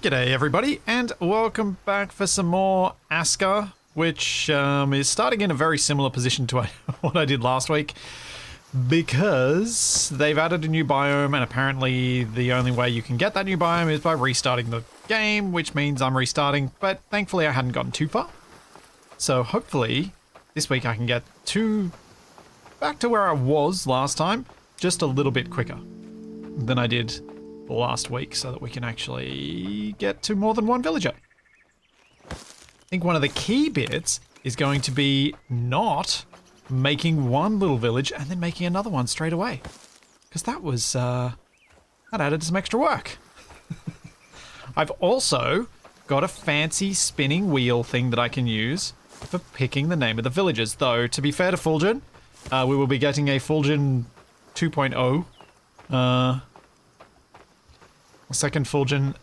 G'day everybody, and welcome back for some more ASKA, which is starting in a very similar position to what I did last week, because they've added a new biome, and apparently the only way you can get that new biome is by restarting the game, which means I'm restarting, but thankfully I hadn't gotten too far. So hopefully this week I can get back to where I was last time, just a little bit quicker than I did last week, so that we can actually get to more than one villager. I think one of the key bits is going to be not making one little village and then making another one straight away, because that was that added some extra work. I've also got a fancy spinning wheel thing that I can use for picking the name of the villages, though to be fair to Fulgen, we will be getting a Fulgen 2.0 second Fulgen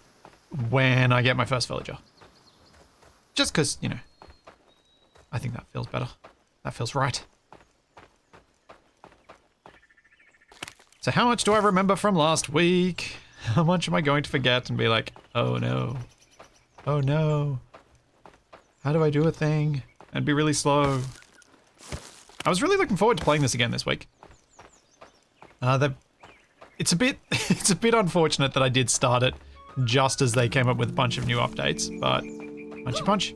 when I get my first villager. Just because, you know, I think that feels better. That feels right. So how much do I remember from last week? How much am I going to forget and be like, oh no. Oh no. How do I do a thing? And be really slow. I was really looking forward to playing this again this week. It's a bit unfortunate that I did start it just as they came up with a bunch of new updates, but punchy punch,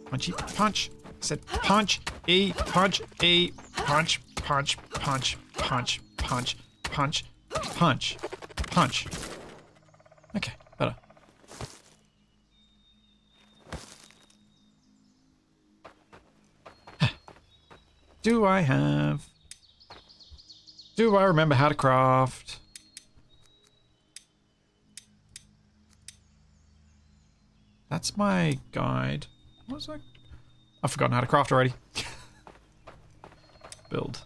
punchy punch. I said punch, E, punch, E, punch, punch, punch, punch, punch, punch, punch, punch. Okay, better. Do I remember how to craft? That's my guide. What was that? I've forgotten how to craft already. Build.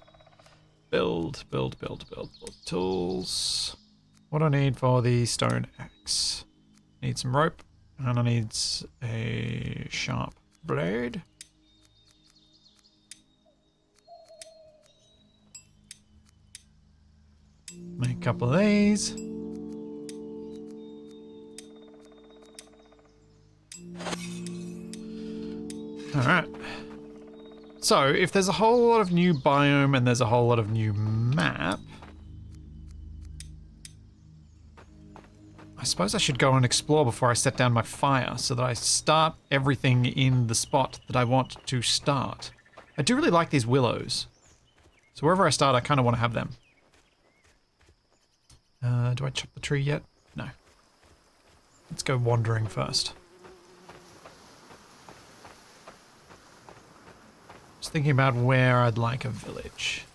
Tools. What do I need for the stone axe? Need some rope, and I need a sharp blade. Make a couple of these. Alright. So, if there's a whole lot of new biome and there's a whole lot of new map, I suppose I should go and explore before I set down my fire so that I start everything in the spot that I want to start. I do really like these willows. So wherever I start, I kind of want to have them. Do I chop the tree yet? No. Let's go wandering first. Just thinking about where I'd like a village.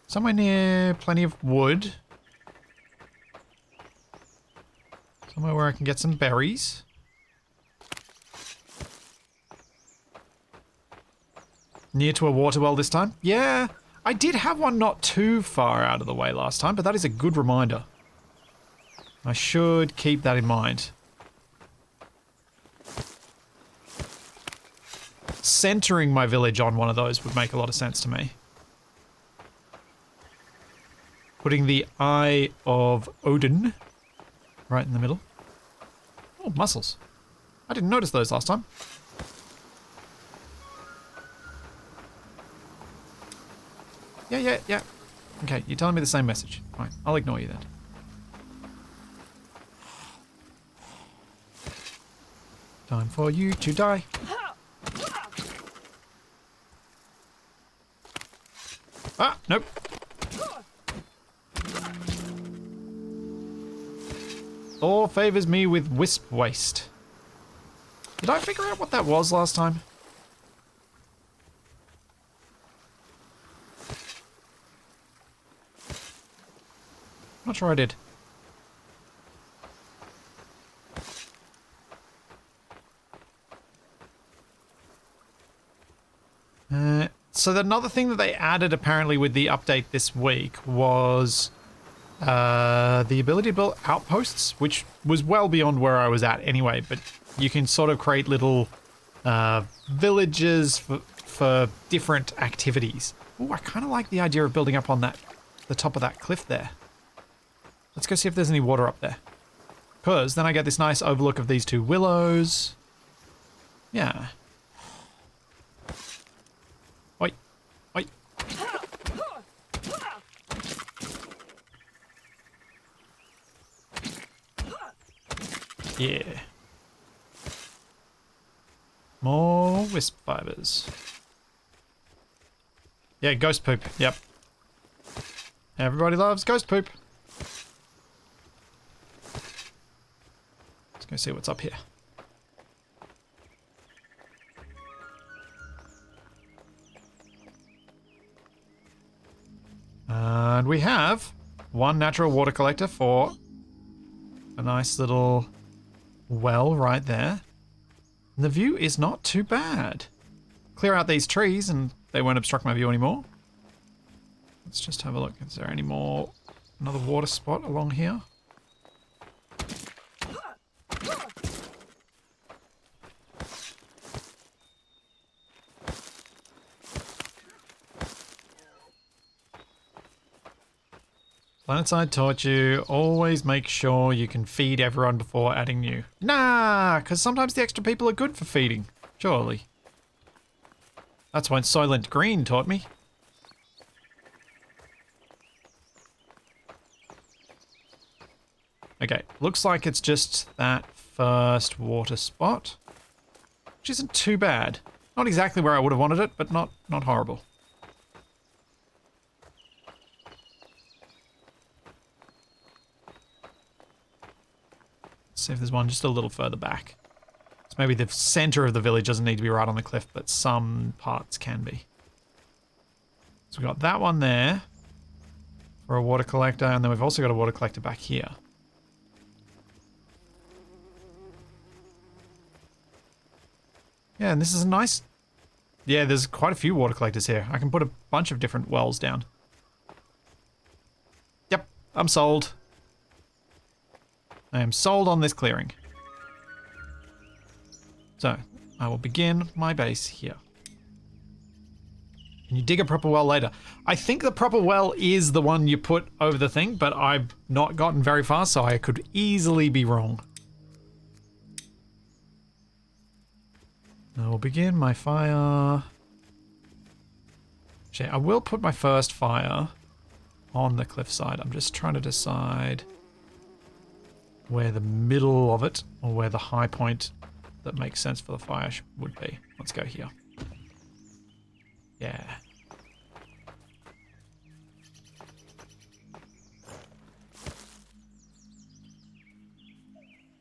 Somewhere near plenty of wood. Somewhere where I can get some berries. Near to a water well this time? Yeah, I did have one not too far out of the way last time, but that is a good reminder. I should keep that in mind. Centering my village on one of those would make a lot of sense to me. Putting the Eye of Odin right in the middle. Oh, mussels. I didn't notice those last time. Yeah. Okay, you're telling me the same message. Fine, I'll ignore you then. Time for you to die. Ah, nope. Thor favors me with wisp waste. Did I figure out what that was last time? Not sure I did. So another thing that they added apparently with the update this week was the ability to build outposts, which was well beyond where I was at anyway, but you can sort of create little villages for different activities. Oh, I kind of like the idea of building up on the top of that cliff there. Let's go see if there's any water up there. Because then I get this nice overlook of these two willows. Yeah. Oi. Oi. Yeah. More wisp fibers. Yeah, ghost poop. Yep. Everybody loves ghost poop. Let's go see what's up here. And we have one natural water collector for a nice little well right there. And the view is not too bad. Clear out these trees and they won't obstruct my view anymore. Let's just have a look. Is there any more? Another water spot along here? Planetside taught you, always make sure you can feed everyone before adding new. Nah, because sometimes the extra people are good for feeding. Surely. That's what Soylent Green taught me. Okay, looks like it's just that first water spot. Which isn't too bad. Not exactly where I would have wanted it, but not horrible. See if there's one just a little further back. So maybe the center of the village doesn't need to be right on the cliff, but some parts can be. So we've got that one there for a water collector, and then we've also got a water collector back here. Yeah, and this is a nice... Yeah, there's quite a few water collectors here. I can put a bunch of different wells down. Yep, I'm sold. I am sold on this clearing. So, I will begin my base here. Can you dig a proper well later? I think the proper well is the one you put over the thing, but I've not gotten very far, so I could easily be wrong. I will begin my fire. Actually, I will put my first fire on the cliffside. I'm just trying to decide where the middle of it, or where the high point that makes sense for the fire would be. Let's go here. Yeah.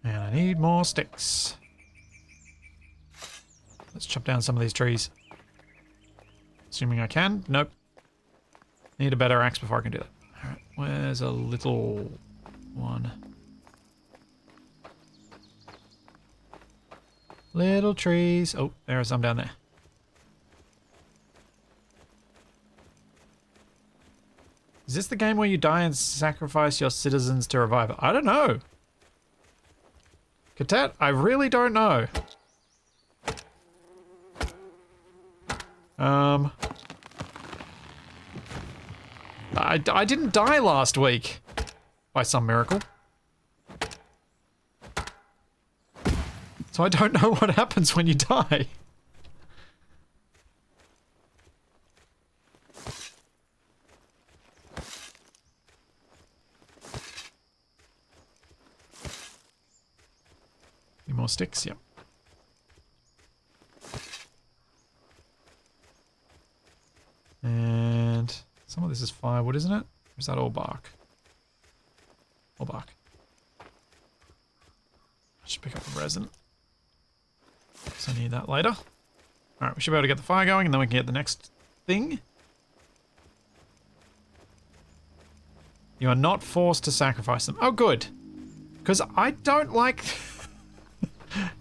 And I need more sticks. Let's chop down some of these trees. Assuming I can. Nope. Need a better axe before I can do that. Alright, where's a little one? Little trees. Oh, there are some down there. Is this the game where you die and sacrifice your citizens to revive it? I don't know. Katet, I really don't know. I didn't die last week by some miracle. So I don't know what happens when you die. Any more sticks? Yep. And some of this is firewood, isn't it? Or is that all bark? All bark. I should pick up the resin. So I need that later. Alright, we should be able to get the fire going and then we can get the next thing. You are not forced to sacrifice them. Oh, good. Because I don't like... I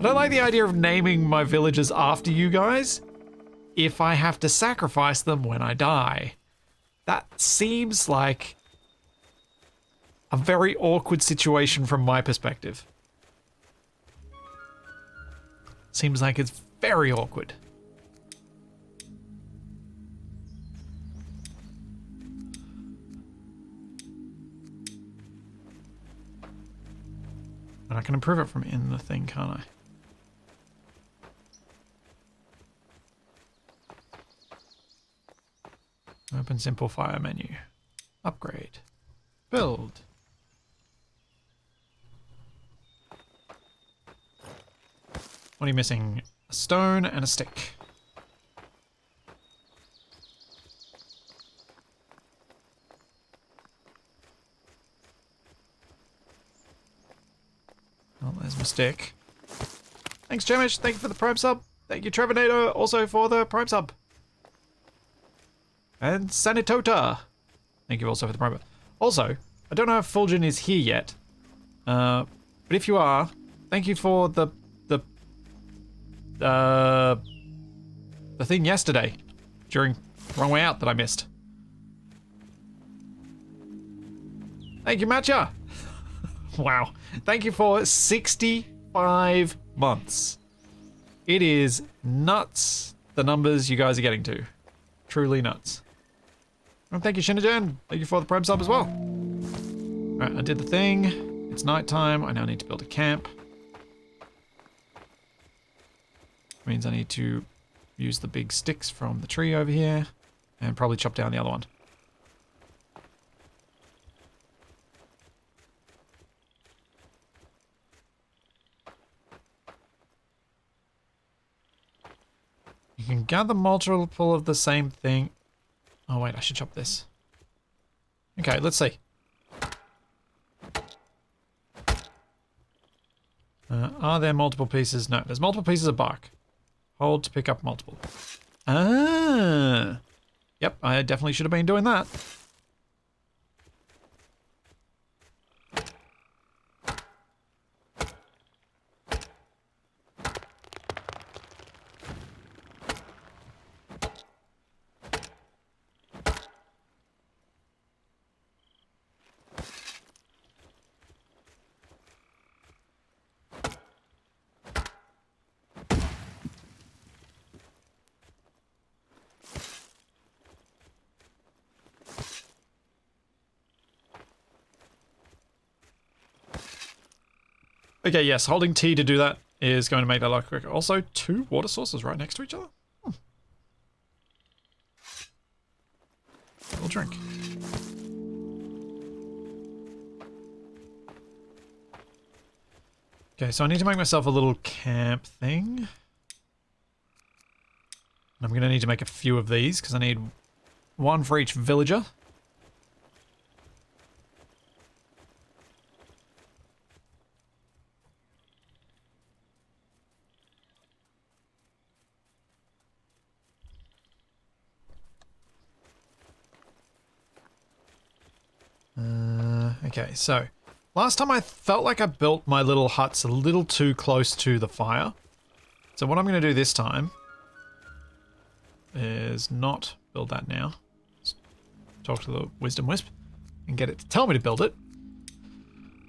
don't like the idea of naming my villages after you guys if I have to sacrifice them when I die. That seems like a very awkward situation from my perspective. Seems like it's very awkward. And I can improve it from in the thing, can't I? Open simple fire menu. Upgrade. Build. What are you missing? A stone and a stick. Oh, there's my stick. Thanks, Jamish. Thank you for the Prime sub. Thank you, Trevornator, also for the Prime sub. And Sanitota. Thank you also for the Prime sub. Also, I don't know if Fulgen is here yet. But if you are, thank you for the thing yesterday during Wrong Way Out that I missed. Thank you, Matcha. Wow. Thank you for 65 months. It is nuts, the numbers you guys are getting to. Truly nuts. And thank you, Shinajan. Thank you for the Prime sub as well. Alright, I did the thing. It's nighttime. I now need to build a camp. Means I need to use the big sticks from the tree over here and probably chop down the other one. You can gather multiple of the same thing. Oh wait, I should chop this. Okay, let's see. Are there multiple pieces? No, there's multiple pieces of bark. Hold to pick up multiple. Ah. Yep, I definitely should have been doing that. Okay, yes, holding T to do that is going to make that a lot quicker. Also, 2 water sources right next to each other. We'll drink. Okay, so I need to make myself a little camp thing. I'm going to need to make a few of these because I need 1 for each villager. Okay, so last time I felt like I built my little huts a little too close to the fire. So what I'm going to do this time is not build that now. Just talk to the Wisdom Wisp and get it to tell me to build it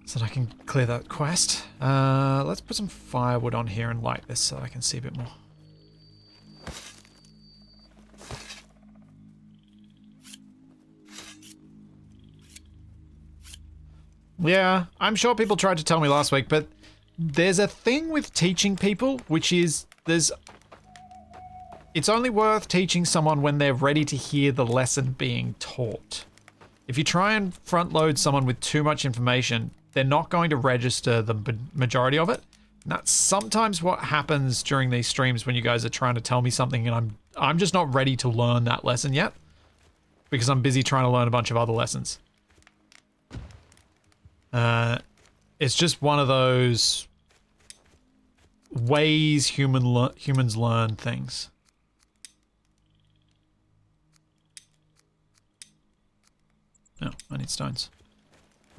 so that I can clear that quest. Let's put some firewood on here and light this so I can see a bit more. Yeah, I'm sure people tried to tell me last week, but there's a thing with teaching people, which is it's only worth teaching someone when they're ready to hear the lesson being taught. If you try and front load someone with too much information, they're not going to register the majority of it. And that's sometimes what happens during these streams when you guys are trying to tell me something and I'm just not ready to learn that lesson yet because I'm busy trying to learn a bunch of other lessons. It's just one of those ways humans learn things. Oh, I need stones.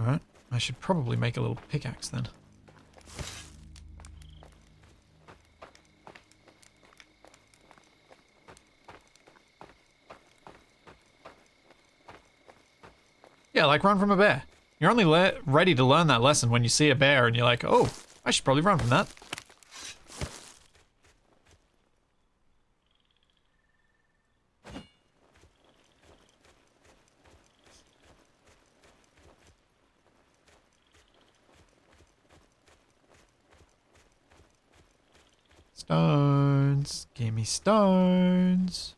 Alright, I should probably make a little pickaxe then. Yeah, like run from a bear. You're only ready to learn that lesson when you see a bear and you're like, oh, I should probably run from that. Stones. Give me stones.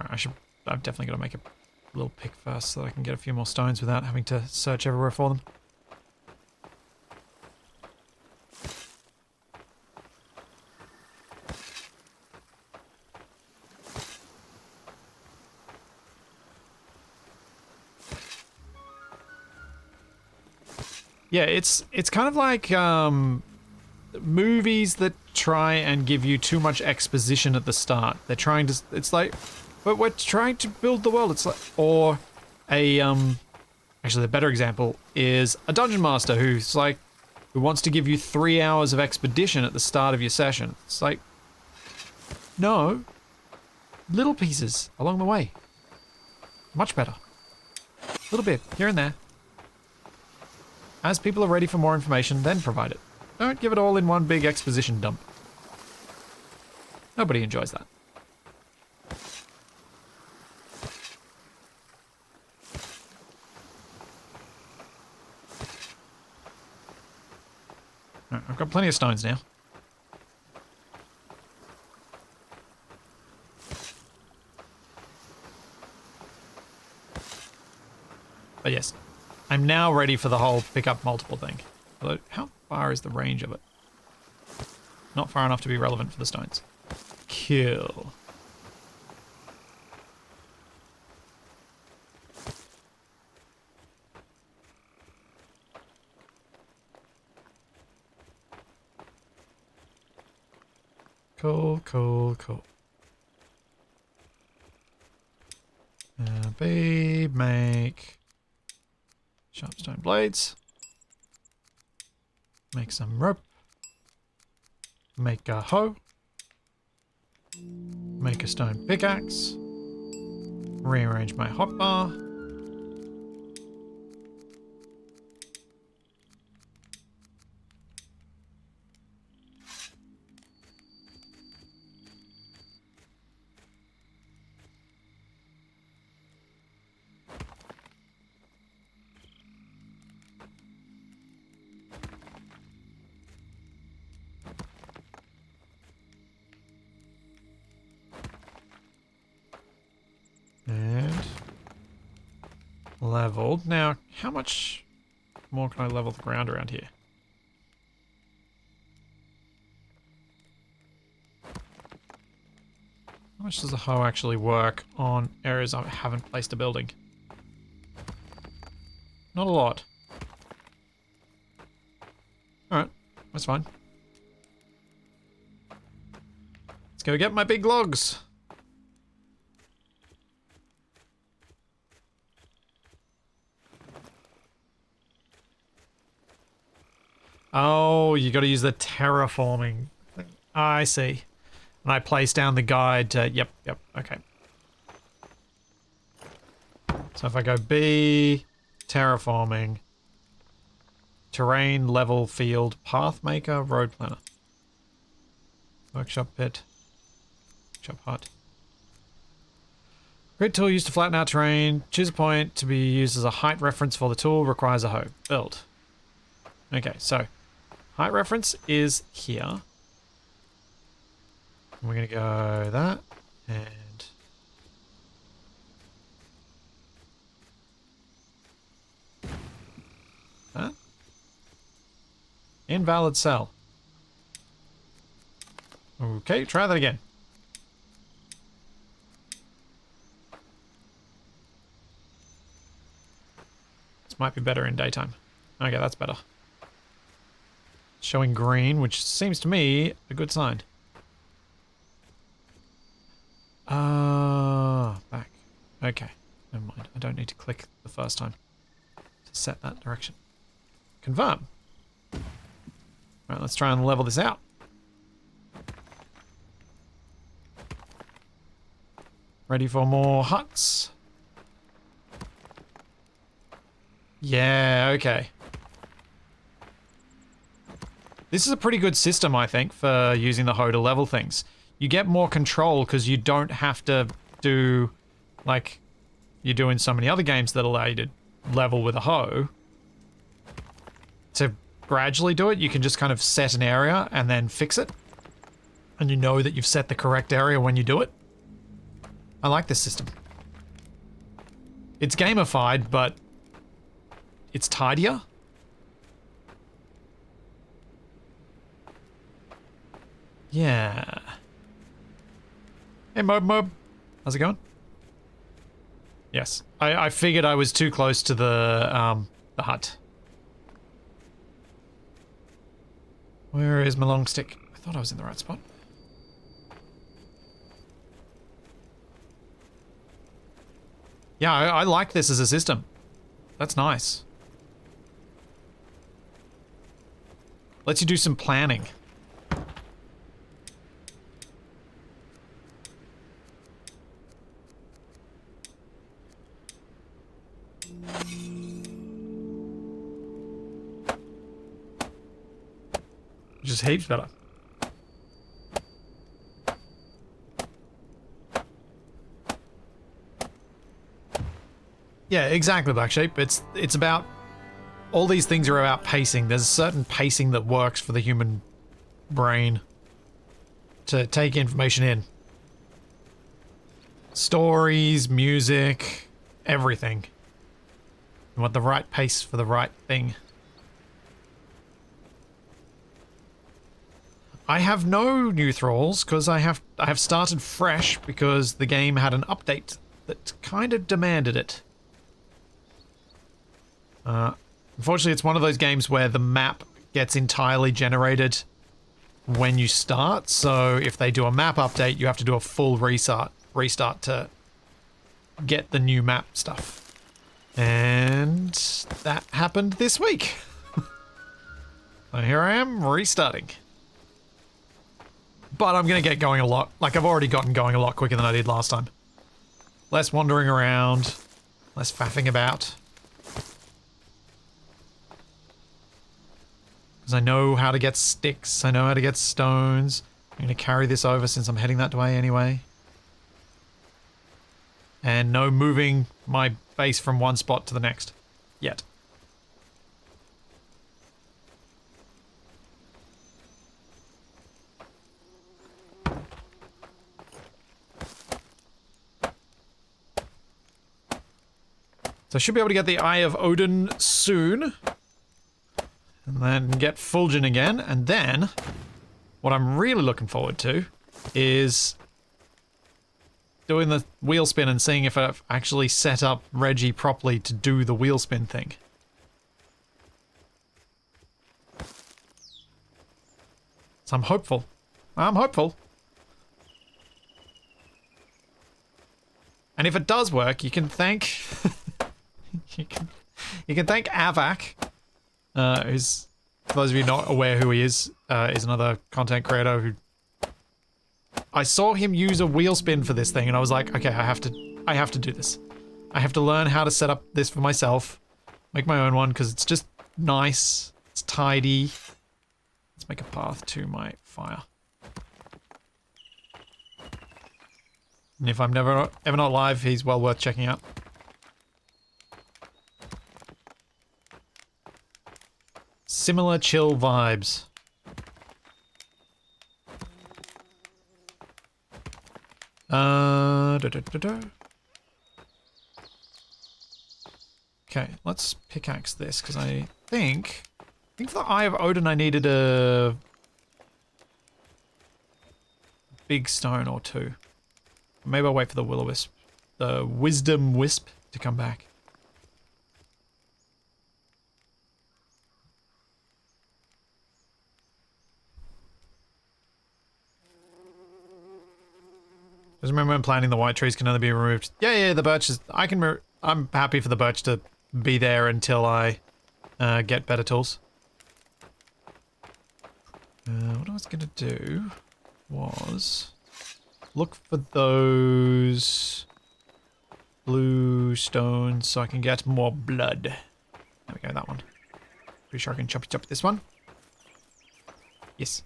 Alright, I've definitely got to make a little pick first so that I can get a few more stones without having to search everywhere for them. Yeah, it's kind of like movies that try and give you too much exposition at the start. They're trying to, it's like, but we're trying to build the world. It's like, or a actually the better example is a dungeon master who wants to give you 3 hours of expedition at the start of your session. It's like, no, little pieces along the way. Much better. A little bit here and there. As people are ready for more information, then provide it. Don't give it all in one big exposition dump. Nobody enjoys that. Right, I've got plenty of stones now. But yes, I'm now ready for the whole pick up multiple thing. Although, how far is the range of it? Not far enough to be relevant for the stones. Kill. Cool, cool, cool. Babe, make sharp stone blades. Make some rope. Make a hoe. Make a stone pickaxe. Rearrange my hotbar. And leveled. Now, how much more can I level the ground around here? How much does the hoe actually work on areas I haven't placed a building? Not a lot. Alright, that's fine. Let's go get my big logs. Oh, you got to use the terraforming thing. I see. And I place down the guide to, yep, okay. So if I go B, terraforming, terrain, level, field, path maker, road planner. Workshop pit, workshop hut. Grid tool used to flatten out terrain. Choose a point to be used as a height reference for the tool. Requires a hoe. Build. Okay, so height reference is here. We're going to go that and that. Invalid cell. Okay, try that again. This might be better in daytime. Okay, that's better. Showing green, which seems to me a good sign. Back. Okay, never mind. I don't need to click the first time to set that direction. Confirm. Right, let's try and level this out. Ready for more huts? Yeah, okay. This is a pretty good system, I think, for using the hoe to level things. you get more control because you don't have to do like you do in so many other games that allow you to level with a hoe. To gradually do it, you can just kind of set an area and then fix it. And you know that you've set the correct area when you do it. I like this system. It's gamified, but it's tidier. Yeah. Hey, Mob. How's it going? Yes. I figured I was too close to the hut. Where is my long stick? I thought I was in the right spot. Yeah, I like this as a system. That's nice. Lets you do some planning. Just heaps better. Yeah, exactly, Black Sheep. It's about... all these things are about pacing. There's a certain pacing that works for the human brain to take information in. Stories, music, everything. You want the right pace for the right thing. I have no new thralls because I have started fresh because the game had an update that kind of demanded it. Unfortunately, it's one of those games where the map gets entirely generated when you start. So if they do a map update, you have to do a full restart to get the new map stuff. And that happened this week. So here I am restarting. But I'm going to get going a lot. Like, I've already gotten going a lot quicker than I did last time. Less wandering around. Less faffing about. Because I know how to get sticks. I know how to get stones. I'm going to carry this over since I'm heading that way anyway. And no moving my base from one spot to the next. Yet. So I should be able to get the Eye of Odin soon. And then get Fulgen again. And then, what I'm really looking forward to is doing the wheel spin and seeing if I've actually set up Reggie properly to do the wheel spin thing. So I'm hopeful. I'm hopeful. And if it does work, you can thank... you can thank Avak, who's, for those of you not aware who he is another content creator who... I saw him use a wheel spin for this thing and I was like, okay, I have to do this. I have to learn how to set up this for myself. Make my own one because it's just nice. It's tidy. Let's make a path to my fire. And if I'm ever not live, he's well worth checking out. Similar chill vibes. Okay, let's pickaxe this because I think for the Eye of Odin I needed a big stone or two. Maybe I'll wait for the will-o-wisp, the wisdom wisp to come back. Just remember when planting the white trees can only be removed. Yeah, the birch is... I'm happy for the birch to be there until I get better tools. What I was going to do was look for those blue stones so I can get more blood. There we go, that one. Pretty sure I can choppy chop this one. Yes.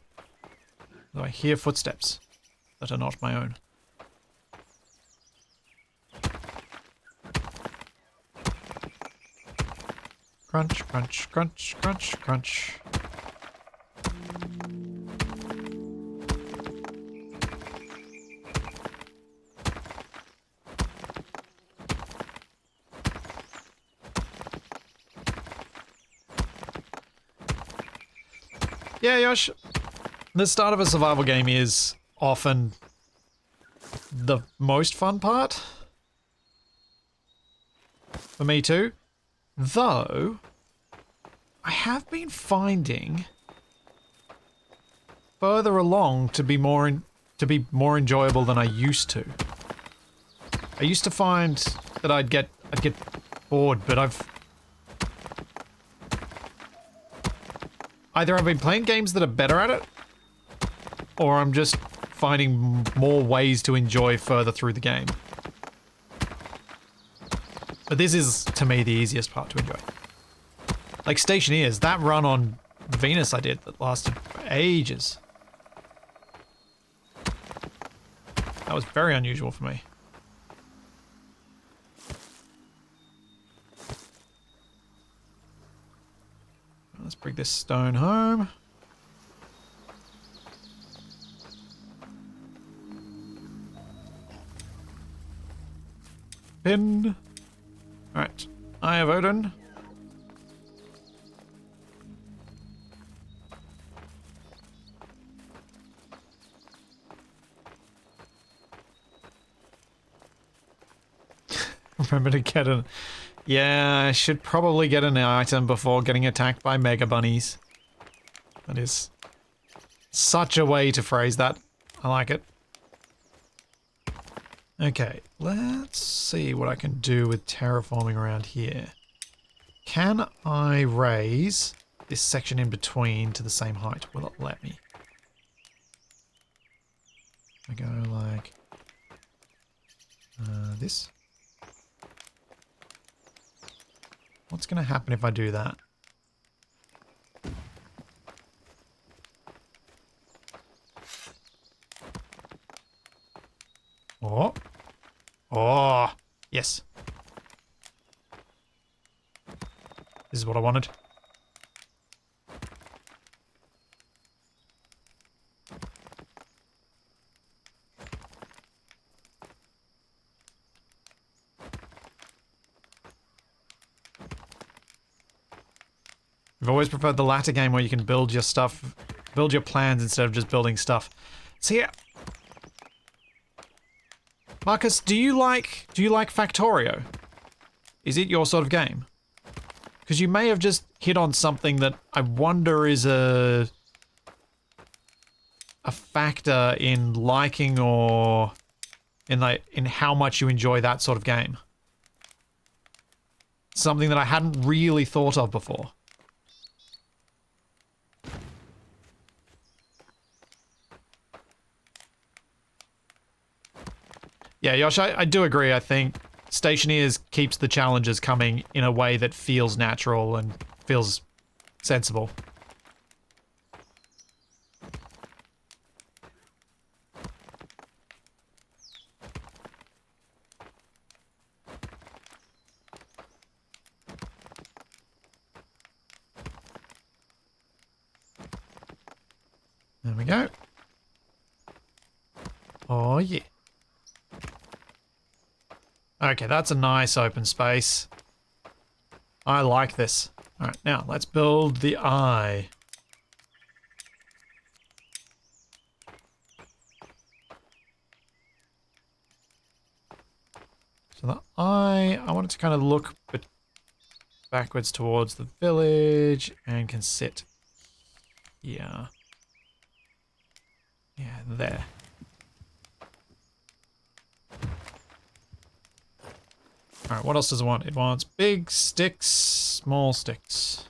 Though I hear footsteps. that are not my own. Crunch, crunch, crunch, crunch, crunch. Yeah, Yosh, the start of a survival game is often the most fun part. For me too. Though, I have been finding further along to be more enjoyable than I used to. I used to find that I'd get bored, but either I've been playing games that are better at it, or I'm just finding more ways to enjoy further through the game. But this is, to me, the easiest part to enjoy. Like Stationeers, that run on Venus I did that lasted for ages. That was very unusual for me. Let's bring this stone home. Pin. Alright. Eye of Odin. Remember to get an... Yeah, I should probably get an item before getting attacked by mega bunnies. That is such a way to phrase that. I like it. Okay, let's see what I can do with terraforming around here. Can I raise this section in between to the same height? Will it let me? I go like this. What's going to happen if I do that? Oh. Oh. Yes. This is what I wanted. I've always preferred the latter game where you can build your stuff, build your plans instead of just building stuff. See, Marcus, do you like Factorio? Is it your sort of game? Because you may have just hit on something that I wonder is a factor in liking or in how much you enjoy that sort of game. Something that I hadn't really thought of before. Yeah, Yosh, I do agree. I think Stationeers keeps the challenges coming in a way that feels natural and feels sensible. There we go. Oh, yeah. Okay, that's a nice open space. I like this. Alright, now let's build the eye. So the eye, I want it to kind of look backwards towards the village and can sit here. Yeah, there. Alright, what else does it want? It wants big sticks, small sticks.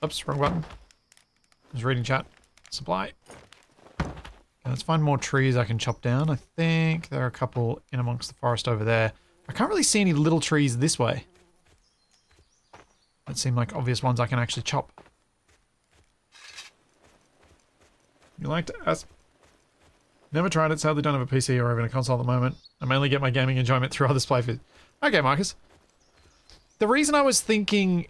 Oops, wrong button. I was reading chat. Supply. Let's find more trees I can chop down. I think there are a couple in amongst the forest over there. I can't really see any little trees this way. That seem like obvious ones I can actually chop. You like to ask? Never tried it, sadly don't have a PC or even a console at the moment. I mainly get my gaming enjoyment through others' playthroughs. Okay, Marcus. The reason I was thinking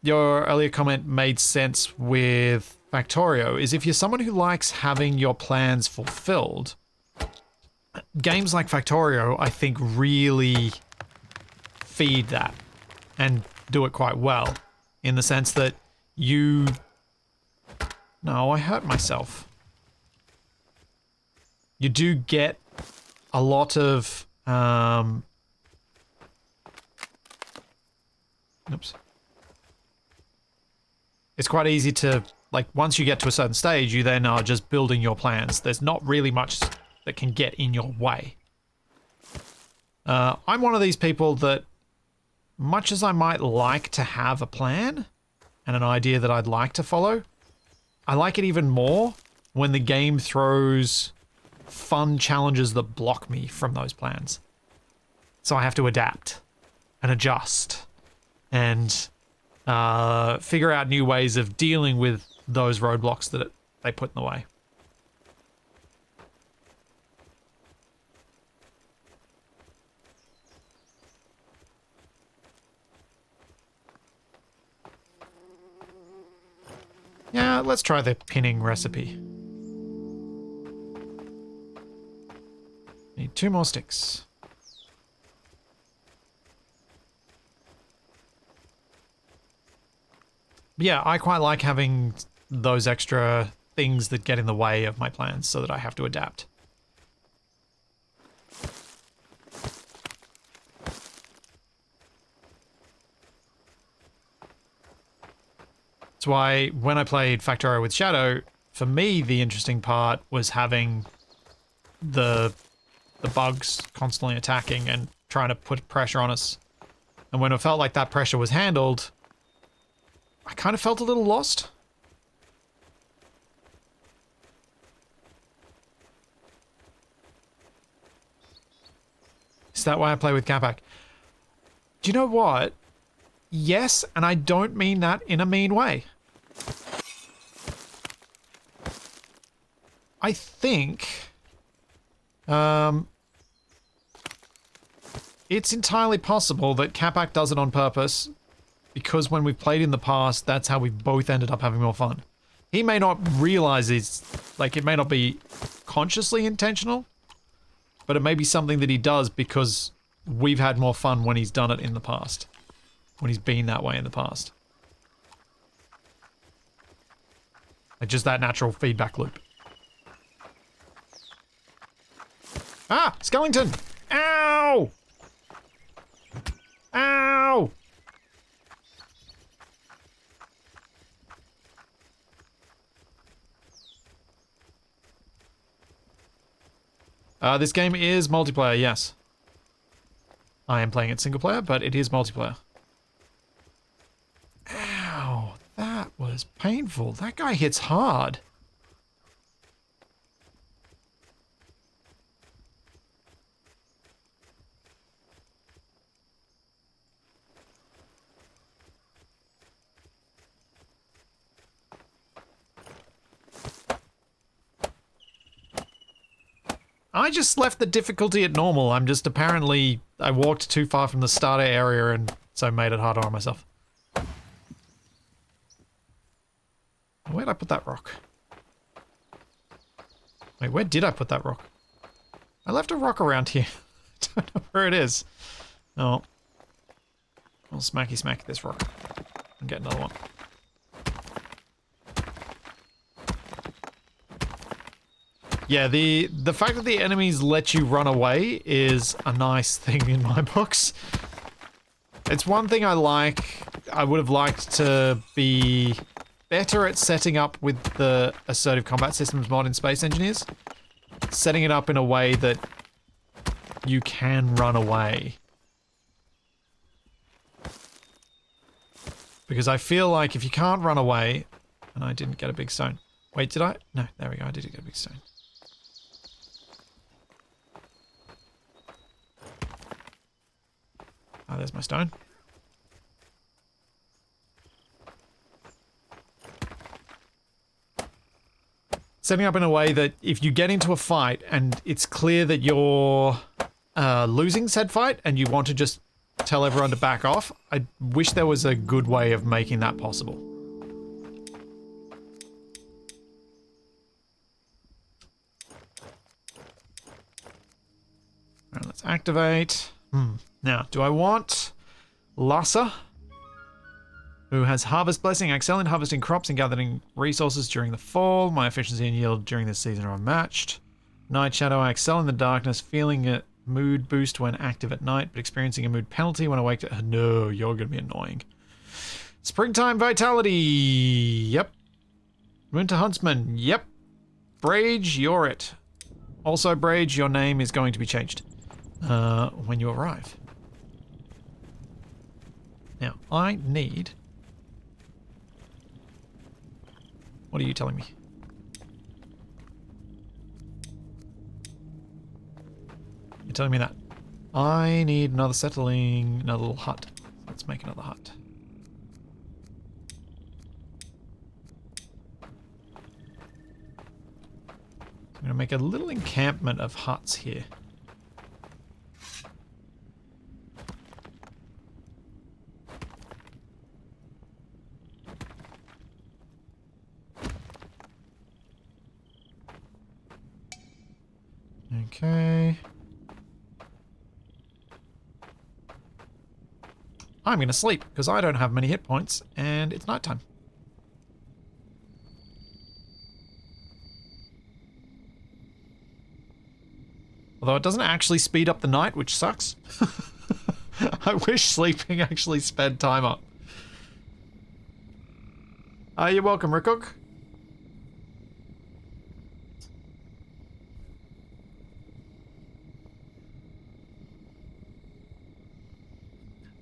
your earlier comment made sense with Factorio is if you're someone who likes having your plans fulfilled, games like Factorio, I think, really feed that and do it quite well, in the sense that you... No, I hurt myself. You do get a lot of... Oops. It's quite easy to, like, once you get to a certain stage, you then are just building your plans. There's not really much that can get in your way. I'm one of these people that, much as I might like to have a plan and an idea that I'd like to follow, I like it even more when the game throws fun challenges that block me from those plans. So I have to adapt and adjust and figure out new ways of dealing with those roadblocks that they put in the way. Yeah, let's try the pinning recipe. Need 2 more sticks. Yeah, I quite like having those extra things that get in the way of my plans so that I have to adapt. That's why when I played Factorio with Shadow, for me the interesting part was having the bugs constantly attacking and trying to put pressure on us. And when it felt like that pressure was handled, I kind of felt a little lost. Is that why I play with Capac? Do you know what? Yes, and I don't mean that in a mean way. I think it's entirely possible that Capac does it on purpose, because when we've played in the past, that's how we've both ended up having more fun. He may not realize it's, like, it may not be consciously intentional, but it may be something that he does because we've had more fun when he's done it in the past. When he's been that way in the past. Like, just that natural feedback loop. Ah! Skellington! Ow! Ow! This game is multiplayer, yes. I am playing it single player, but it is multiplayer. Ow, that was painful. That guy hits hard. I just left the difficulty at normal. I'm just apparently... I walked too far from the starter area and so made it harder on myself. Where'd I put that rock? Wait, where did I put that rock? I left a rock around here. I don't know where it is. Oh. I'll smacky smack this rock. And get another one. Yeah, the fact that the enemies let you run away is a nice thing in my books. It's one thing I like. I would have liked to be better at setting up with the assertive combat systems mod in Space Engineers. Setting it up in a way that you can run away. Because I feel like if you can't run away... And I didn't get a big stone. Wait, did I? No, there we go. I did get a big stone. Ah, there's my stone. Setting up in a way that if you get into a fight and it's clear that you're losing said fight and you want to just tell everyone to back off, I wish there was a good way of making that possible. Alright, let's activate. Now, do I want Lhasa, who has Harvest Blessing? I excel in harvesting crops and gathering resources during the fall. My efficiency and yield during this season are unmatched. Night Shadow, I excel in the darkness, feeling a mood boost when active at night, but experiencing a mood penalty when awake. No, you're going to be annoying. Springtime Vitality. Yep. Winter Huntsman. Yep. Brage, you're it. Also, Brage, your name is going to be changed when you arrive. Now, I need... What are you telling me? You're telling me that I need another settling, another little hut. Let's make another hut. I'm going to make a little encampment of huts here. Okay. I'm going to sleep because I don't have many hit points and it's nighttime. Although it doesn't actually speed up the night, which sucks. I wish sleeping actually sped time up. You're welcome, Rickhook.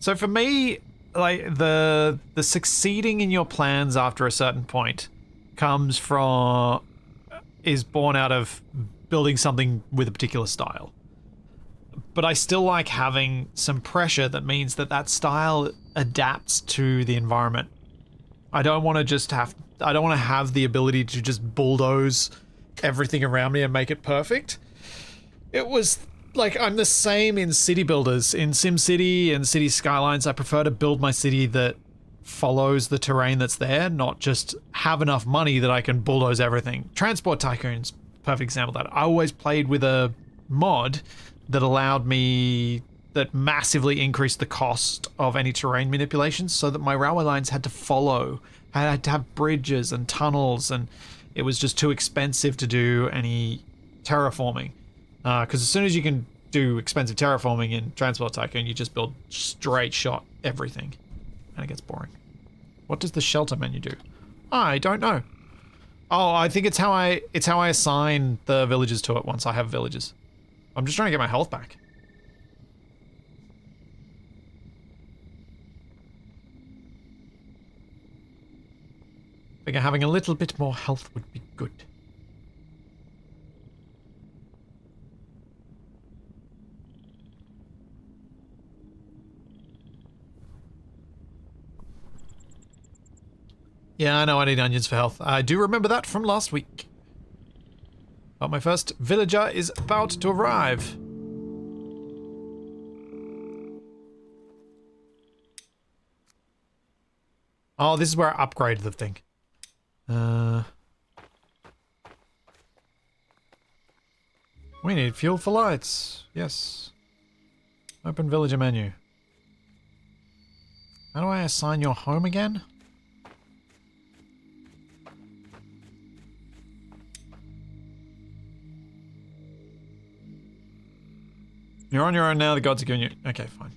So for me, like the succeeding in your plans after a certain point is born out of building something with a particular style. But I still like having some pressure that means that that style adapts to the environment. I don't want to have the ability to just bulldoze everything around me and make it perfect. It was like, I'm the same in city builders. In SimCity and City Skylines, I prefer to build my city that follows the terrain that's there, not just have enough money that I can bulldoze everything. Transport Tycoon's perfect example of that. I always played with a mod that that massively increased the cost of any terrain manipulations so that my railway lines had to follow. I had to have bridges and tunnels, and it was just too expensive to do any terraforming. Because as soon as you can do expensive terraforming in Transport Tycoon, you just build straight shot everything. And it gets boring. What does the shelter menu do? I don't know. Oh, I think it's how I assign the villages to it once I have villages. I'm just trying to get my health back. I think having a little bit more health would be good. Yeah, I know I need onions for health. I do remember that from last week. But my first villager is about to arrive. Oh, this is where I upgraded the thing. We need fuel for lights. Yes. Open villager menu. How do I assign your home again? You're on your own now, the gods are giving you... Okay, fine.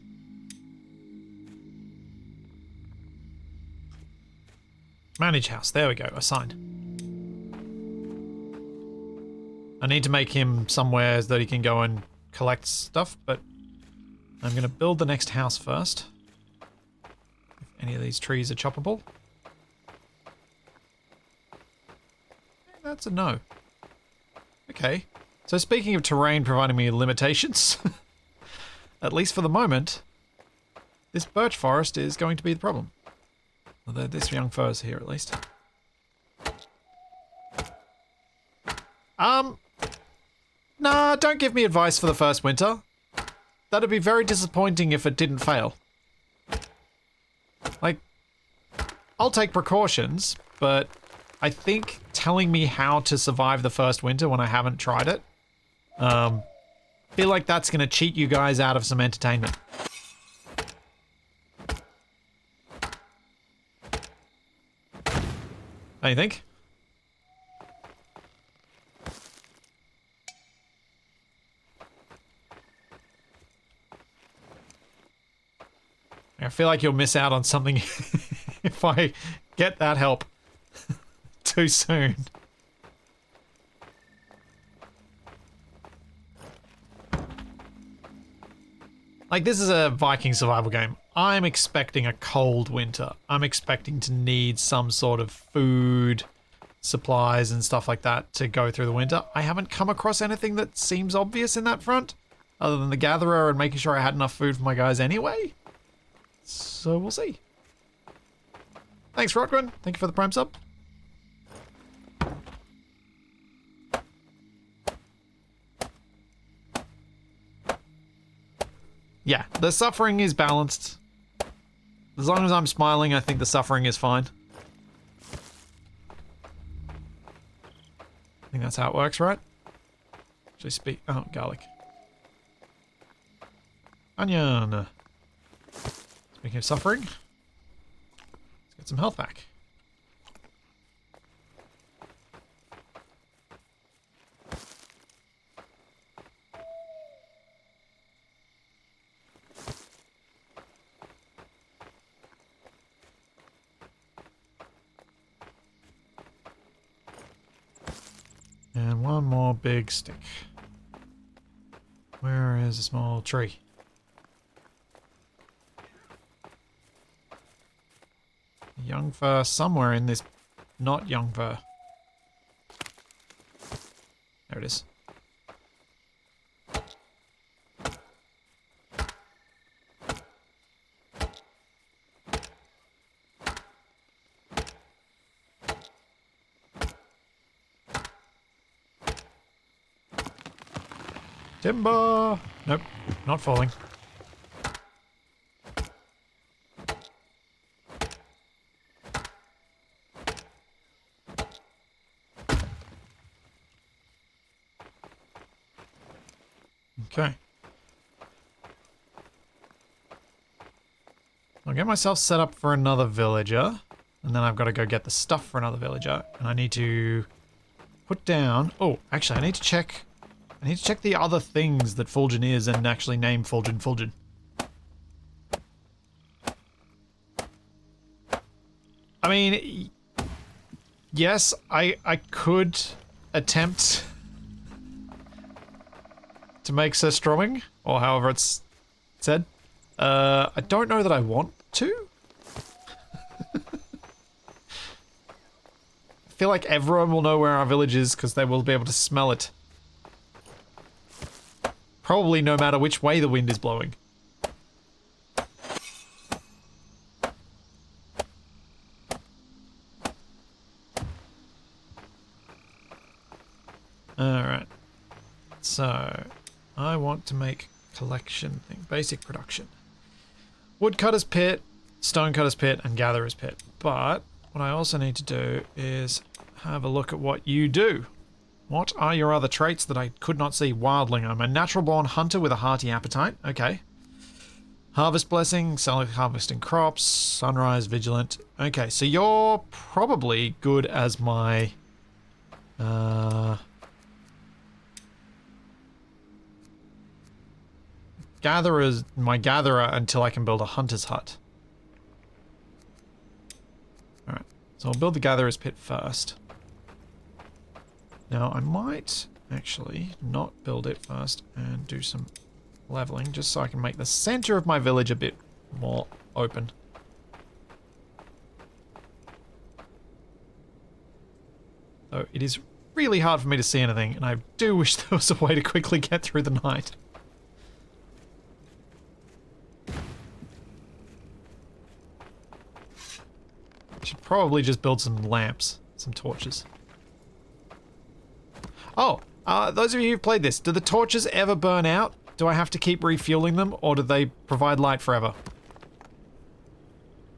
Manage house, there we go, assigned. I need to make him somewhere that he can go and collect stuff, but I'm going to build the next house first. If any of these trees are choppable. That's a no. Okay. So speaking of terrain providing me limitations, at least for the moment, this birch forest is going to be the problem. Although this young fir's here at least. Nah, don't give me advice for the first winter. That'd be very disappointing if it didn't fail. Like, I'll take precautions, but I think telling me how to survive the first winter when I haven't tried it, feel like that's going to cheat you guys out of some entertainment. What do you think? I feel like you'll miss out on something if I get that help too soon. Like, this is a Viking survival game. I'm expecting a cold winter. I'm expecting to need some sort of food, supplies and stuff like that to go through the winter. I haven't come across anything that seems obvious in that front, other than the gatherer and making sure I had enough food for my guys anyway. So we'll see. Thanks, Rotgren. Thank you for the prime sub. Yeah, the suffering is balanced. As long as I'm smiling, I think the suffering is fine. I think that's how it works, right? Actually oh, garlic. Onion. Speaking of suffering, let's get some health back. And one more big stick. Where is a small tree? Young fir somewhere in this not young fir. There it is. Timber! Nope, not falling. Okay. I'll get myself set up for another villager, and then I've got to go get the stuff for another villager, and I need to put down... Oh, actually, I need to check the other things that Fulgen is and actually name Fulgen. I mean, yes, I could attempt to make Surströmming, or however it's said. I don't know that I want to. I feel like everyone will know where our village is because they will be able to smell it. Probably no matter which way the wind is blowing. Alright. So, I want to make collection thing, basic production. Woodcutter's pit, stonecutter's pit, and gatherer's pit. But what I also need to do is have a look at what you do. What are your other traits that I could not see? Wildling. I'm a natural-born hunter with a hearty appetite. Okay. Harvest blessing, selling harvesting crops, sunrise, vigilant. Okay, so you're probably good as my... my gatherer until I can build a hunter's hut. Alright, so I'll build the gatherer's pit first. Now, I might actually not build it first and do some leveling, just so I can make the center of my village a bit more open. So it is really hard for me to see anything, and I do wish there was a way to quickly get through the night. Should probably just build some lamps, some torches. Oh, those of you who've played this, do the torches ever burn out? Do I have to keep refueling them, or do they provide light forever?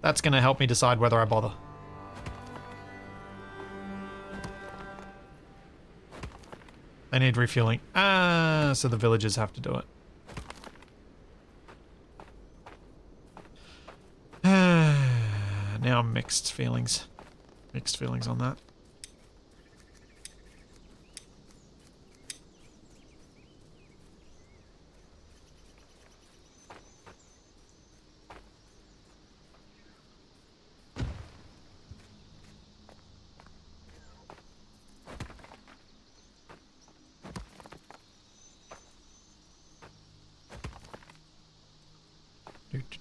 That's going to help me decide whether I bother. They need refueling. Ah, so the villagers have to do it. Now mixed feelings. Mixed feelings on that.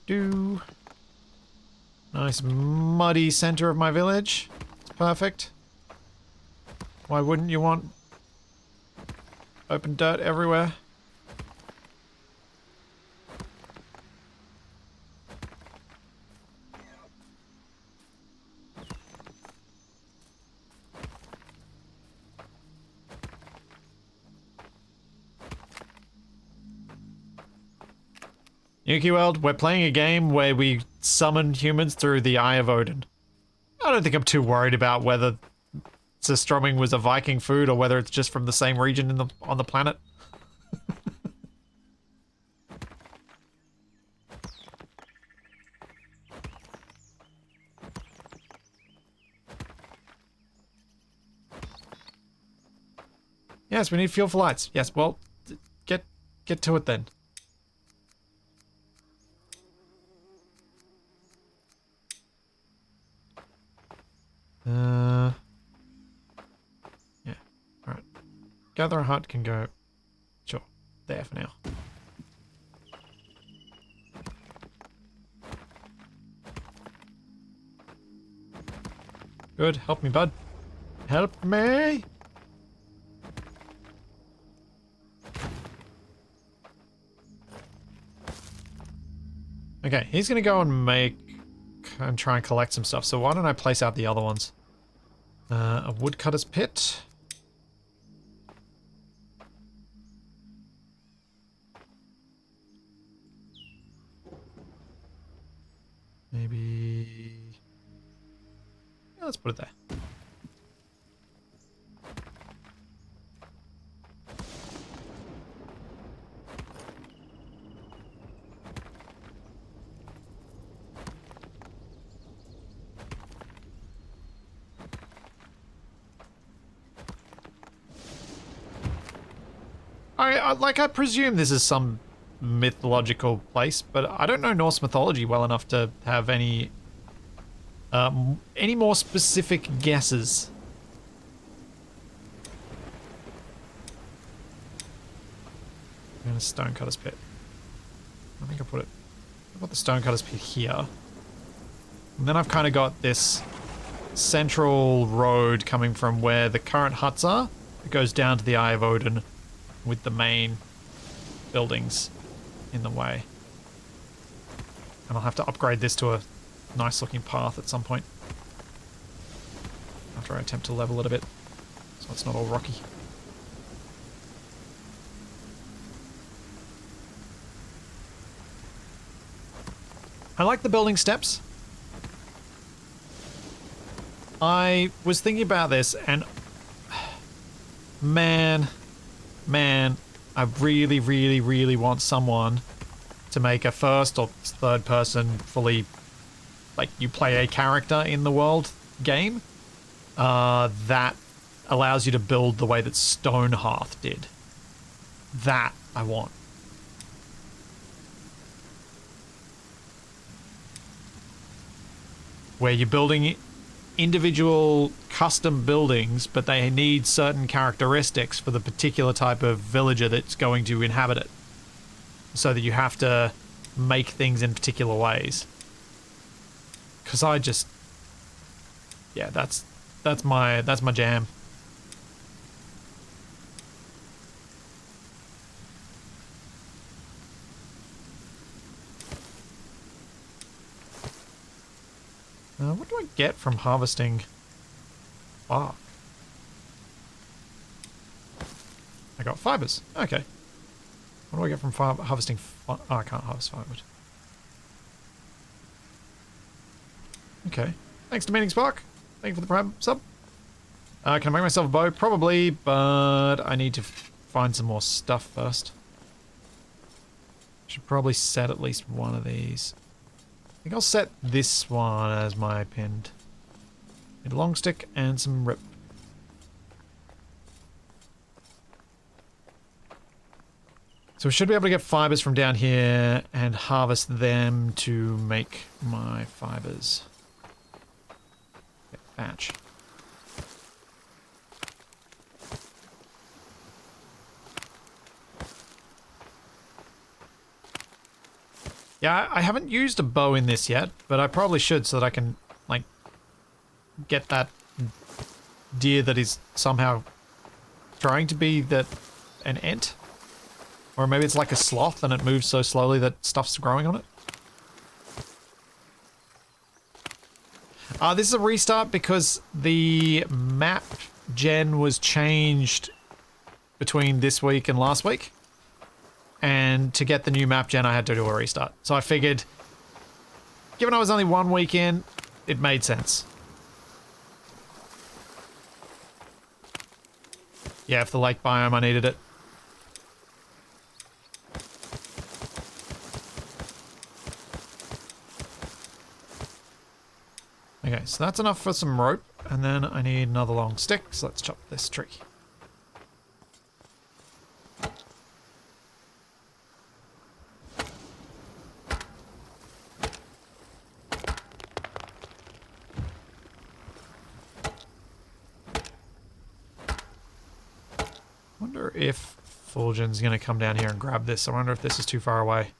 Do. Nice muddy center of my village. It's perfect. Why wouldn't you want open dirt everywhere? Yuki World, we're playing a game where we summon humans through the Eye of Odin. I don't think I'm too worried about whether Surströmming was a Viking food or whether it's just from the same region on the planet. Yes, we need fuel for lights. Yes, well, get to it then. Yeah, alright. Gather a hut can go, sure, there for now. Good, help me, bud. Help me! Okay, he's gonna go and try and collect some stuff, so why don't I place out the other ones? A woodcutter's pit. Maybe... yeah, let's put it there. I presume this is some mythological place, but I don't know Norse mythology well enough to have any more specific guesses. And a stonecutter's pit. I think I put the stonecutter's pit here. And then I've kind of got this central road coming from where the current huts are. It goes down to the Eye of Odin with the main buildings in the way. And I'll have to upgrade this to a nice looking path at some point. After I attempt to level it a bit, so it's not all rocky. I like the building steps. I was thinking about this and man, I really, really, really want someone to make a first or third person fully, like, you play a character in the world game that allows you to build the way that Stonehearth did. That I want. Where you're building individual custom buildings, but they need certain characteristics for the particular type of villager that's going to inhabit it. So that you have to make things in particular ways. Because yeah, that's my jam. What do I get from harvesting bark? I got fibers. Okay. What do I get from harvesting? Oh, I can't harvest firewood. Okay. Thanks to Meaning Spark. Thank you for the prime sub. Can I make myself a bow? Probably, but I need to find some more stuff first. Should probably set at least one of these. I think I'll set this one as my pinned. Need a long stick and some rip. So we should be able to get fibers from down here and harvest them to make my fibers. Okay, thatch. Yeah, I haven't used a bow in this yet, but I probably should so that I can, like, get that deer that is somehow trying to be an ant. Or maybe it's like a sloth and it moves so slowly that stuff's growing on it. This is a restart because the map gen was changed between this week and last week. And to get the new map gen, I had to do a restart. So I figured, given I was only 1 week in, it made sense. Yeah, for the lake biome, I needed it. Okay, so that's enough for some rope, and then I need another long stick, so let's chop this tree. Wonder if Fulgen's gonna come down here and grab this. I wonder if this is too far away.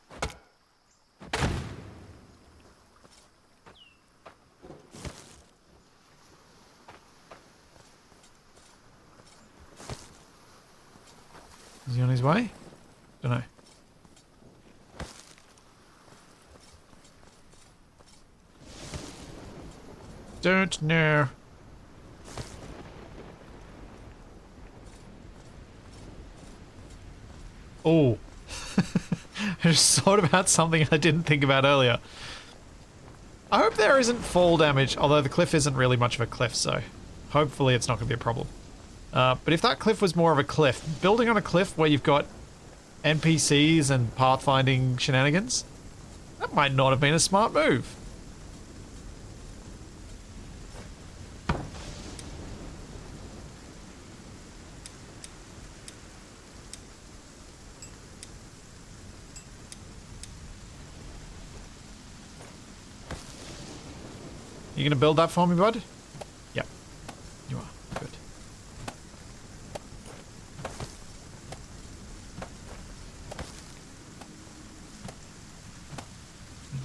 Is he on his way? Don't know. Don't know. Oh. I just thought about something I didn't think about earlier. I hope there isn't fall damage, although the cliff isn't really much of a cliff, so hopefully it's not going to be a problem. But if that cliff was more of a cliff, building on a cliff where you've got NPCs and pathfinding shenanigans, that might not have been a smart move. You gonna build that for me, bud? Yep. You are. Good.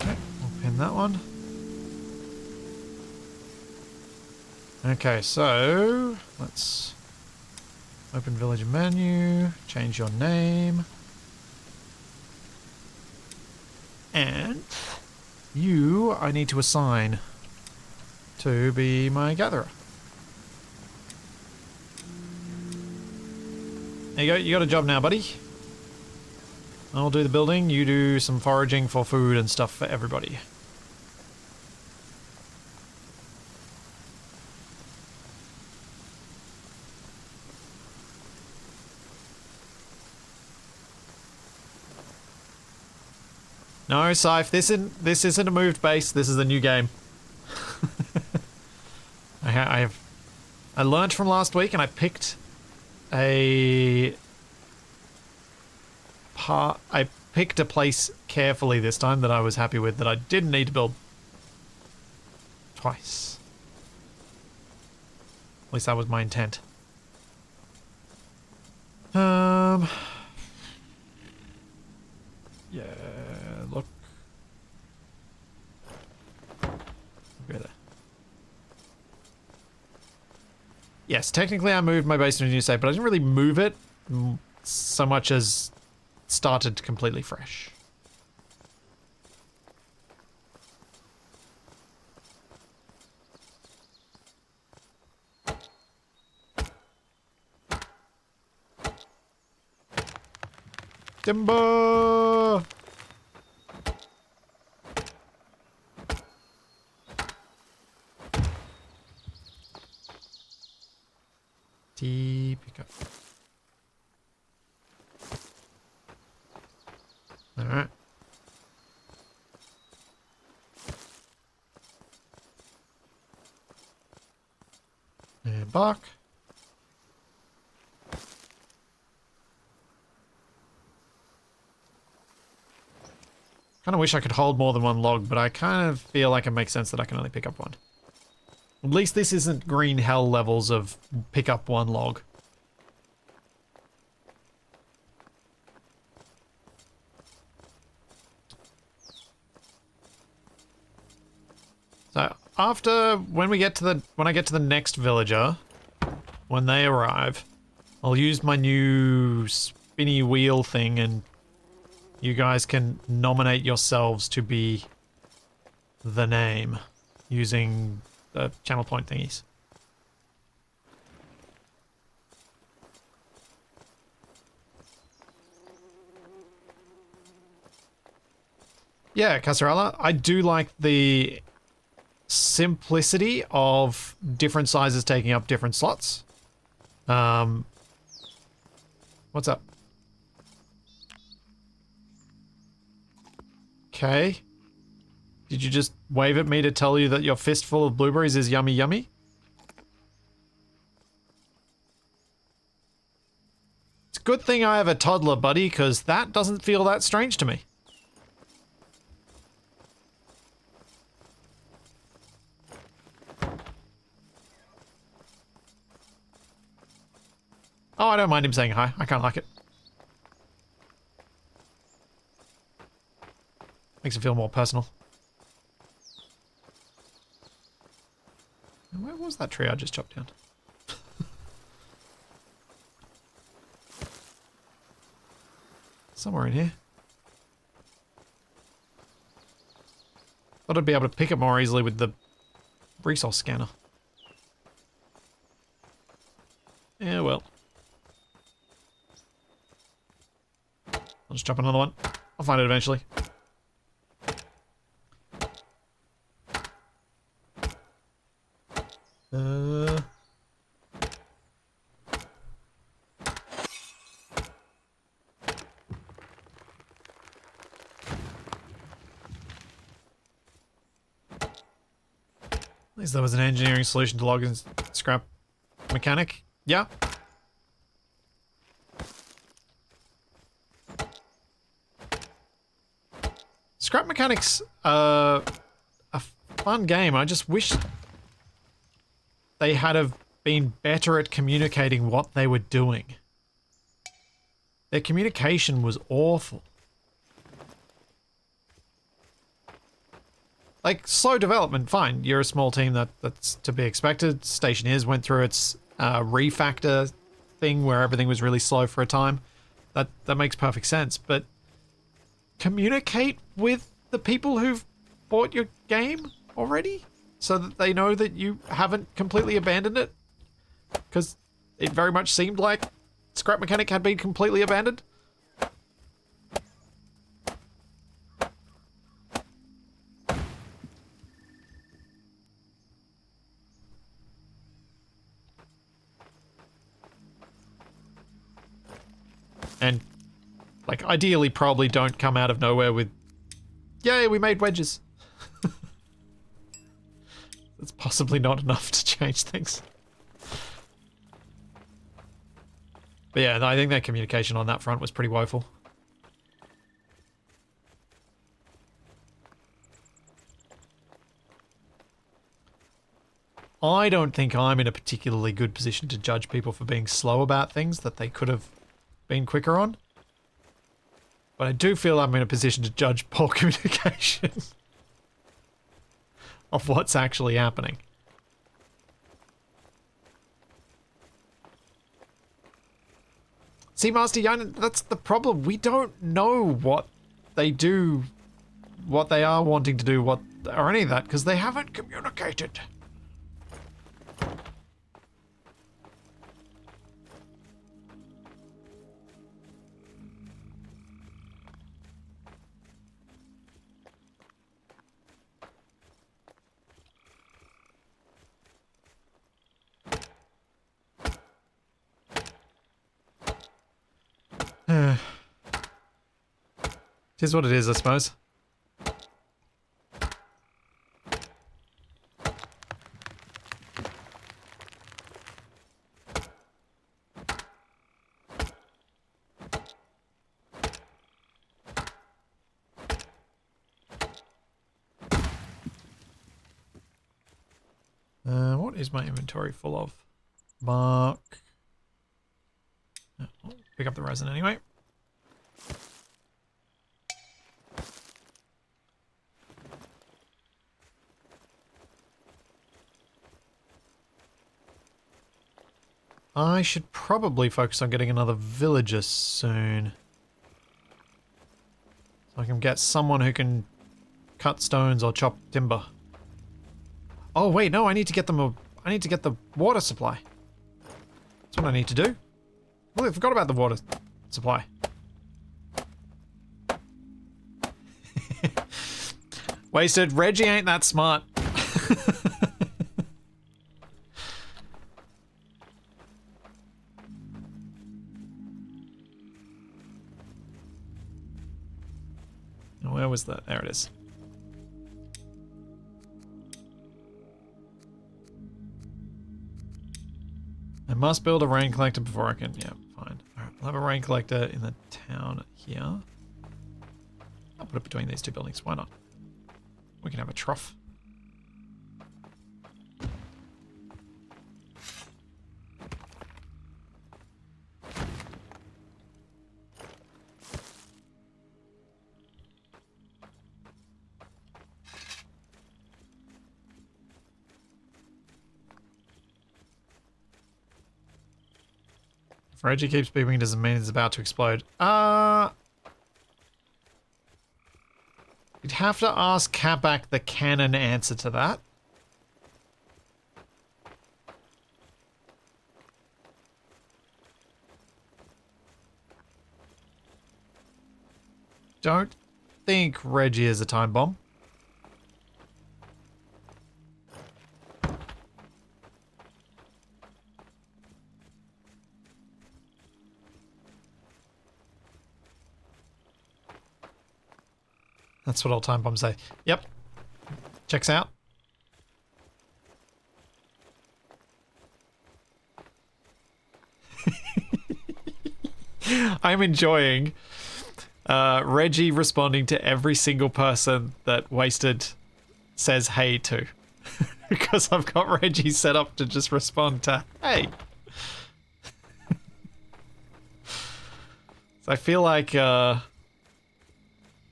Okay, we'll pin that one. Okay, so let's open villager menu, change your name. And you I need to assign to be my gatherer. There you go, you got a job now, buddy. I'll do the building, you do some foraging for food and stuff for everybody. No, Scythe, this isn't a moved base, this is a new game. I learned from last week and I picked a place carefully this time that I was happy with, that I didn't need to build twice. At least that was my intent. Yeah, look. Better. Yes, technically I moved my base to a new state, but I didn't really move it so much as started completely fresh. Timber! Pick up. Alright. And bark. Kind of wish I could hold more than one log, but I kind of feel like it makes sense that I can only pick up one. At least this isn't green hell levels of pick up one log. So when I get to the next villager, when they arrive, I'll use my new spinny wheel thing and you guys can nominate yourselves to be the name using the channel point thingies. Yeah, Casarella, I do like the simplicity of different sizes taking up different slots. What's up? Okay. Did you just wave at me to tell you that your fistful of blueberries is yummy yummy? It's a good thing I have a toddler, buddy, because that doesn't feel that strange to me. Oh, I don't mind him saying hi. I kind of like it. Makes it feel more personal. Where was that tree I just chopped down? Somewhere in here. Thought I'd be able to pick it more easily with the resource scanner. Yeah, well. I'll just chop another one. I'll find it eventually. At least there was an engineering solution to log and scrap mechanic. Yeah. Scrap mechanics a fun game. I just wish they had have been better at communicating what they were doing. Their communication was awful. Like, slow development, fine. You're a small team, that's to be expected. Stationeers went through its refactor thing where everything was really slow for a time. That makes perfect sense, but communicate with the people who've bought your game already so that they know that you haven't completely abandoned it. Because it very much seemed like Scrap Mechanic had been completely abandoned. And, like, ideally probably don't come out of nowhere with, yay, we made wedges. That's possibly not enough to change things. But yeah, I think their communication on that front was pretty woeful. I don't think I'm in a particularly good position to judge people for being slow about things that they could have been quicker on. But I do feel I'm in a position to judge poor communication of what's actually happening. See, Master Yan, that's the problem. We don't know what they do, what they are wanting to do, or any of that, because they haven't communicated. It is what it is, I suppose. What is my inventory full of? Mark. I'll pick up the resin anyway. I should probably focus on getting another villager soon. So I can get someone who can cut stones or chop timber. Oh wait, no, I need to get them I need to get the water supply. That's what I need to do. Well, I forgot about the water supply. Wasted. Reggie ain't that smart. Where was that? There it is. I must build a rain collector before I can... Yeah, fine. Alright, I'll have a rain collector in the town here. I'll put it between these two buildings. Why not? We can have a trough. Reggie keeps beeping doesn't mean it's about to explode. You'd have to ask Capac the canon answer to that. Don't think Reggie is a time bomb. That's what all time bombs say. Yep. Checks out. I'm enjoying Reggie responding to every single person that Wasted says hey to. Because I've got Reggie set up to just respond to hey. So I feel like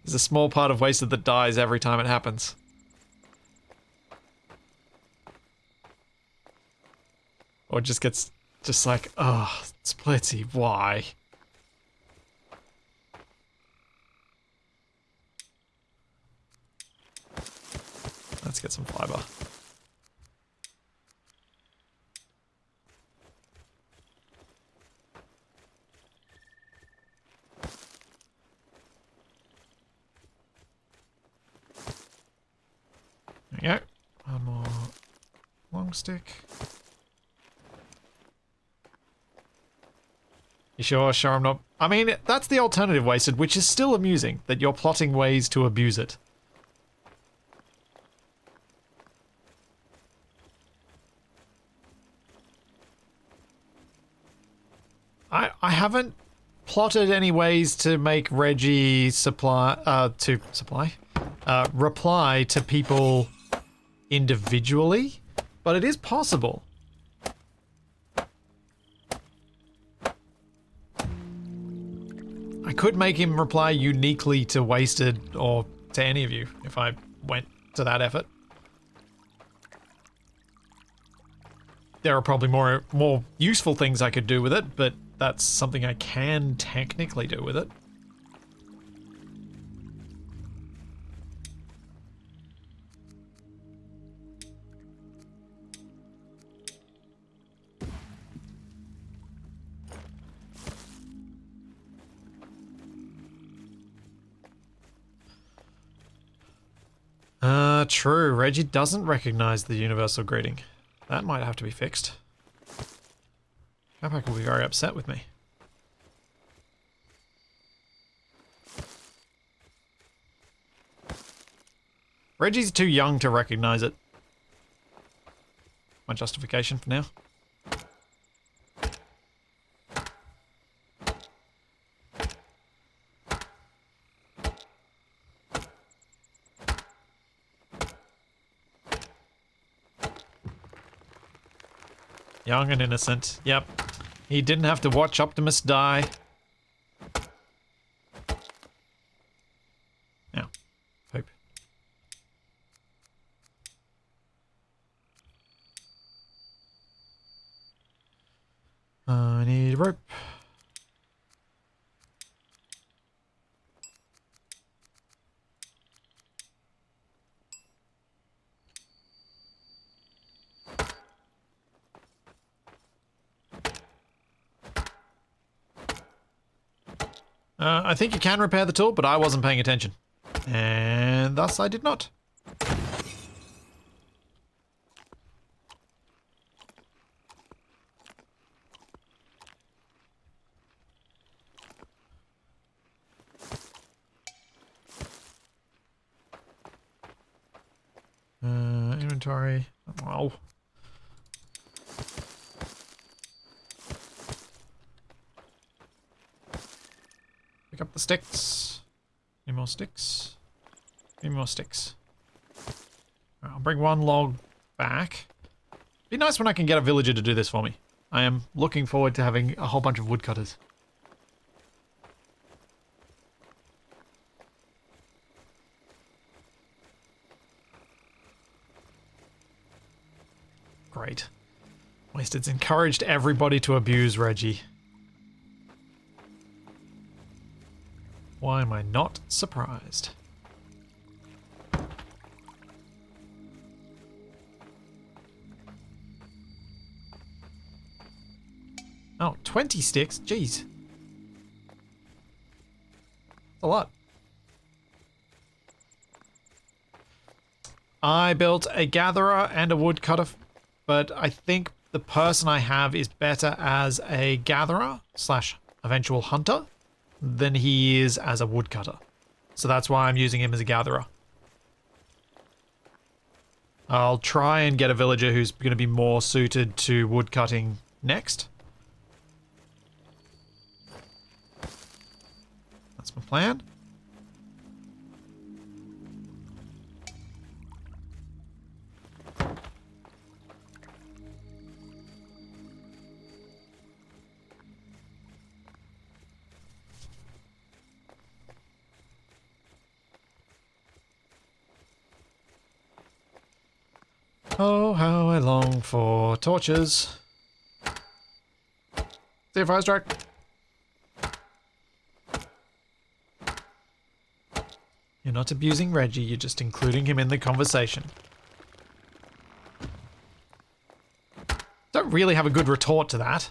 there's a small part of Wasted that dies every time it happens. Or just gets just like, oh, Splitsy, why? Let's get some fiber. There we go. One more long stick. You sure? Sure I'm not... I mean, that's the alternative, Wasted, which is still amusing, that you're plotting ways to abuse it. I haven't plotted any ways to make Reggie reply to people individually, but it is possible. I could make him reply uniquely to Wasted or to any of you if I went to that effort. There are probably more useful things I could do with it, but that's something I can technically do with it. True. Reggie doesn't recognize the universal greeting. That might have to be fixed. Capac will be very upset with me. Reggie's too young to recognize it. My justification for now. Young and innocent. Yep. He didn't have to watch Optimus die. Now, hope. I need a rope. I think you can repair the tool, but I wasn't paying attention. And thus I did not. Inventory. Oh. Pick up the sticks. Any more sticks? Any more sticks? I'll bring one log back. Be nice when I can get a villager to do this for me. I am looking forward to having a whole bunch of woodcutters. Great. Wasted's encouraged everybody to abuse Reggie. Why am I not surprised? Oh, 20 sticks? Jeez. A lot. I built a gatherer and a woodcutter, but I think the person I have is better as a gatherer slash eventual hunter than he is as a woodcutter. So that's why I'm using him as a gatherer. I'll try and get a villager who's going to be more suited to woodcutting next. That's my plan. Oh, how I long for torches. See a fire strike. You're not abusing Reggie, you're just including him in the conversation. Don't really have a good retort to that.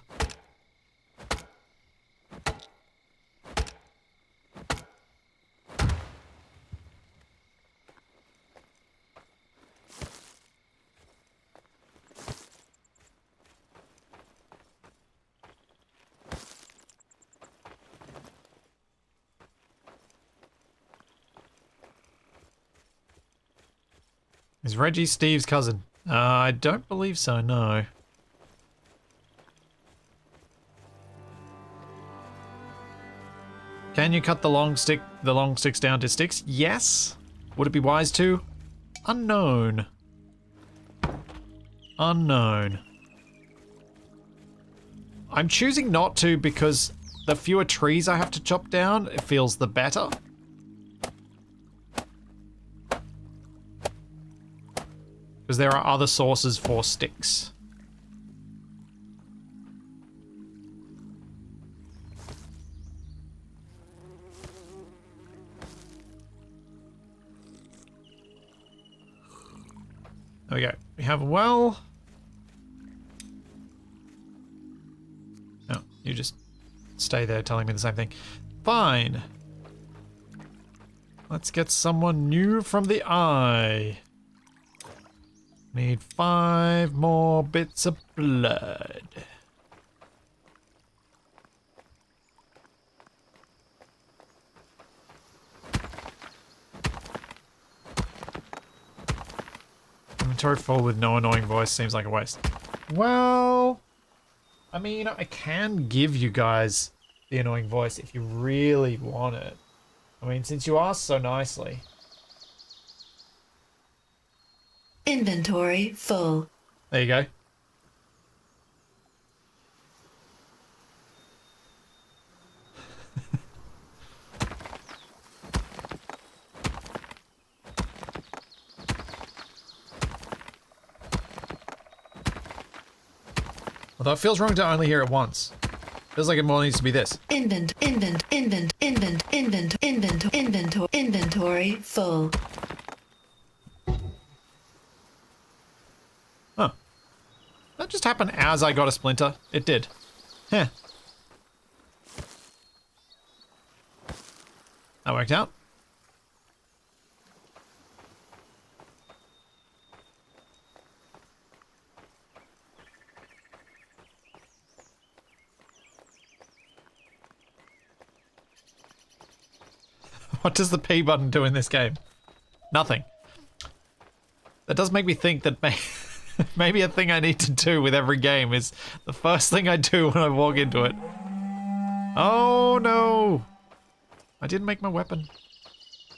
Is Reggie Steve's cousin? I don't believe so, no. Can you cut the long sticks down to sticks? Yes. Would it be wise to? Unknown. Unknown. I'm choosing not to because the fewer trees I have to chop down, it feels the better. Because there are other sources for sticks. There we go. We have a well. No, you just stay there telling me the same thing. Fine. Let's get someone new from the eye. Need 5 more bits of blood. Inventory full with no annoying voice seems like a waste. Well, I mean, I can give you guys the annoying voice if you really want it. I mean, since you asked so nicely. Inventory full. There you go. Although it feels wrong to only hear it once. Feels like it more needs to be this. Inventory full. Huh. That just happened as I got a splinter. It did. Heh. That worked out. What does the P button do in this game? Nothing. That does make me think that maybe a thing I need to do with every game is the first thing I do when I walk into it. Oh no! I didn't make my weapon.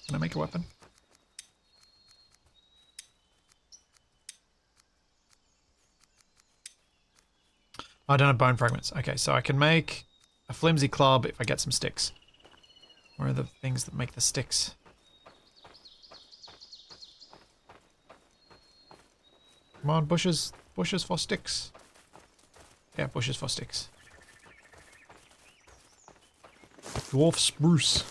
Can I make a weapon? I don't have bone fragments. Okay, so I can make a flimsy club if I get some sticks. Where are the things that make the sticks? Come on, bushes. Bushes for sticks. Yeah, bushes for sticks. Dwarf spruce.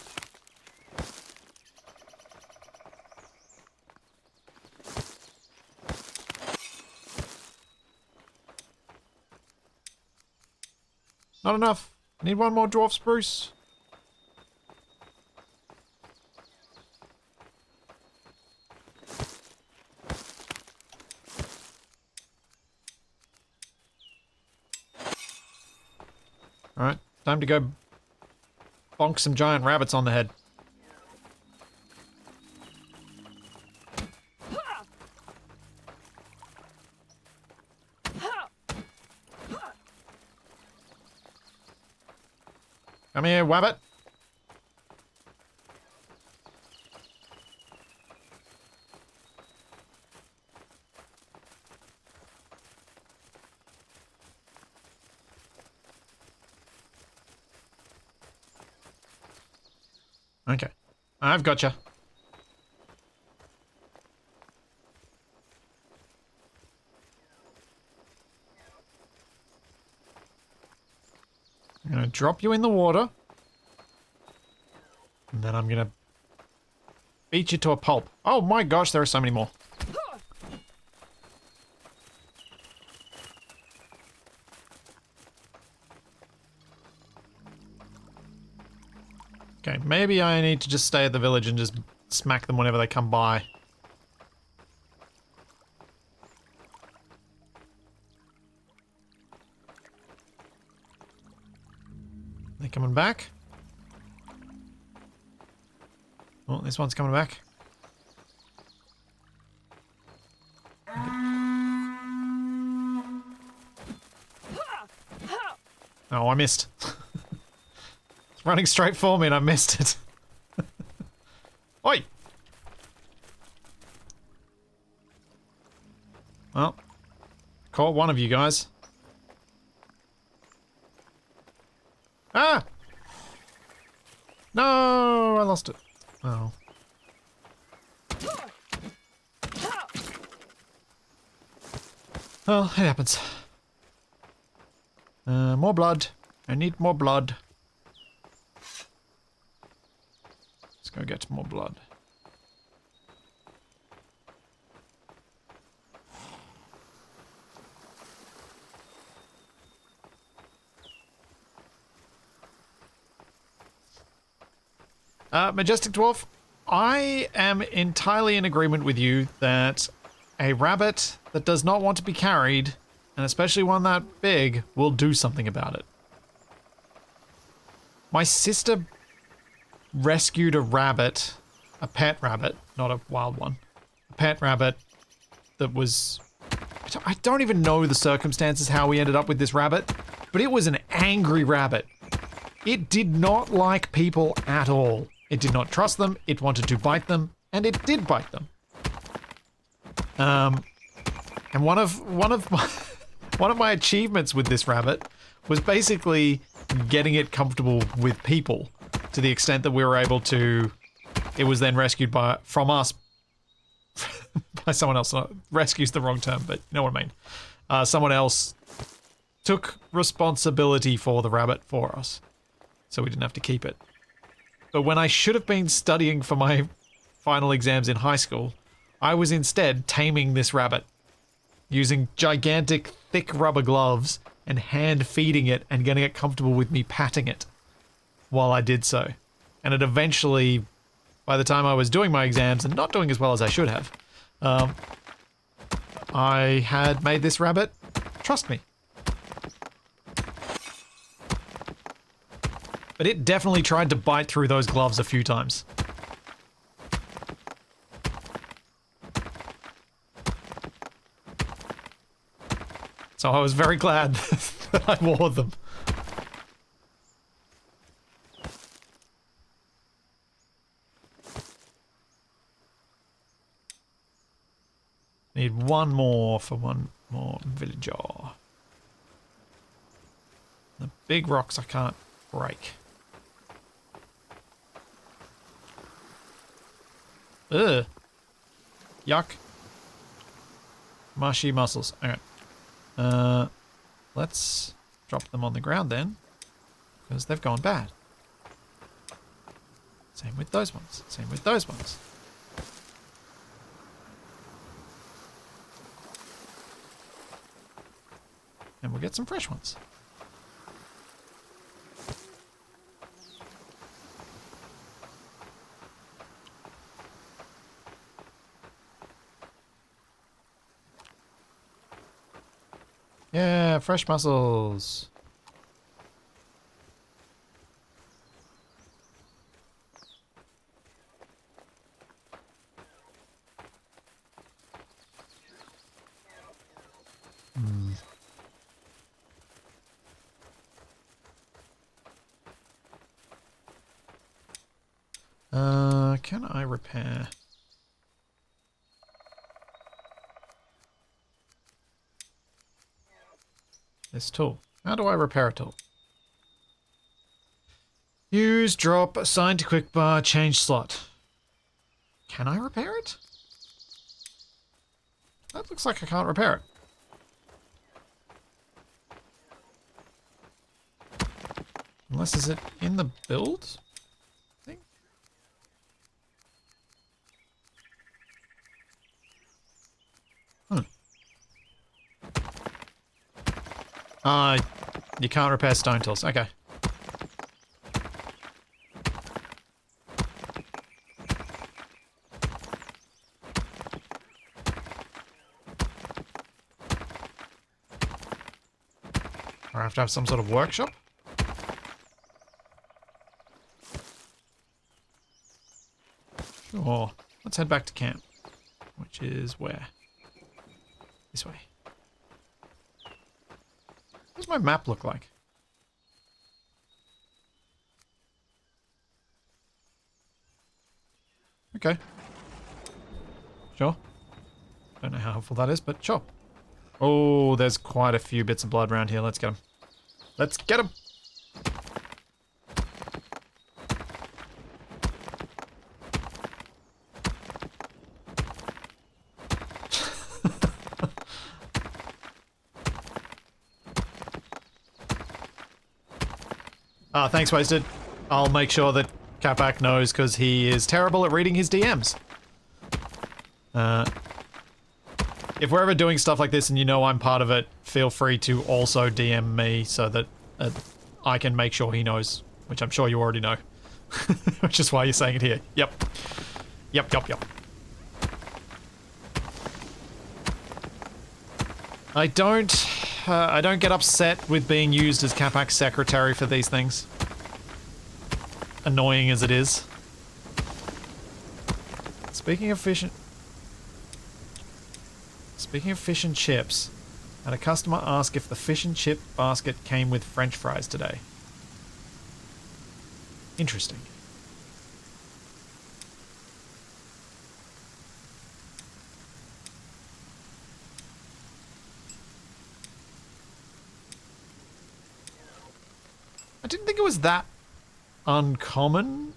Not enough. Need one more dwarf spruce. Alright, time to go bonk some giant rabbits on the head. Come here, wabbit. Okay, I've gotcha. I'm gonna drop you in the water. And then I'm gonna beat you to a pulp. Oh my gosh, there are so many more. Okay, maybe I need to just stay at the village and just smack them whenever they come by. They coming back? Oh, this one's coming back. Oh, I missed. It's running straight for me and I missed it. Oi! Well, caught one of you guys. Ah! No, I lost it. Oh. Well, it happens. More blood. I need more blood. Let's go get more blood. Majestic Dwarf, I am entirely in agreement with you that a rabbit that does not want to be carried, and especially one that big, will do something about it. My sister rescued a rabbit, a pet rabbit, not a wild one, a pet rabbit that was... I don't even know the circumstances how we ended up with this rabbit, but it was an angry rabbit. It did not like people at all. It did not trust them, it wanted to bite them, and it did bite them. And one of my achievements with this rabbit was basically getting it comfortable with people, to the extent that we were able to... It was then rescued from us by someone else. Rescue's the wrong term, but you know what I mean. Someone else took responsibility for the rabbit for us, so we didn't have to keep it. But when I should have been studying for my final exams in high school, I was instead taming this rabbit, using gigantic, thick rubber gloves and hand feeding it and getting it comfortable with me patting it while I did so. And it eventually, by the time I was doing my exams and not doing as well as I should have, I had made this rabbit trust me. But it definitely tried to bite through those gloves a few times. So I was very glad that I wore them. Need one more for one more villager. The big rocks I can't break. Ugh. Yuck. Mushy mussels. Okay. Let's drop them on the ground then, because they've gone bad. Same with those ones. Same with those ones. And we'll get some fresh ones. Yeah, fresh mussels. Can I repair? This tool. How do I repair a tool? Use, drop, assign to quick bar, change slot. Can I repair it? That looks like I can't repair it. Unless, is it in the build thing? You can't repair stone tools. Okay. I have to have some sort of workshop. Sure. Let's head back to camp. Which is where? This way. What does my map look like? Okay. Sure. Don't know how helpful that is, but sure. Oh, there's quite a few bits of blood around here. Let's get them. Let's get them! Thanks, Wasted. I'll make sure that Capac knows, because he is terrible at reading his DMs. If we're ever doing stuff like this and you know I'm part of it, feel free to also DM me so that I can make sure he knows, which I'm sure you already know. Which is why you're saying it here. Yep. Yep. I don't get upset with being used as Capac's secretary for these things. Annoying as it is. Speaking of Speaking of fish and chips, I had a customer ask if the fish and chip basket came with French fries today. Interesting. I didn't think it was that uncommon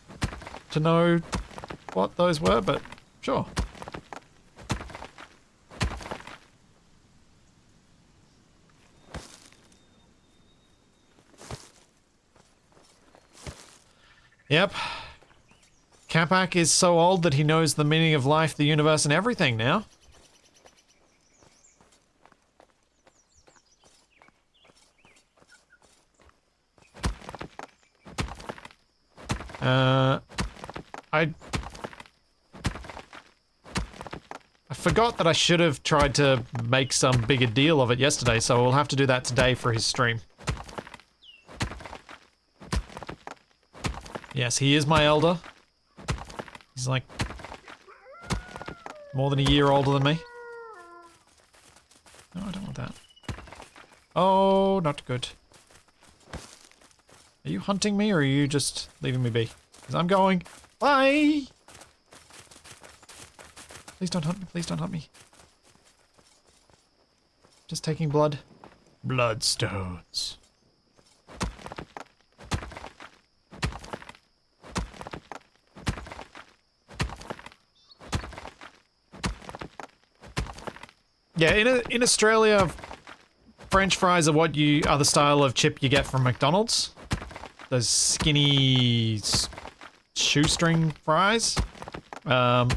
to know what those were, but sure. Yep. Capac is so old that he knows the meaning of life, the universe, and everything now. I forgot that I should have tried to make some bigger deal of it yesterday, so we'll have to do that today for his stream. Yes, he is my elder. He's like more than a year older than me. No, I don't want that. Oh, not good. Are you hunting me or are you just leaving me be? Because I'm going. Bye! Please don't hunt me. Please don't hunt me. Just taking blood. Bloodstones. Yeah, in Australia, French fries are what are the style of chip you get from McDonald's. Those skinny shoestring fries. And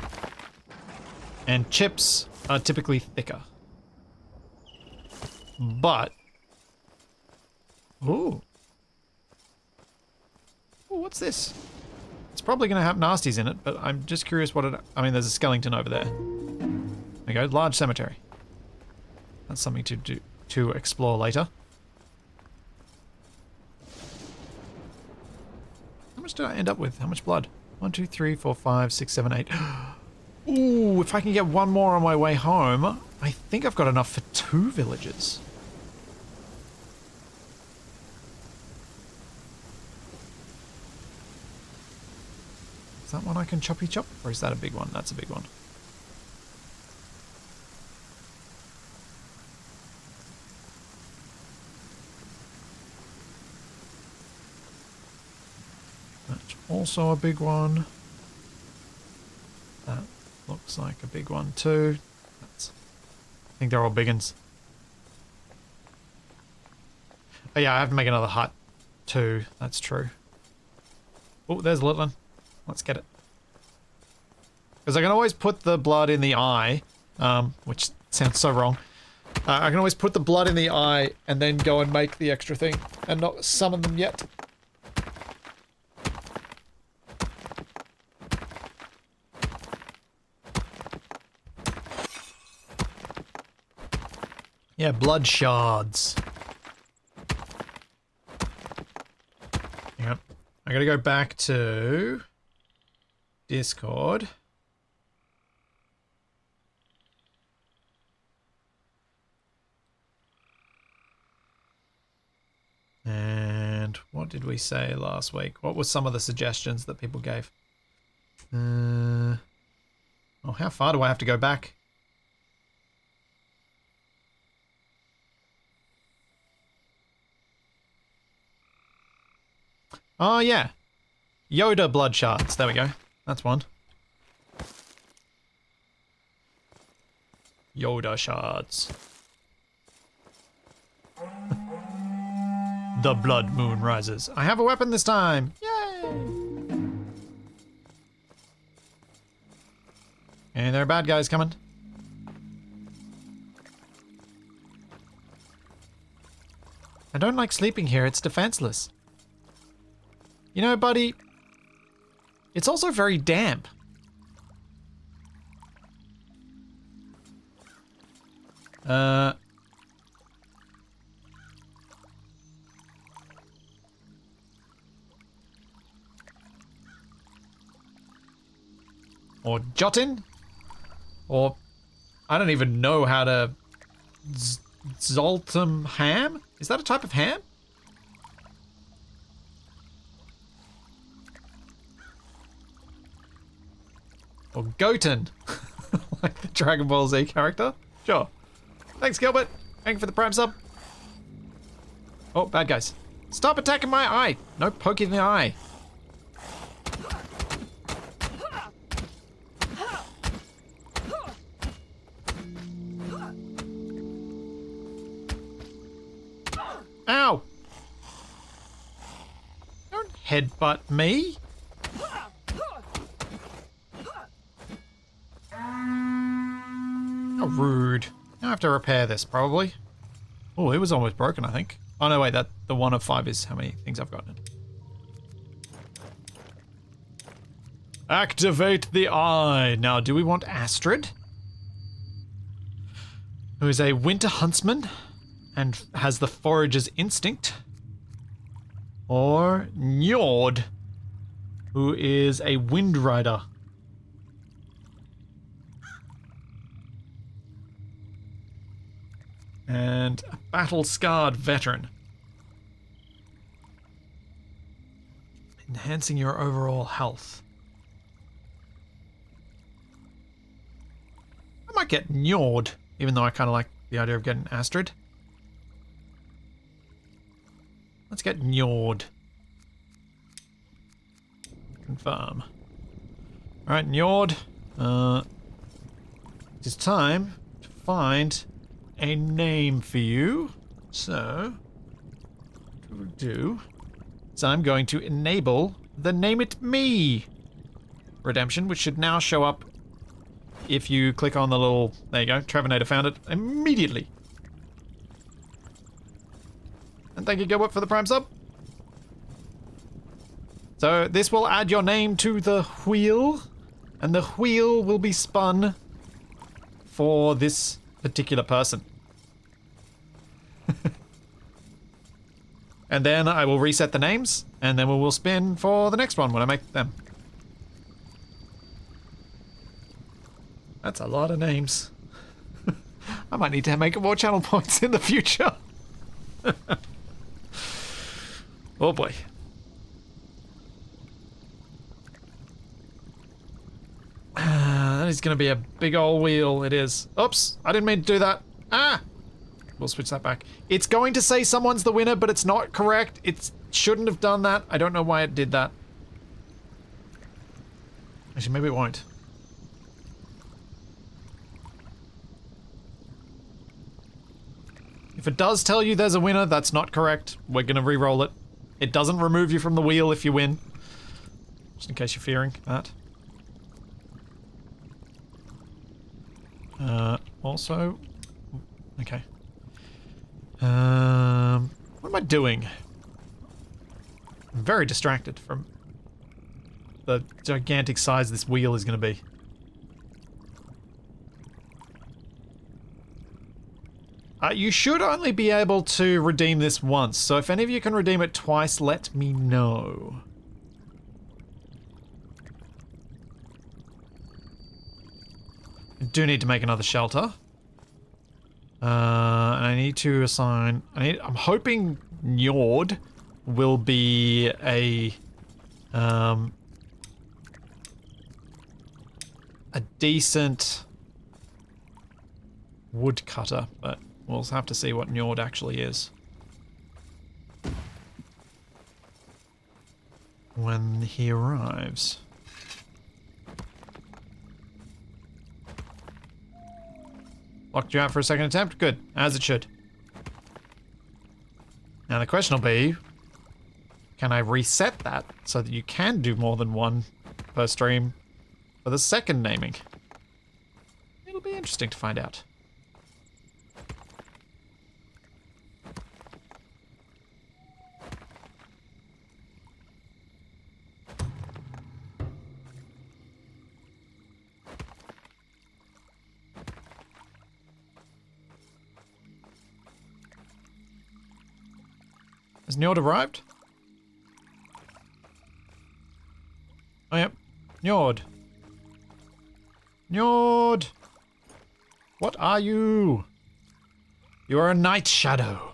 chips are typically thicker. But... Ooh. Ooh, what's this? It's probably going to have nasties in it, but I'm just curious what it... I mean, there's a skeleton over there. There you go, large cemetery. That's something to explore later. How much did I end up with? How much blood? 1, 2, 3, 4, 5, 6, 7, 8. Ooh, if I can get one more on my way home, I think I've got enough for 2 villages. Is that one I can choppy chop? Or is that a big one? That's a big one. That's also a big one. That looks like a big one too. I think they're all big ones. Oh yeah, I have to make another hut too. That's true. Oh, there's a little one. Let's get it. Because I can always put the blood in the eye, which sounds so wrong. I can always put the blood in the eye and then go and make the extra thing and not summon them yet. Yeah, blood shards. Yep. I gotta go back to Discord. And what did we say last week? What were some of the suggestions that people gave? Oh, how far do I have to go back? Oh, yeah. Yoda blood shards. There we go. That's one. Yoda shards. The blood moon rises. I have a weapon this time. Yay! And there are bad guys coming. I don't like sleeping here. It's defenseless. You know, buddy, it's also very damp. Or Jotun? Or I don't even know how to... Zoltum ham? Is that a type of ham? Or Goten, like the Dragon Ball Z character. Sure. Thanks, Gilbert. Thank you for the prime sub. Oh, bad guys. Stop attacking my eye. No poking the eye. Ow. Don't headbutt me. How rude. I have to repair this, probably. Oh, it was almost broken, I think. Oh, no, wait, that the 1 of 5 is how many things I've gotten. Activate the eye. Now, do we want Astrid? Who is a winter huntsman and has the forager's instinct? Or Njord, who is a wind rider? And a battle-scarred veteran. Enhancing your overall health. I might get Njord, even though I kind of like the idea of getting Astrid. Let's get Njord. Confirm. Alright, Njord. It's time to find a name for you. So, what we do is I'm going to enable the Name It Me redemption, which should now show up if you click on the little... There you go, Trevenator found it immediately. And thank you, Gilbert, for the prime sub. So this will add your name to the wheel, and the wheel will be spun for this particular person. And then I will reset the names, and then we will spin for the next one when I make them. That's a lot of names. I might need to make more channel points in the future. Oh boy. That is going to be a big old wheel, it is. Oops, I didn't mean to do that. Ah! We'll switch that back. It's going to say someone's the winner, but it's not correct. It shouldn't have done that. I don't know why it did that. Actually, maybe it won't. If it does tell you there's a winner, that's not correct. We're going to re-roll it. It doesn't remove you from the wheel if you win. Just in case you're fearing that. Also... Okay. What am I doing? I'm very distracted from the gigantic size this wheel is going to be. You should only be able to redeem this once, so if any of you can redeem it twice, let me know. I do need to make another shelter. And I need to assign... I'm hoping Njord will be a decent woodcutter, but we'll have to see what Njord actually is when he arrives. Locked you out for a second attempt? Good, as it should. Now the question will be, can I reset that so that you can do more than one per stream for the second naming? It'll be interesting to find out. Has Njord arrived? Oh, yep. Njord. Njord! What are you? You are a night shadow.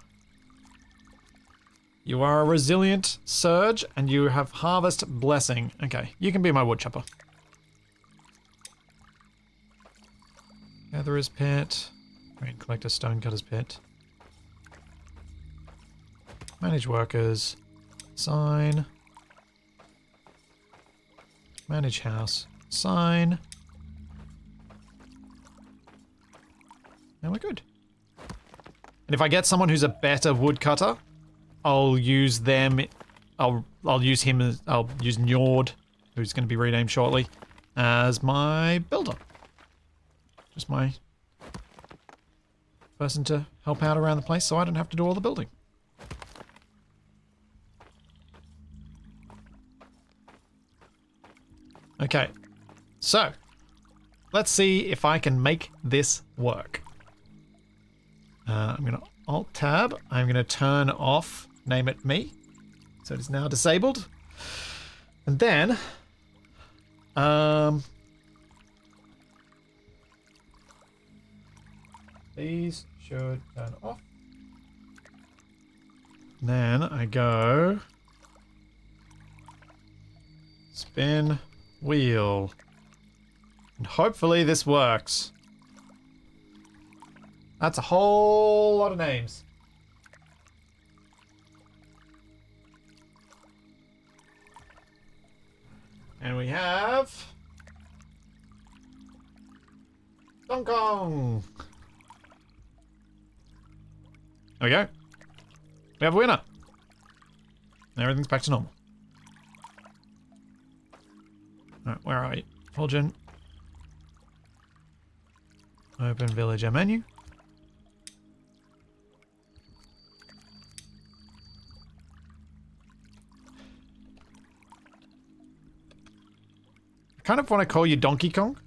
You are a resilient surge, and you have harvest blessing. Okay, you can be my wood chopper. Gatherer's pit. Rain collector, stonecutter's pit. Manage workers. Sign. Manage house. Sign. And we're good. And if I get someone who's a better woodcutter, I'll use them. I'll use him as I'll use Njord, who's going to be renamed shortly, as my builder. Just my person to help out around the place, so I don't have to do all the building. Okay, so let's see if I can make this work. I'm going to Alt-Tab. I'm going to turn off Name It Me. So it is now disabled. And then... these should turn off. Then I go... spin wheel. And hopefully this works. That's a whole lot of names. And we have... Hong Kong. There we go. We have a winner. Everything's back to normal. Alright, where are you? Fulgen. Open villager menu. I kind of want to call you Donkey Kong.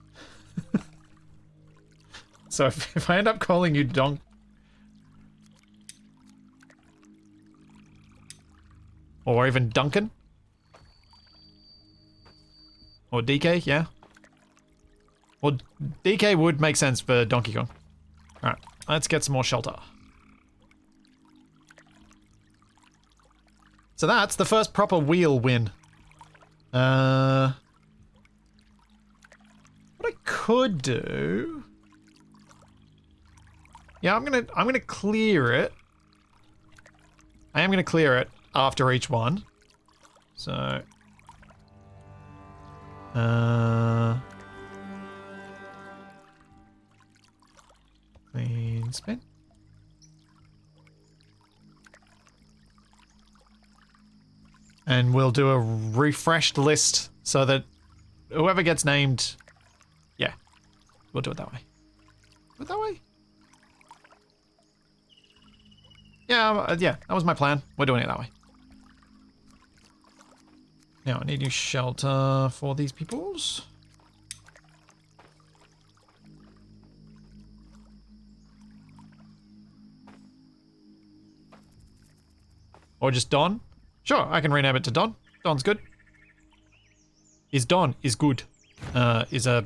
So if I end up calling you or even Duncan. Or DK, yeah. Well, DK would make sense for Donkey Kong. Alright, let's get some more shelter. So that's the first proper wheel win. What I could do... yeah, I'm gonna clear it. I am gonna clear it after each one. So... clean spin. And we'll do a refreshed list so that whoever gets named... yeah, we'll do it that way. Do it that way? Yeah, yeah, that was my plan. We're doing it that way. Now I need new shelter for these peoples. Or just Don. Sure, I can rename it to Don. Don's good. Don is good. Is a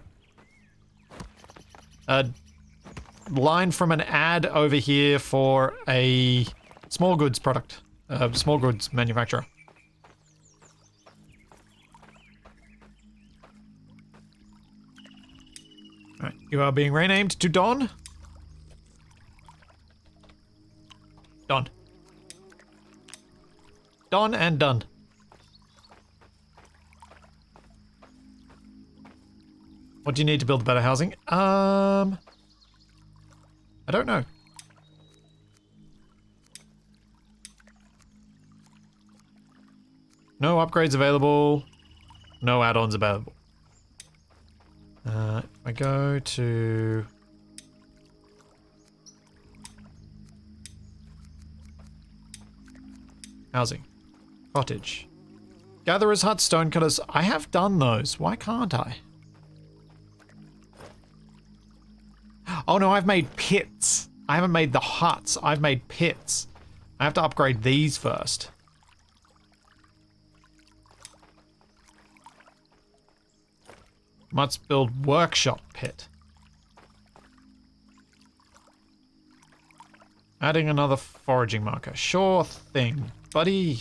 line from an ad over here for a small goods product. Small goods manufacturer. Alright, you are being renamed to Don. Don. Don and done. What do you need to build better housing? I don't know. No upgrades available. No add-ons available. If I go to... housing. Cottage. Gatherer's hut, stonecutters. I have done those. Why can't I? Oh no, I've made pits. I haven't made the huts. I've made pits. I have to upgrade these first. Must build workshop pit. Adding another foraging marker. Sure thing, buddy.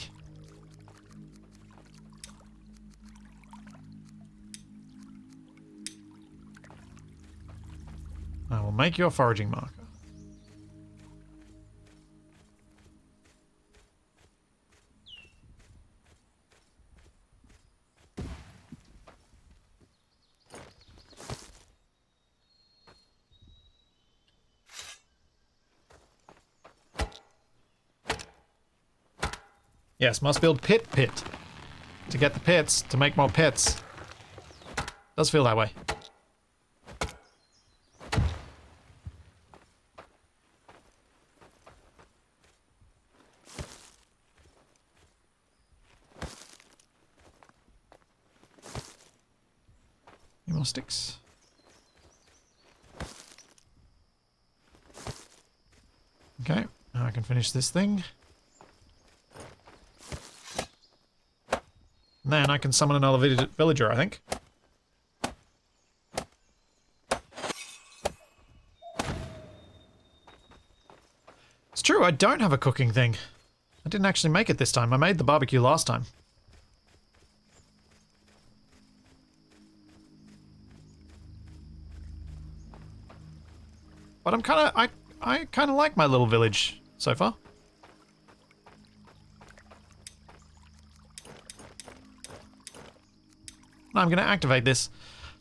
I will make you a foraging marker. Yes, must build pit to get the pits, to make more pits. Does feel that way. Any more sticks? Okay, now I can finish this thing. And then I can summon another villager, I think. It's true, I don't have a cooking thing. I didn't actually make it this time. I made the barbecue last time. But I'm kind of... I kind of like my little village so far. I'm going to activate this.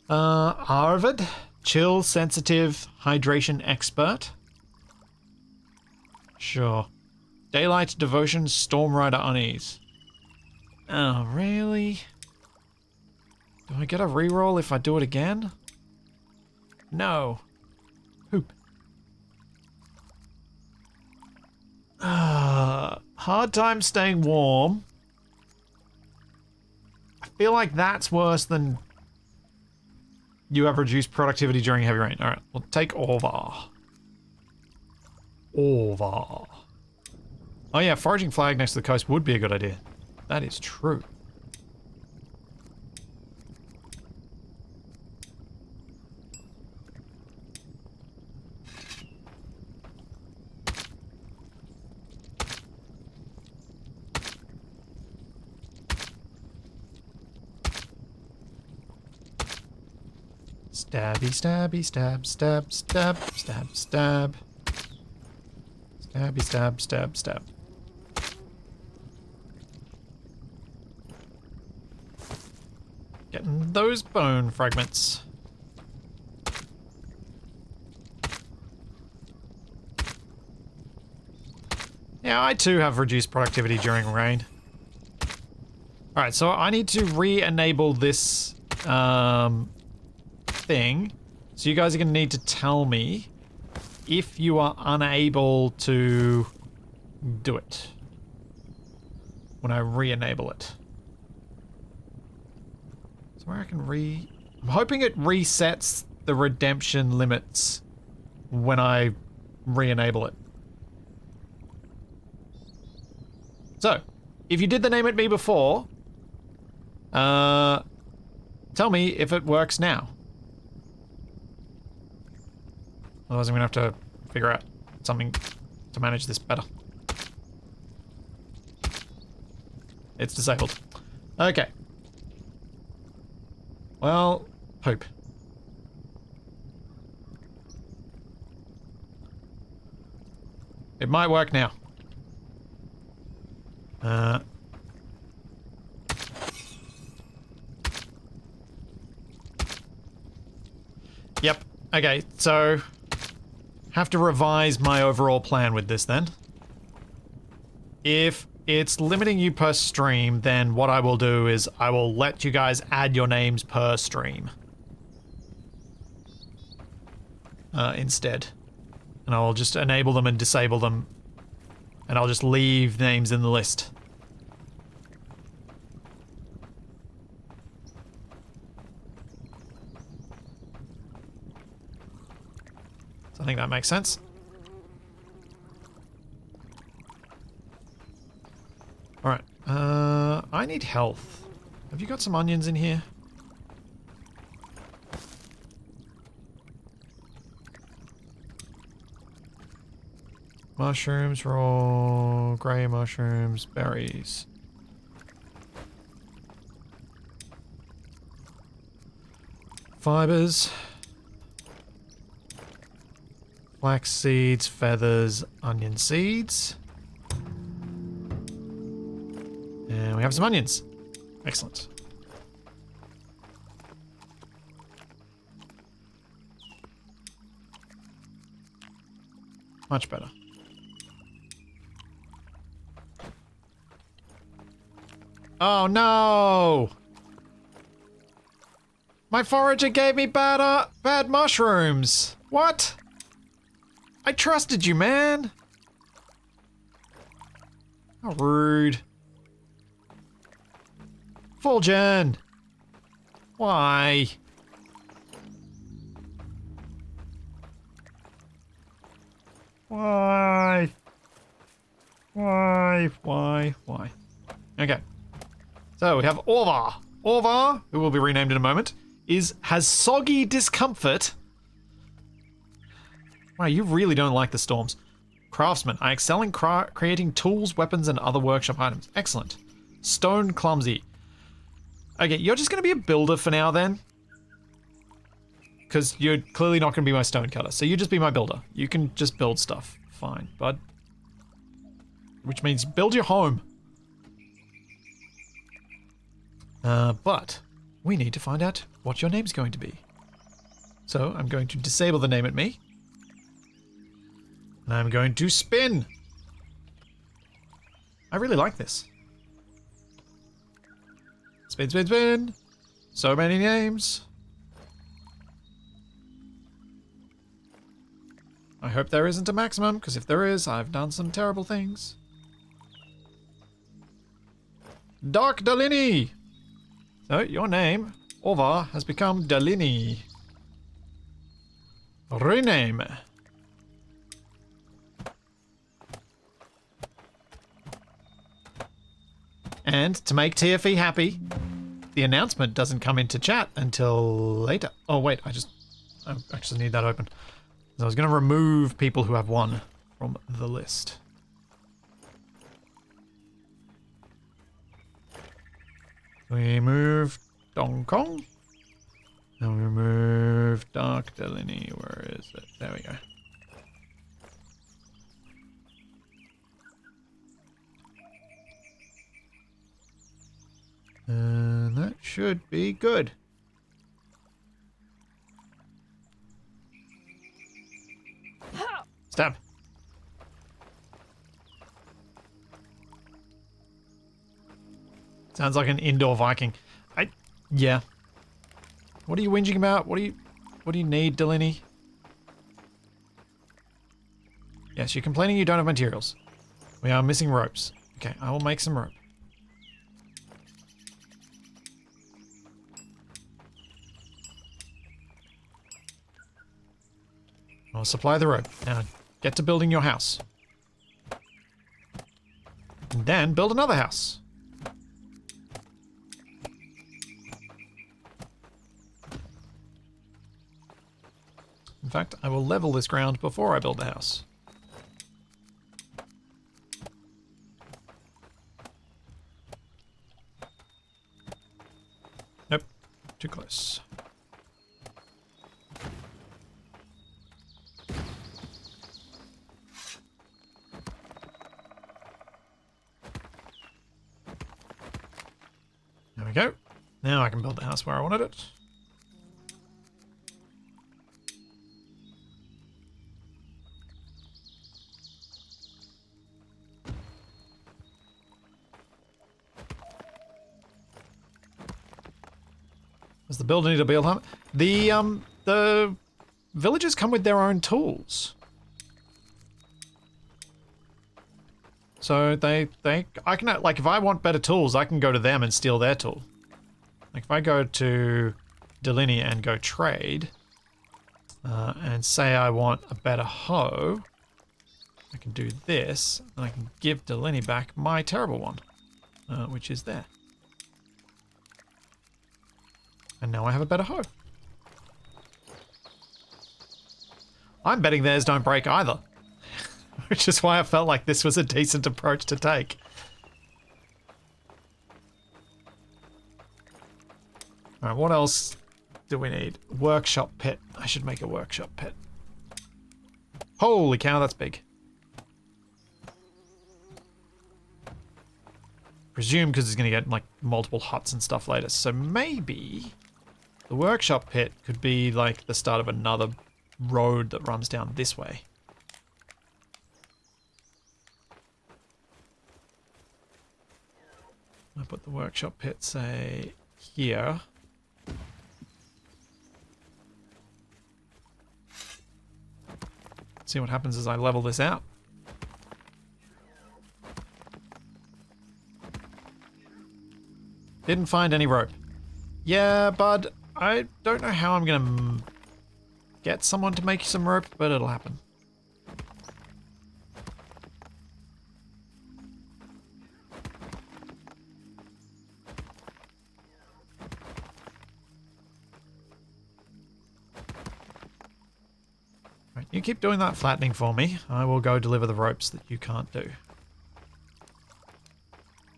Arvid, chill, sensitive, hydration expert. Sure. Daylight, devotion, storm rider, unease. Oh, really? Do I get a reroll if I do it again? No. Hoop. Hard time staying warm. I feel like that's worse than you have reduced productivity during heavy rain. Alright, we'll take Orvar. Orvar. Oh yeah, foraging flag next to the coast would be a good idea. That is true. Stabby, stabby, stab, stab, stab, stab, stab. Stabby, stab, stab, stab. Getting those bone fragments. Yeah, I too have reduced productivity during rain. Alright, so I need to re-enable this thing. So you guys are going to need to tell me if you are unable to do it when I re-enable it. So where I can I'm hoping it resets the redemption limits when I re-enable it. So, if you did the name at me before, tell me if it works now. Otherwise I'm going to have to figure out something to manage this better. It's disabled. Okay. Well, hope. It might work now. Yep. Okay, so have to revise my overall plan with this then. If it's limiting you per stream, then what I will do is I will let you guys add your names per stream. Instead. And I'll just enable them and disable them. And I'll just leave names in the list. So I think that makes sense. Alright, I need health. Have you got some onions in here? Mushrooms, raw, grey mushrooms, berries. Fibers. Flax seeds, feathers, onion seeds. And we have some onions. Excellent. Much better. Oh no! My forager gave me bad mushrooms. What? I trusted you, man. How rude. Fulgen. Why? Why? Why? Okay. So we have Orvar. Orvar, who will be renamed in a moment, has soggy discomfort. Wow, you really don't like the storms. Craftsman. I excel in creating tools, weapons, and other workshop items. Excellent. Stone clumsy. Okay, you're just going to be a builder for now then. Because you're clearly not going to be my stone cutter. So you just be my builder. You can just build stuff. Fine, bud. Which means build your home. But we need to find out what your name's going to be. So I'm going to disable the name at me. And I'm going to spin. I really like this. Spin, spin, spin. So many names. I hope there isn't a maximum, because if there is, I've done some terrible things. Dark Dalini! So, your name, Orvar, has become Dalini. Rename. And to make TFE happy, the announcement doesn't come into chat until later. Oh wait, I actually need that open. So I was going to remove people who have one from the list. We move Dong Kong. And we move Dark Delini. Where is it? There we go. And that should be good. Stab. Sounds like an indoor Viking. Yeah. What are you whinging about? What do you need, Delaney? Yes, you're complaining you don't have materials. We are missing ropes. Okay, I will make some rope. I'll supply the rope. Now, get to building your house. And then build another house. In fact, I will level this ground before I build the house. Nope, too close. There we go. Now I can build the house where I wanted it. Does the builder need a build home? The villagers come with their own tools. So I can, like, if I want better tools, I can go to them and steal their tool. Like if I go to Delinea and go trade, and say I want a better hoe, I can do this, and I can give Delinea back my terrible one, which is there. And now I have a better hoe. I'm betting theirs don't break either. Which is why I felt like this was a decent approach to take. Alright, what else do we need? Workshop pit. I should make a workshop pit. Holy cow, that's big. Presume because it's going to get like multiple huts and stuff later. So maybe the workshop pit could be like the start of another road that runs down this way. I put the workshop pit, say, here. See what happens as I level this out. Didn't find any rope. Yeah, bud, I don't know how I'm gonna get someone to make some rope, but it'll happen. Right, you keep doing that flattening for me. I will go deliver the ropes that you can't do.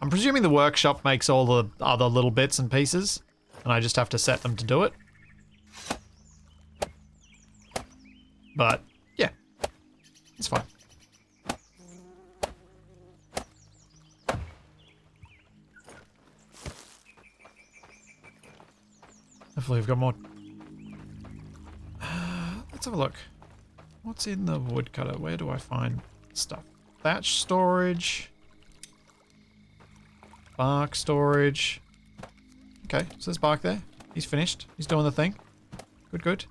I'm presuming the workshop makes all the other little bits and pieces, and I just have to set them to do it. But, yeah, it's fine. Hopefully we've got more. Let's have a look. What's in the woodcutter? Where do I find stuff? Thatch storage. Bark storage. Okay, so there's bark there. He's finished. He's doing the thing. Good, good.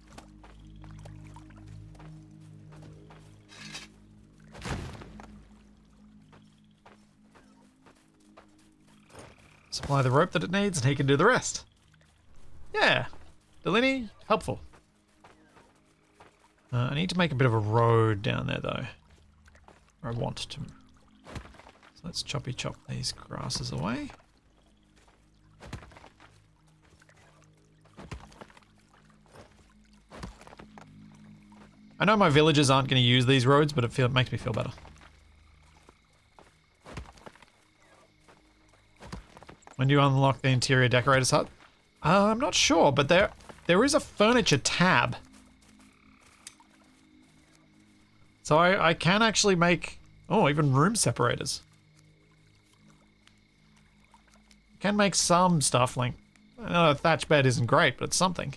Supply the rope that it needs and he can do the rest. Yeah. Delaney, helpful. I need to make a bit of a road down there though. Or I want to. So let's choppy chop these grasses away. I know my villagers aren't going to use these roads, but it makes me feel better. When do you unlock the interior decorator's hut? I'm not sure, but there is a furniture tab. So I can actually make, even room separators. I can make some stuff, like, I know a thatch bed isn't great, but it's something.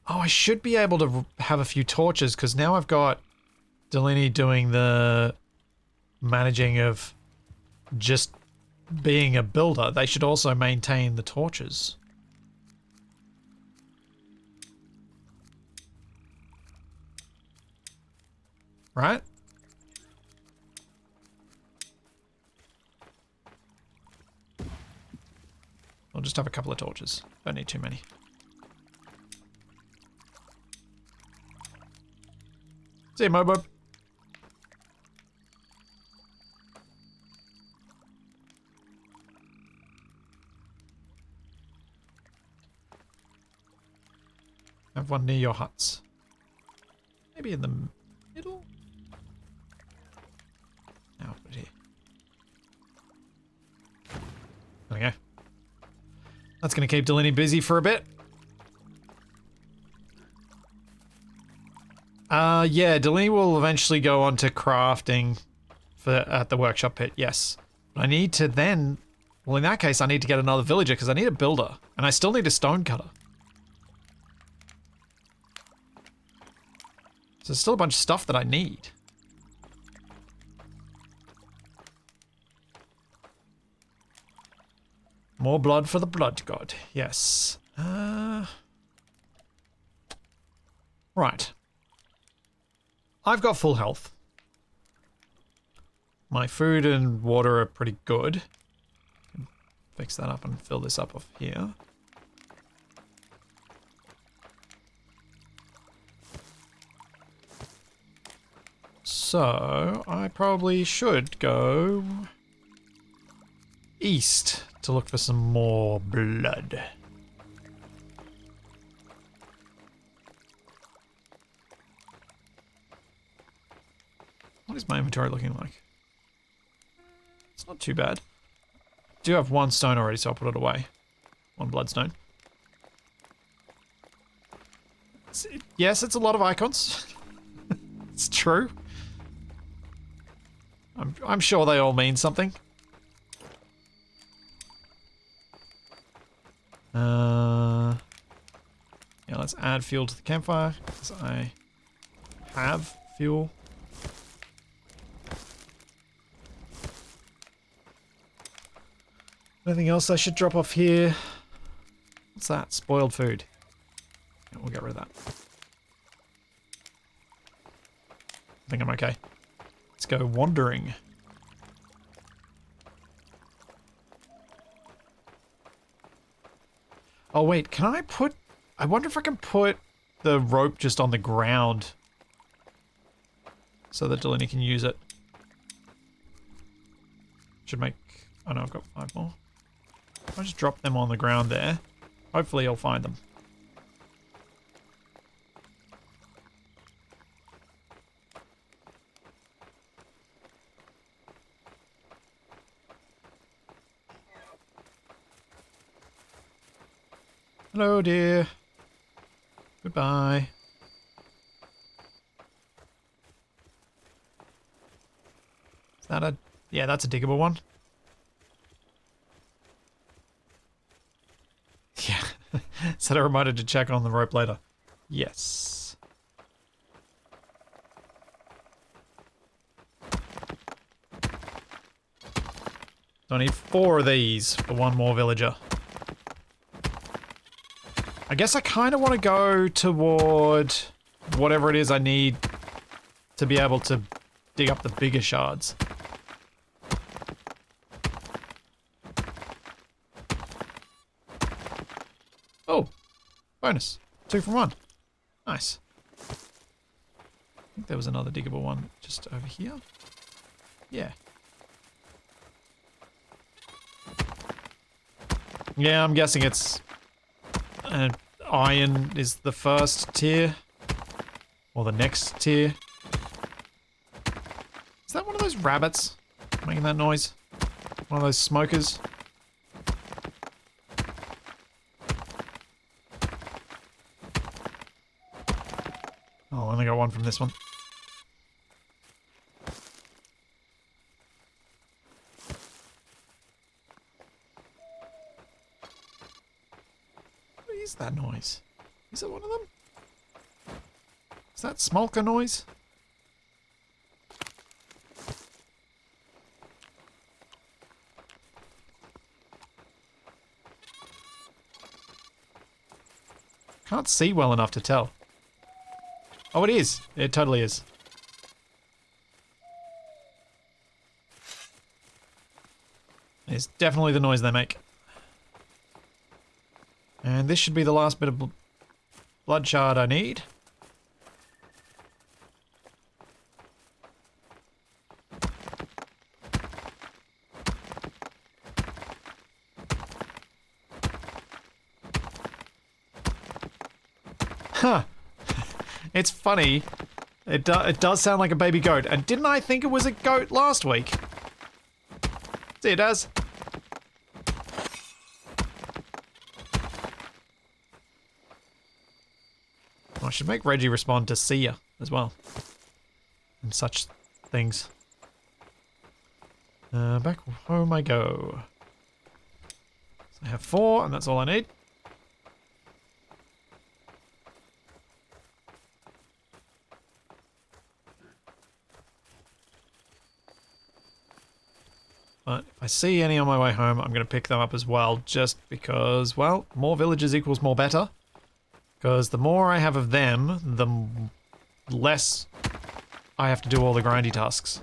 Oh, I should be able to have a few torches, because now I've got Delaney doing the managing of just being a builder. They should also maintain the torches. Right? I'll just have a couple of torches. Don't need too many. See you, Mobo. Have one near your huts. Maybe in the middle? No, I'll put it here. There we go. That's going to keep Delaney busy for a bit. Yeah, Delaney will eventually go on to crafting at the workshop pit, yes. But I need to then, well, in that case, I need to get another villager because I need a builder. And I still need a stone cutter. So there's still a bunch of stuff that I need. More blood for the blood god, yes. Right. I've got full health. My food and water are pretty good. Fix that up and fill this up off here. So, I probably should go east to look for some more blood. What is my inventory looking like? It's not too bad. I do have one stone already, so I'll put it away. One bloodstone. Yes, it's a lot of icons. It's true. I'm sure they all mean something. Yeah, let's add fuel to the campfire, because I have fuel. Anything else I should drop off here? What's that? Spoiled food. Yeah, we'll get rid of that. I think I'm okay. Let's go wandering. Oh wait, can I put... I wonder if I can put the rope just on the ground so that Delaney can use it. Should make... Oh no, I've got 5 more. I'll just drop them on the ground there. Hopefully I'll find them. Hello, dear. Goodbye. Is that a... Yeah, that's a diggable one. Yeah. Set a reminder to check on the rope later. Yes. So I need 4 of these for 1 more villager. I guess I kind of want to go toward whatever it is I need to be able to dig up the bigger shards. Oh, bonus. 2 from 1. Nice. I think there was another diggable one just over here. Yeah. Yeah, I'm guessing it's... iron is the first tier. Or the next tier. Is that one of those rabbits making that noise? One of those smokers? Oh, I only got 1 from this one. What is that noise? Is it one of them? Is that smolker noise? Can't see well enough to tell. Oh, it is. It totally is. It's definitely the noise they make. And this should be the last bit of blood shard I need. Huh. It's funny. It does sound like a baby goat. And didn't I think it was a goat last week? See, it does. I should make Reggie respond to see ya as well. And such things. Back home I go. So I have 4, and that's all I need. But if I see any on my way home, I'm going to pick them up as well, just because, well, more villagers equals more better. Because the more I have of them, the less I have to do all the grindy tasks.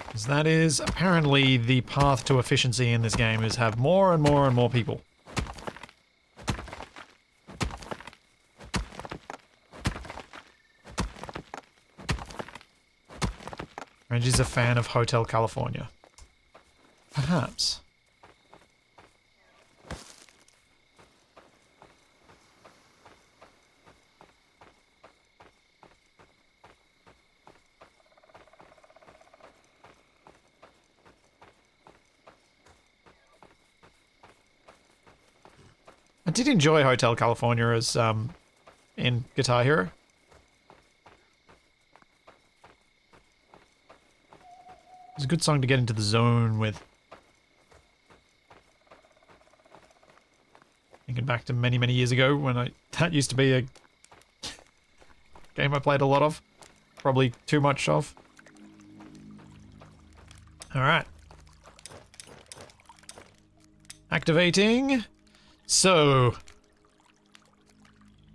Because that is apparently the path to efficiency in this game, is have more and more and more people. Reggie's a fan of Hotel California. Perhaps. I did enjoy Hotel California as in Guitar Hero. It's a good song to get into the zone with. Thinking back to many, many years ago when that used to be a game I played a lot of. Probably too much of. Alright. Activating. So.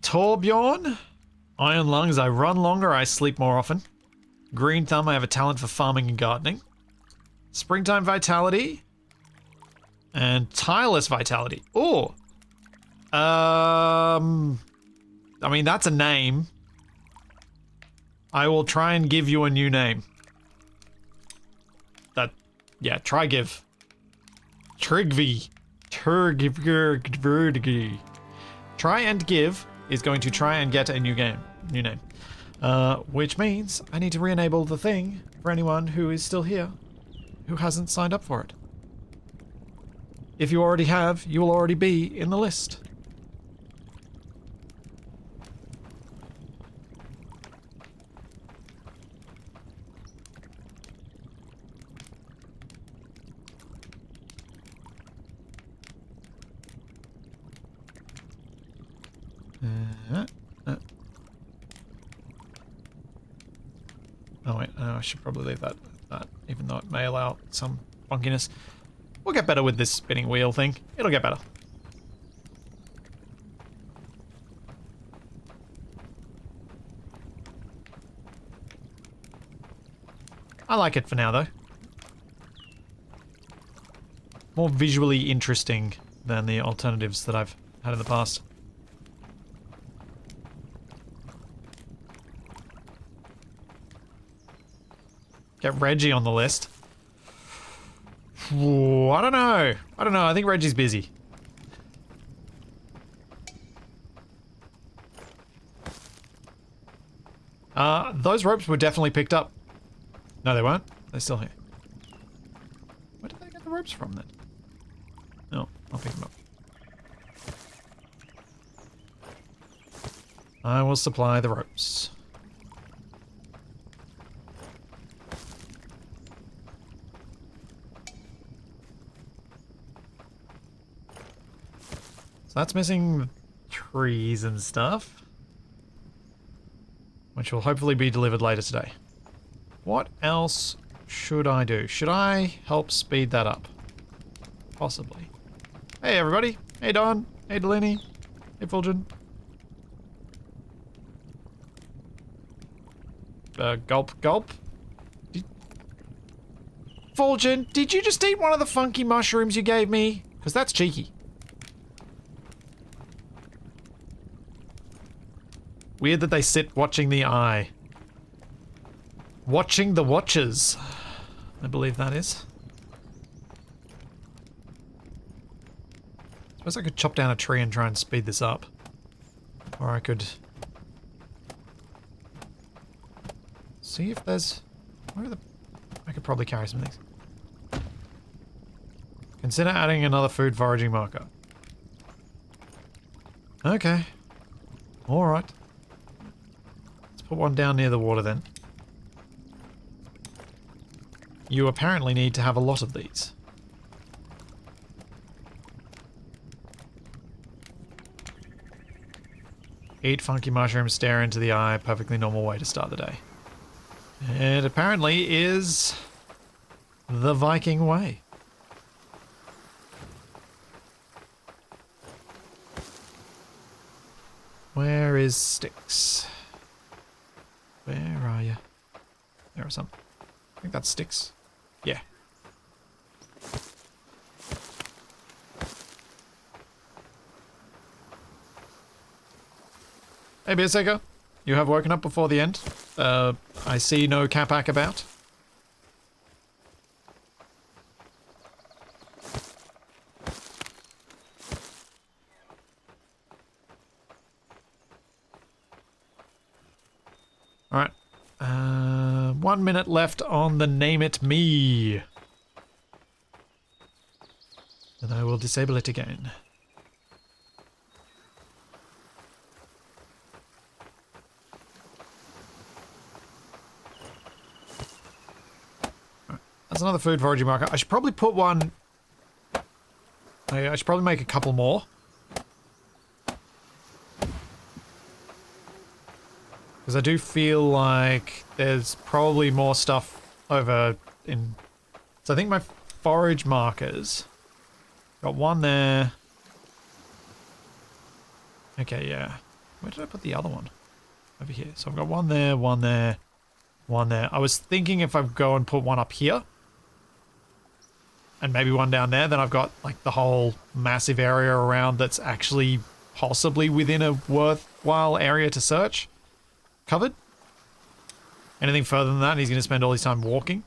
Torbjorn. Iron lungs, I run longer, I sleep more often. Green thumb, I have a talent for farming and gardening. Springtime vitality. And tireless vitality. Oh. I mean, that's a name. I will try and give you a new name. Yeah, try give. Trigvi. Turgivgurgvurgi. Try and give is going to try and get a new name. Which means I need to re-enable the thing for anyone who is still here who hasn't signed up for it. If you already have, you will already be in the list. Oh wait, I should probably leave that, even though it may allow some funkiness. We'll get better with this spinning wheel thing. It'll get better. I like it for now though. More visually interesting than the alternatives that I've had in the past. Get Reggie on the list. Ooh, I don't know. I think Reggie's busy. Those ropes were definitely picked up. No, they weren't. They're still here. Where did they get the ropes from then? No, I'll pick them up. I will supply the ropes. So that's missing trees and stuff, which will hopefully be delivered later today. What else should I do? Should I help speed that up? Possibly. Hey everybody. Hey Don. Hey Delaney. Hey Fulgen. Gulp, gulp. Fulgen, did you just eat one of the funky mushrooms you gave me? Because that's cheeky. Weird that they sit watching the eye. Watching the watchers, I believe that is. Suppose I could chop down a tree and try and speed this up. Or I could... see if there's... where are the... I could probably carry some things. Consider adding another food foraging marker. Okay. Alright. Put one down near the water then. You apparently need to have a lot of these. Eat funky mushrooms, stare into the eye, perfectly normal way to start the day. It apparently is the Viking way. Where is Styx? Where are you? There are some. I think that's Styx. Yeah. Hey, Beersaker. You have woken up before the end. I see no Capac about. Alright. 1 minute left on the name it me. Then I will disable it again. That's another food foraging marker. I should probably put one... I should probably make a couple more. Because I do feel like there's probably more stuff over in... So I think my forage markers... Got one there. Okay, yeah. Where did I put the other one? Over here. So I've got one there, one there, one there. I was thinking if I go and put one up here... And maybe one down there, then I've got like the whole massive area around that's actually possibly within a worthwhile area to search. Covered. Anything further than that, he's going to spend all his time walking.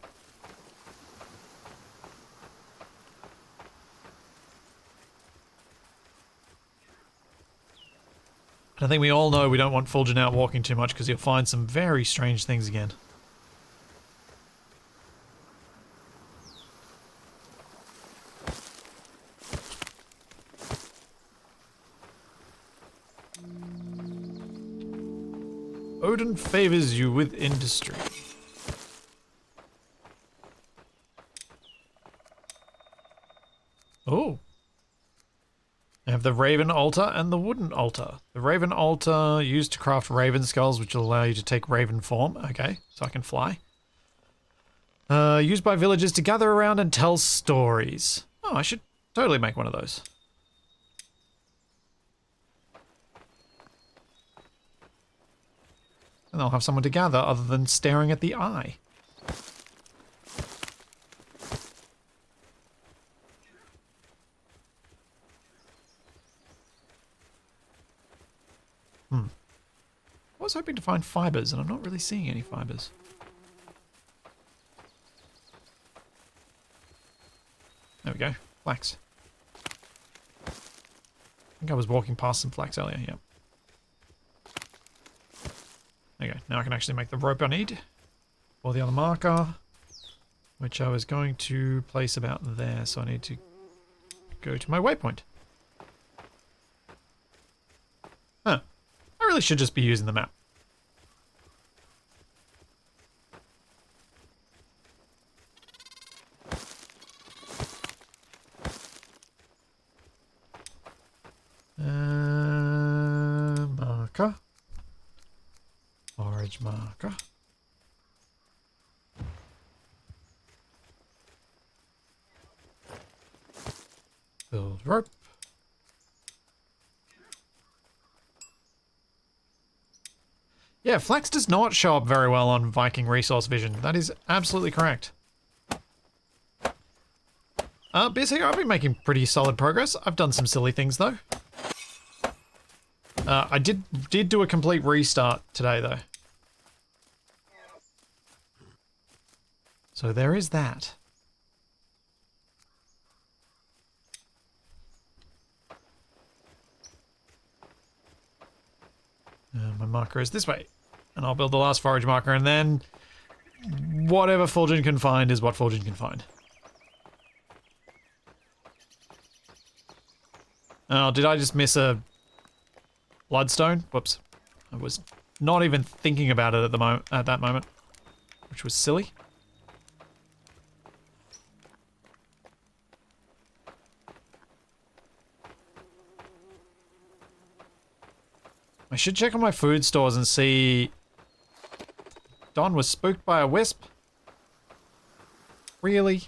And I think we all know we don't want Fulgen out walking too much because he'll find some very strange things again. Odin favors you with industry. Oh. I have the raven altar and the wooden altar. The raven altar used to craft raven skulls, which will allow you to take raven form. Okay, so I can fly. Used by villagers to gather around and tell stories. Oh, I should totally make one of those. And they'll have someone to gather other than staring at the eye. I was hoping to find fibers, and I'm not really seeing any fibers. There we go. Flax. I think I was walking past some flax earlier, yeah. Okay, now I can actually make the rope I need for the other marker, which I was going to place about there, so I need to go to my waypoint. Huh. I really should just be using the map. Marker. Forage marker. Build rope. Yeah, flax does not show up very well on Viking Resource Vision. That is absolutely correct. BC, I've been making pretty solid progress. I've done some silly things though. I did do a complete restart today though. So there is that. My marker is this way. And I'll build the last forage marker, and then whatever Fulgen can find is what Fulgen can find. Oh, did I just miss a bloodstone? Whoops. I was not even thinking about it at that moment, which was silly. I should check on my food stores and see... Don was spooked by a wisp? Really?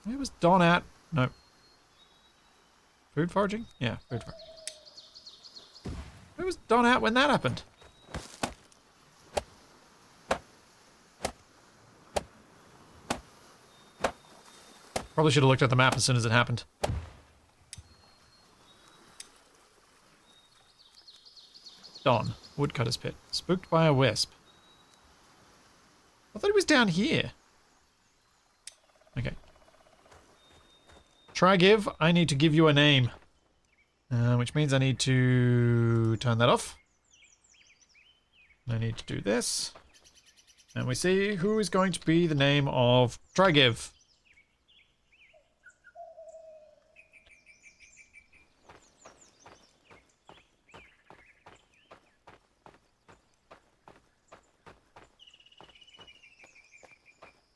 Where was Don at? No. Food foraging? Yeah, food foraging. Where was Don at when that happened? Probably should have looked at the map as soon as it happened. Don, woodcutter's pit. Spooked by a wisp. I thought he was down here. Okay. Try give. I need to give you a name. Which means I need to turn that off. I need to do this. And we see who is going to be the name of Trigiv.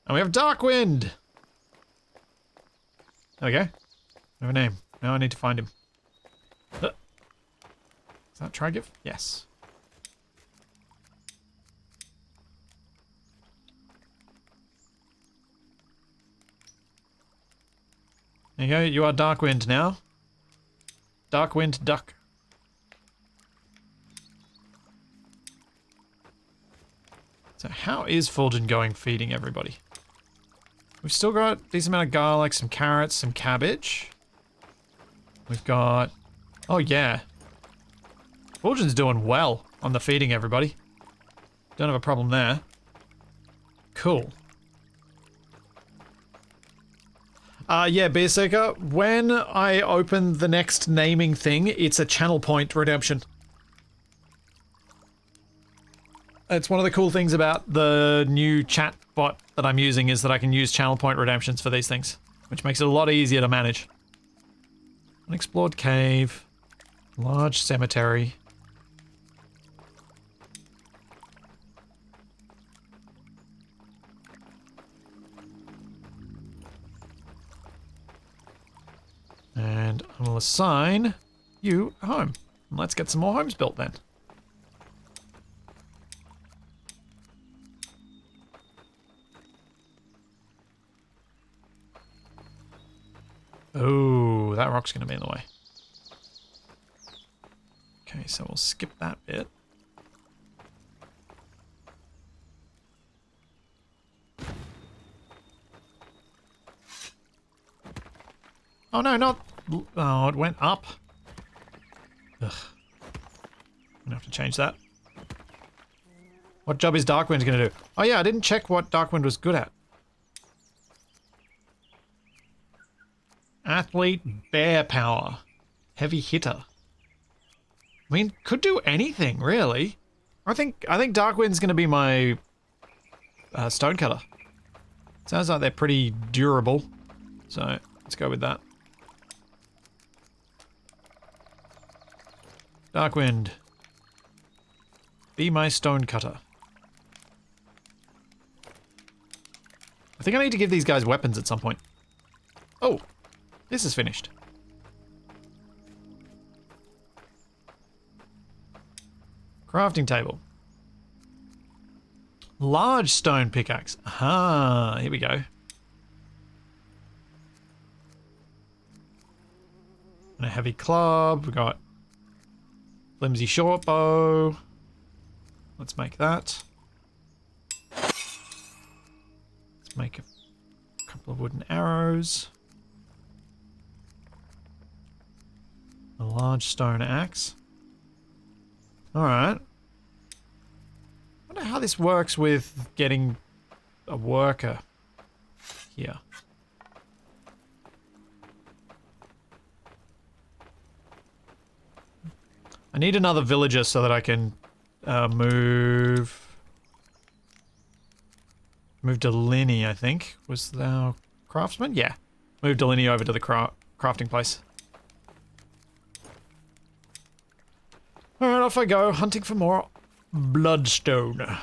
And we have Darkwind! There we go. We have a name. Now I need to find him. Is that Trigiv? Yes. There you go, you are Darkwind now. Darkwind Duck. So how is Fulgen going feeding everybody? We've still got a decent amount of garlic, some carrots, some cabbage. We've got... Oh yeah. Fulgen's doing well on the feeding everybody. Don't have a problem there. Cool. Yeah, Beerseeker, when I open the next naming thing, it's a channel point redemption. It's one of the cool things about the new chat bot that I'm using is that I can use channel point redemptions for these things, which makes it a lot easier to manage. Unexplored cave, large cemetery. And I will assign you a home. And let's get some more homes built then. Oh, that rock's going to be in the way. Okay, so we'll skip that bit. Oh no, not... Oh, it went up. Ugh. I'm gonna have to change that. What job is Darkwind gonna do? Oh yeah, I didn't check what Darkwind was good at. Athlete, bear power, heavy hitter. I mean, could do anything really. I think Darkwind's gonna be my stonecutter. Sounds like they're pretty durable, so let's go with that. Darkwind, be my stonecutter. I think I need to give these guys weapons at some point. Oh, this is finished. Crafting table. Large stone pickaxe. Aha, here we go. And a heavy club. We got flimsy short bow. Let's make that. Let's make a couple of wooden arrows. A large stone axe. Alright. I wonder how this works with getting a worker here. I need another villager so that I can move Deliney, I think. Was our craftsman? Yeah. Move Deliney over to the crafting place. Alright, off I go, hunting for more bloodstone.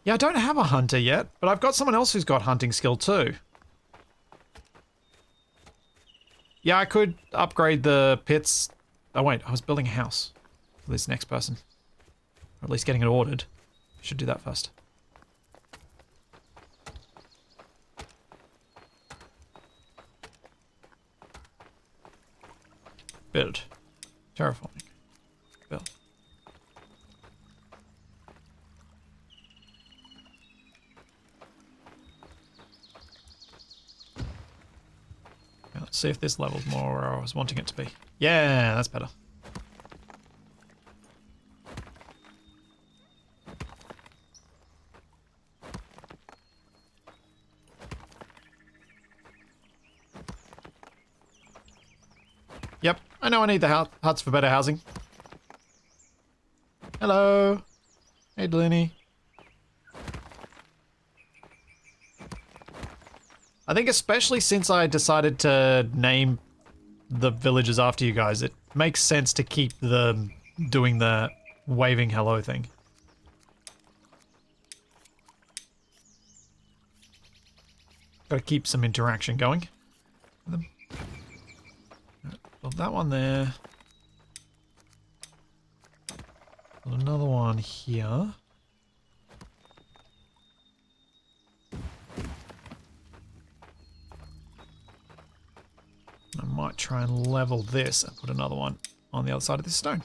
Yeah, I don't have a hunter yet, but I've got someone else who's got hunting skill too. Yeah, I could upgrade the pits. Oh wait, I was building a house for this next person. Or at least getting it ordered. I should do that first. Build. Terraforming. Build. Okay, let's see if this level's more where I was wanting it to be. Yeah, that's better. Yep, I know I need the huts for better housing. Hello. Hey, Delaney. I think especially since I decided to name the villages after you guys, it makes sense to keep doing the waving hello thing. Gotta keep some interaction going. Build that one there. Build another one here. I might try and level this and put another one on the other side of this stone.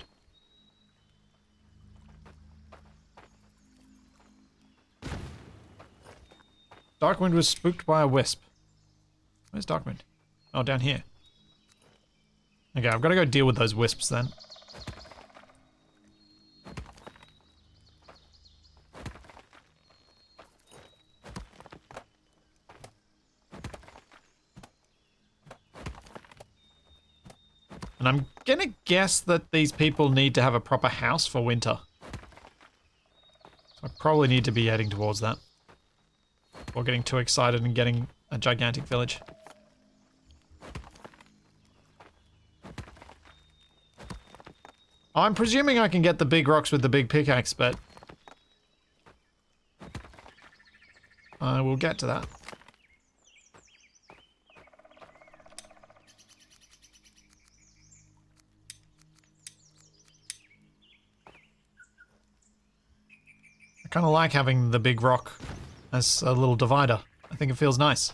Darkwind was spooked by a wisp. Where's Darkwind? Oh, down here. Okay, I've got to go deal with those wisps then. And I'm gonna guess that these people need to have a proper house for winter. So I probably need to be heading towards that. Or getting too excited and getting a gigantic village. I'm presuming I can get the big rocks with the big pickaxe, but I will get to that. I kind of like having the big rock as a little divider. I think it feels nice.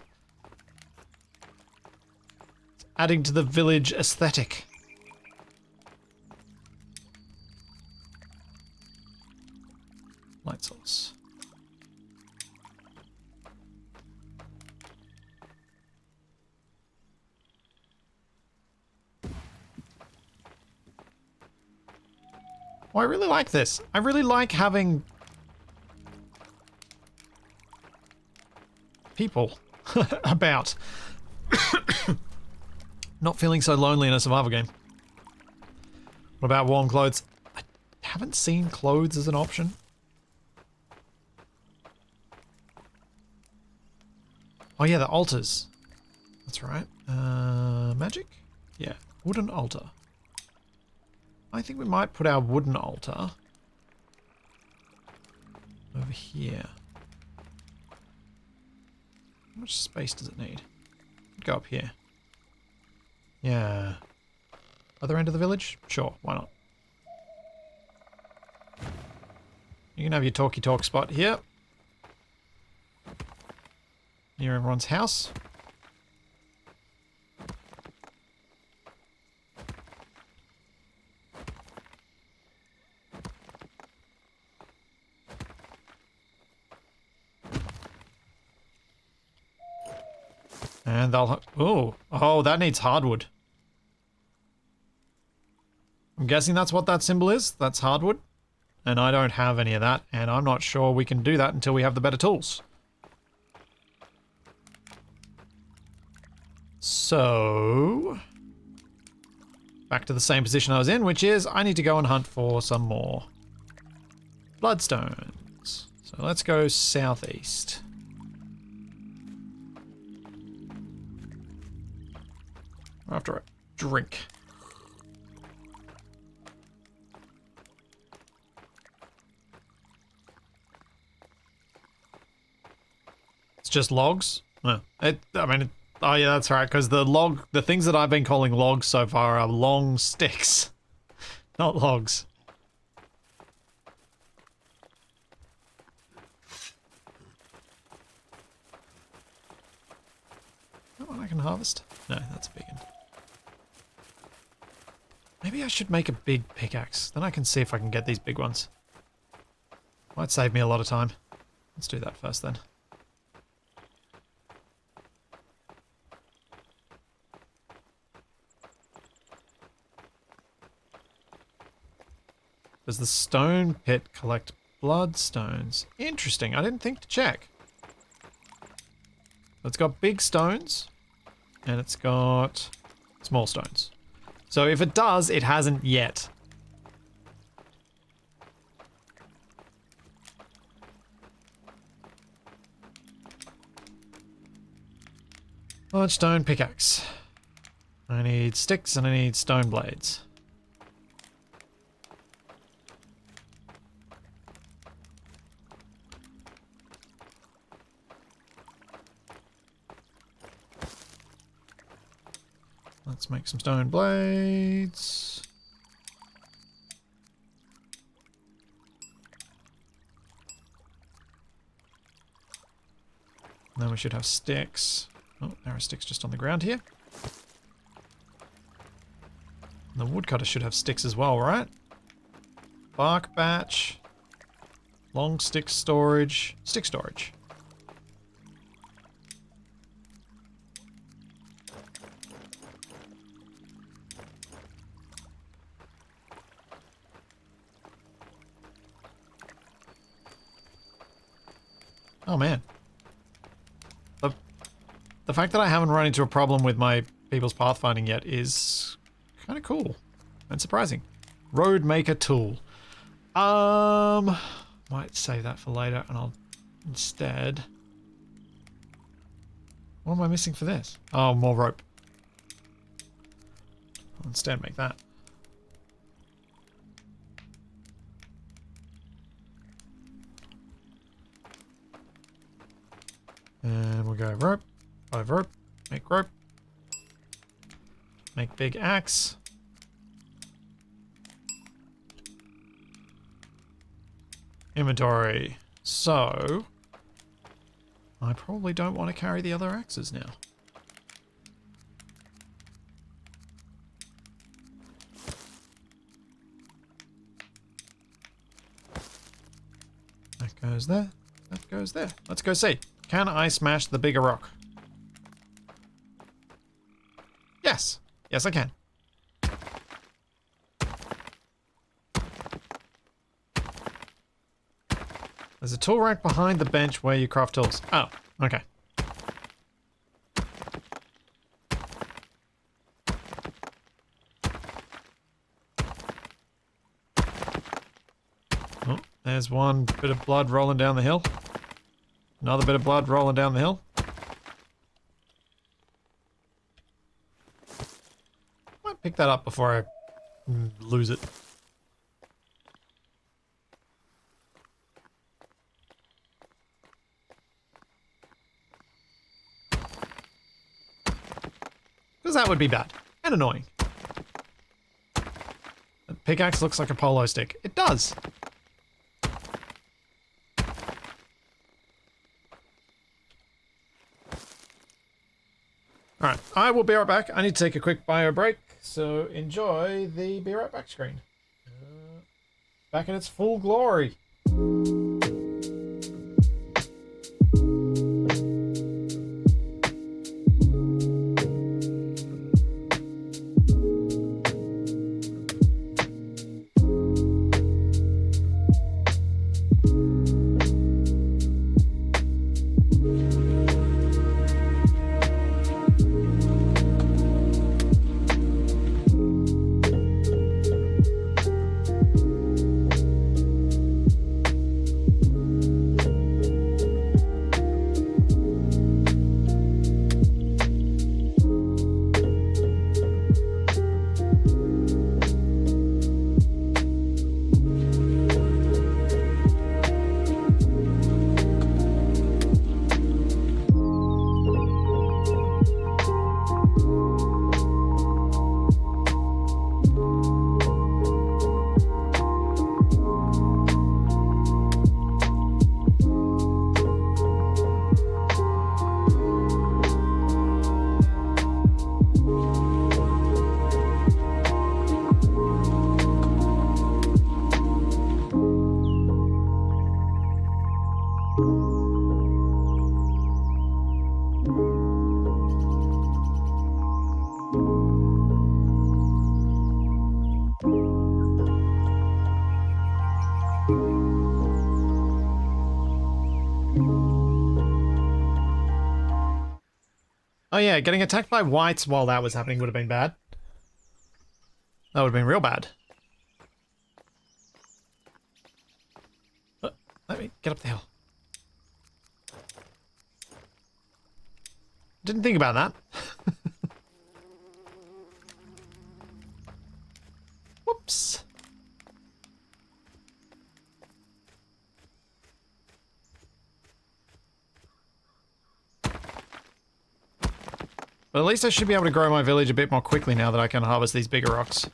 It's adding to the village aesthetic. Light source. Oh, I really like this. I really like having people about. Not feeling so lonely in a survival game. What about warm clothes? I haven't seen clothes as an option. Oh yeah, the altars. That's right. Magic? Yeah, wooden altar. I think we might put our wooden altar over here. How much space does it need? Go up here. Yeah. Other end of the village? Sure, why not? You can have your talky talk spot here. Near everyone's house. And they'll... Oh, that needs hardwood. I'm guessing that's what that symbol is. That's hardwood. And I don't have any of that, and I'm not sure we can do that until we have the better tools. So... back to the same position I was in, which is I need to go and hunt for some more bloodstones. So let's go southeast. After a drink. It's just logs? No. Oh yeah, that's right, because the things that I've been calling logs so far are long sticks, not logs. That one I can harvest? No, that's a big one. Maybe I should make a big pickaxe, then I can see if I can get these big ones. Might save me a lot of time. Let's do that first then. Does the stone pit collect bloodstones? Interesting, I didn't think to check. It's got big stones, and it's got small stones. So if it does, it hasn't yet. Large stone pickaxe. I need sticks and I need stone blades. Let's make some stone blades. And then we should have sticks. Oh, there are sticks just on the ground here. And the woodcutter should have sticks as well, right? Bark batch. Long stick storage. Stick storage. Oh man. The fact that I haven't run into a problem with my people's pathfinding yet is kind of cool and surprising. Road maker tool. Might save that for later and I'll instead... What am I missing for this? Oh, more rope. I'll instead make that. And we'll go rope, 5 rope, make rope, make big axe. Inventory. So, I probably don't want to carry the other axes now. That goes there, that goes there. Let's go see. Can I smash the bigger rock? Yes. Yes, I can. There's a tool rack behind the bench where you craft tools. Oh, okay. Oh, there's one bit of blood rolling down the hill. Another bit of blood rolling down the hill. Might pick that up before I lose it. Because that would be bad and annoying. The pickaxe looks like a polo stick. It does. Alright, I will be right back. I need to take a quick bio break, so enjoy the be right back screen. Back in its full glory. Oh yeah, getting attacked by whites while that was happening would have been bad. That would have been real bad. Let me get up the hill. Didn't think about that. Whoops. But at least I should be able to grow my village a bit more quickly now that I can harvest these bigger rocks.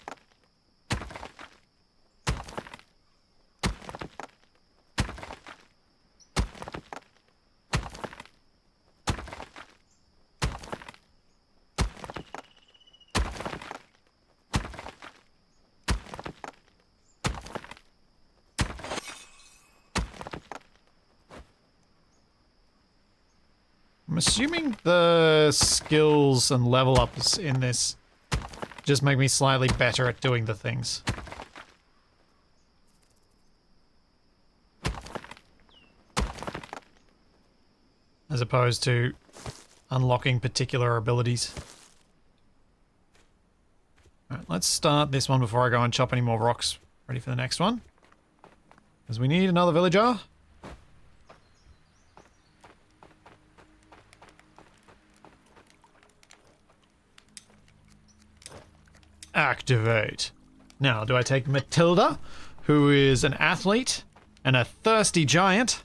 I'm assuming the skills and level ups in this just make me slightly better at doing the things. As opposed to unlocking particular abilities. Alright, let's start this one before I go and chop any more rocks. Ready for the next one. Because we need another villager. Activate. Now, do I take Matilda, who is an athlete and a thirsty giant?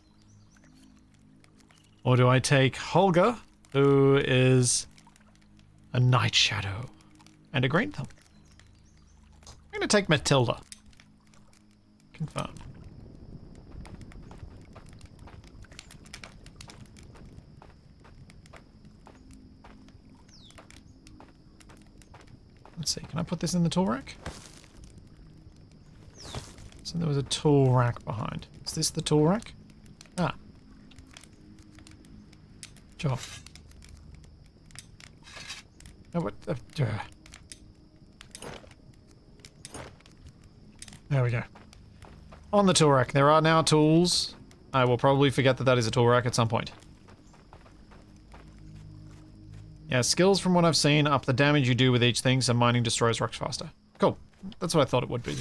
Or do I take Holger, who is a night shadow and a green thumb? I'm going to take Matilda. Confirm. Let's see, can I put this in the tool rack? So there was a tool rack behind. Is this the tool rack? Ah. Sure. No, what? There we go. On the tool rack. There are now tools. I will probably forget that that is a tool rack at some point. Yeah, skills from what I've seen up the damage you do with each thing, so mining destroys rocks faster. Cool. That's what I thought it would be.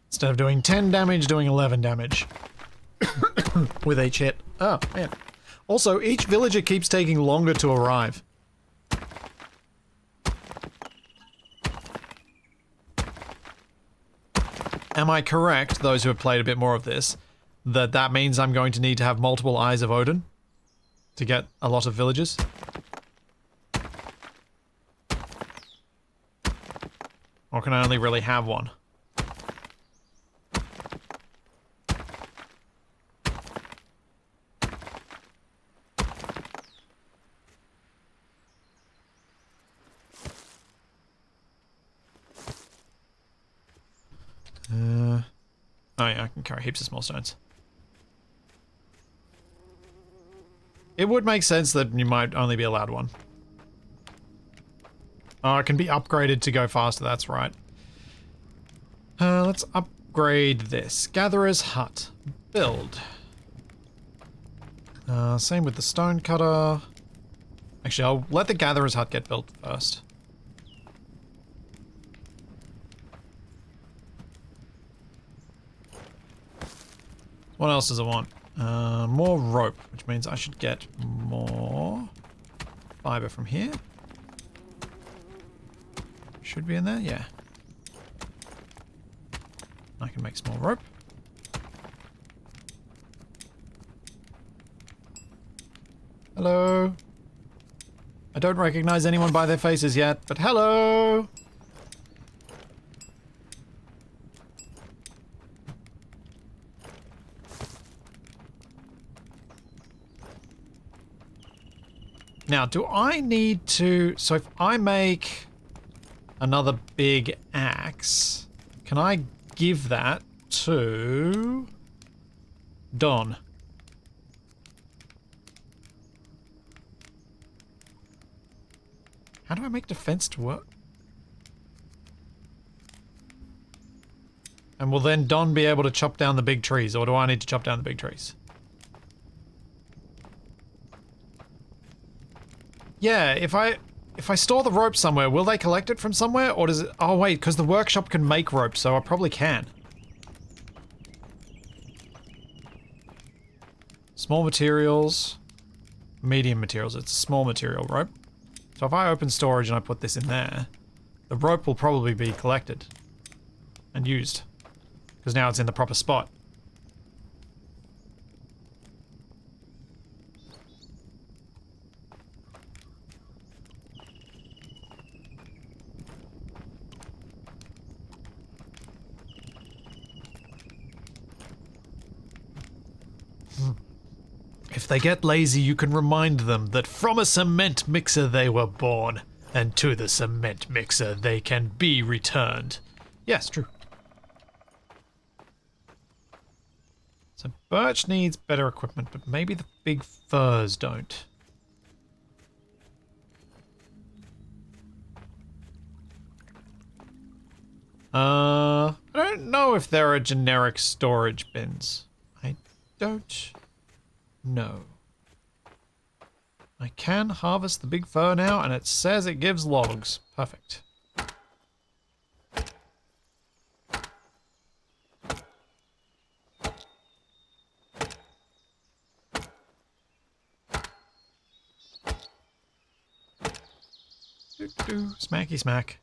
Instead of doing 10 damage, doing 11 damage. With each hit. Oh, man. Also, each villager keeps taking longer to arrive. Am I correct, those who have played a bit more of this, that that means I'm going to need to have multiple Eyes of Odin to get a lot of villagers? Or can I only really have one? Oh yeah, I can carry heaps of small stones. It would make sense that you might only be allowed one. Oh, it can be upgraded to go faster, that's right. Let's upgrade this. Gatherer's Hut. Build. Same with the stone cutter. Actually, I'll let the Gatherer's Hut get built first. What else does it want? More rope, which means I should get more fiber from here. Should be in there, yeah. I can make some more rope. Hello. I don't recognize anyone by their faces yet, but hello. Now, do I need to... So if I make another big axe, can I give that to Don? How do I make defense to work? And will then Don be able to chop down the big trees, or do I need to chop down the big trees? Yeah, if I... If I store the rope somewhere, will they collect it from somewhere? Or does it... Oh, wait, because the workshop can make rope, so I probably can. Small materials. Medium materials. It's a small material rope. So if I open storage and I put this in there, the rope will probably be collected and used. Because now it's in the proper spot. If they get lazy, you can remind them that from a cement mixer they were born, and to the cement mixer they can be returned. Yes, true. So birch needs better equipment, but maybe the big firs don't. I don't know if there are generic storage bins. I don't know. I can harvest the big fir now, and it says it gives logs. Perfect. Smacky smack.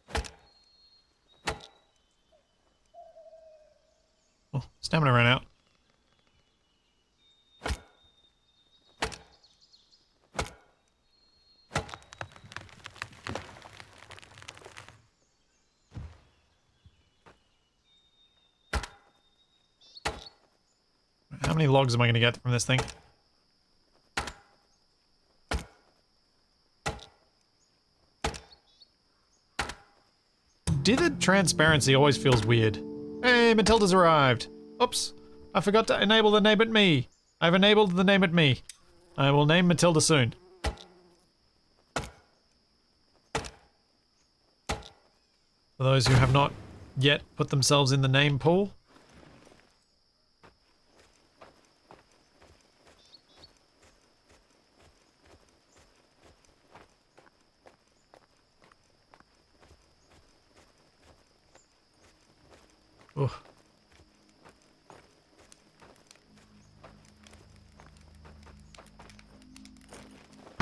Oh, stamina ran out. How many logs am I going to get from this thing? Dithered transparency always feels weird. Hey, Matilda's arrived. Oops, I forgot to enable the name it me. I've enabled the name it me. I will name Matilda soon. For those who have not yet put themselves in the name pool. Ugh.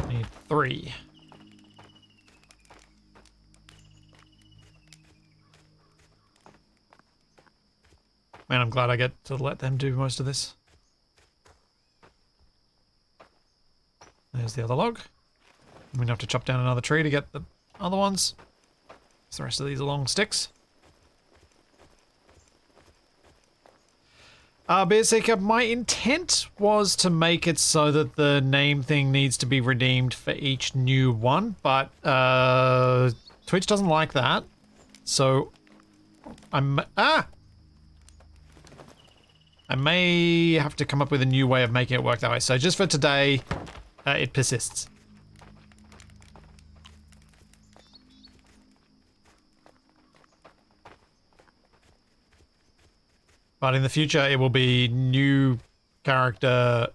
Need 3. Man, I'm glad I get to let them do most of this. There's the other log. I'm gonna have to chop down another tree to get the other ones. The rest of these are long sticks. Basically, my intent was to make it so that the name thing needs to be redeemed for each new one, but Twitch doesn't like that. So I may have to come up with a new way of making it work that way. So just for today, it persists. But in the future, it will be new character,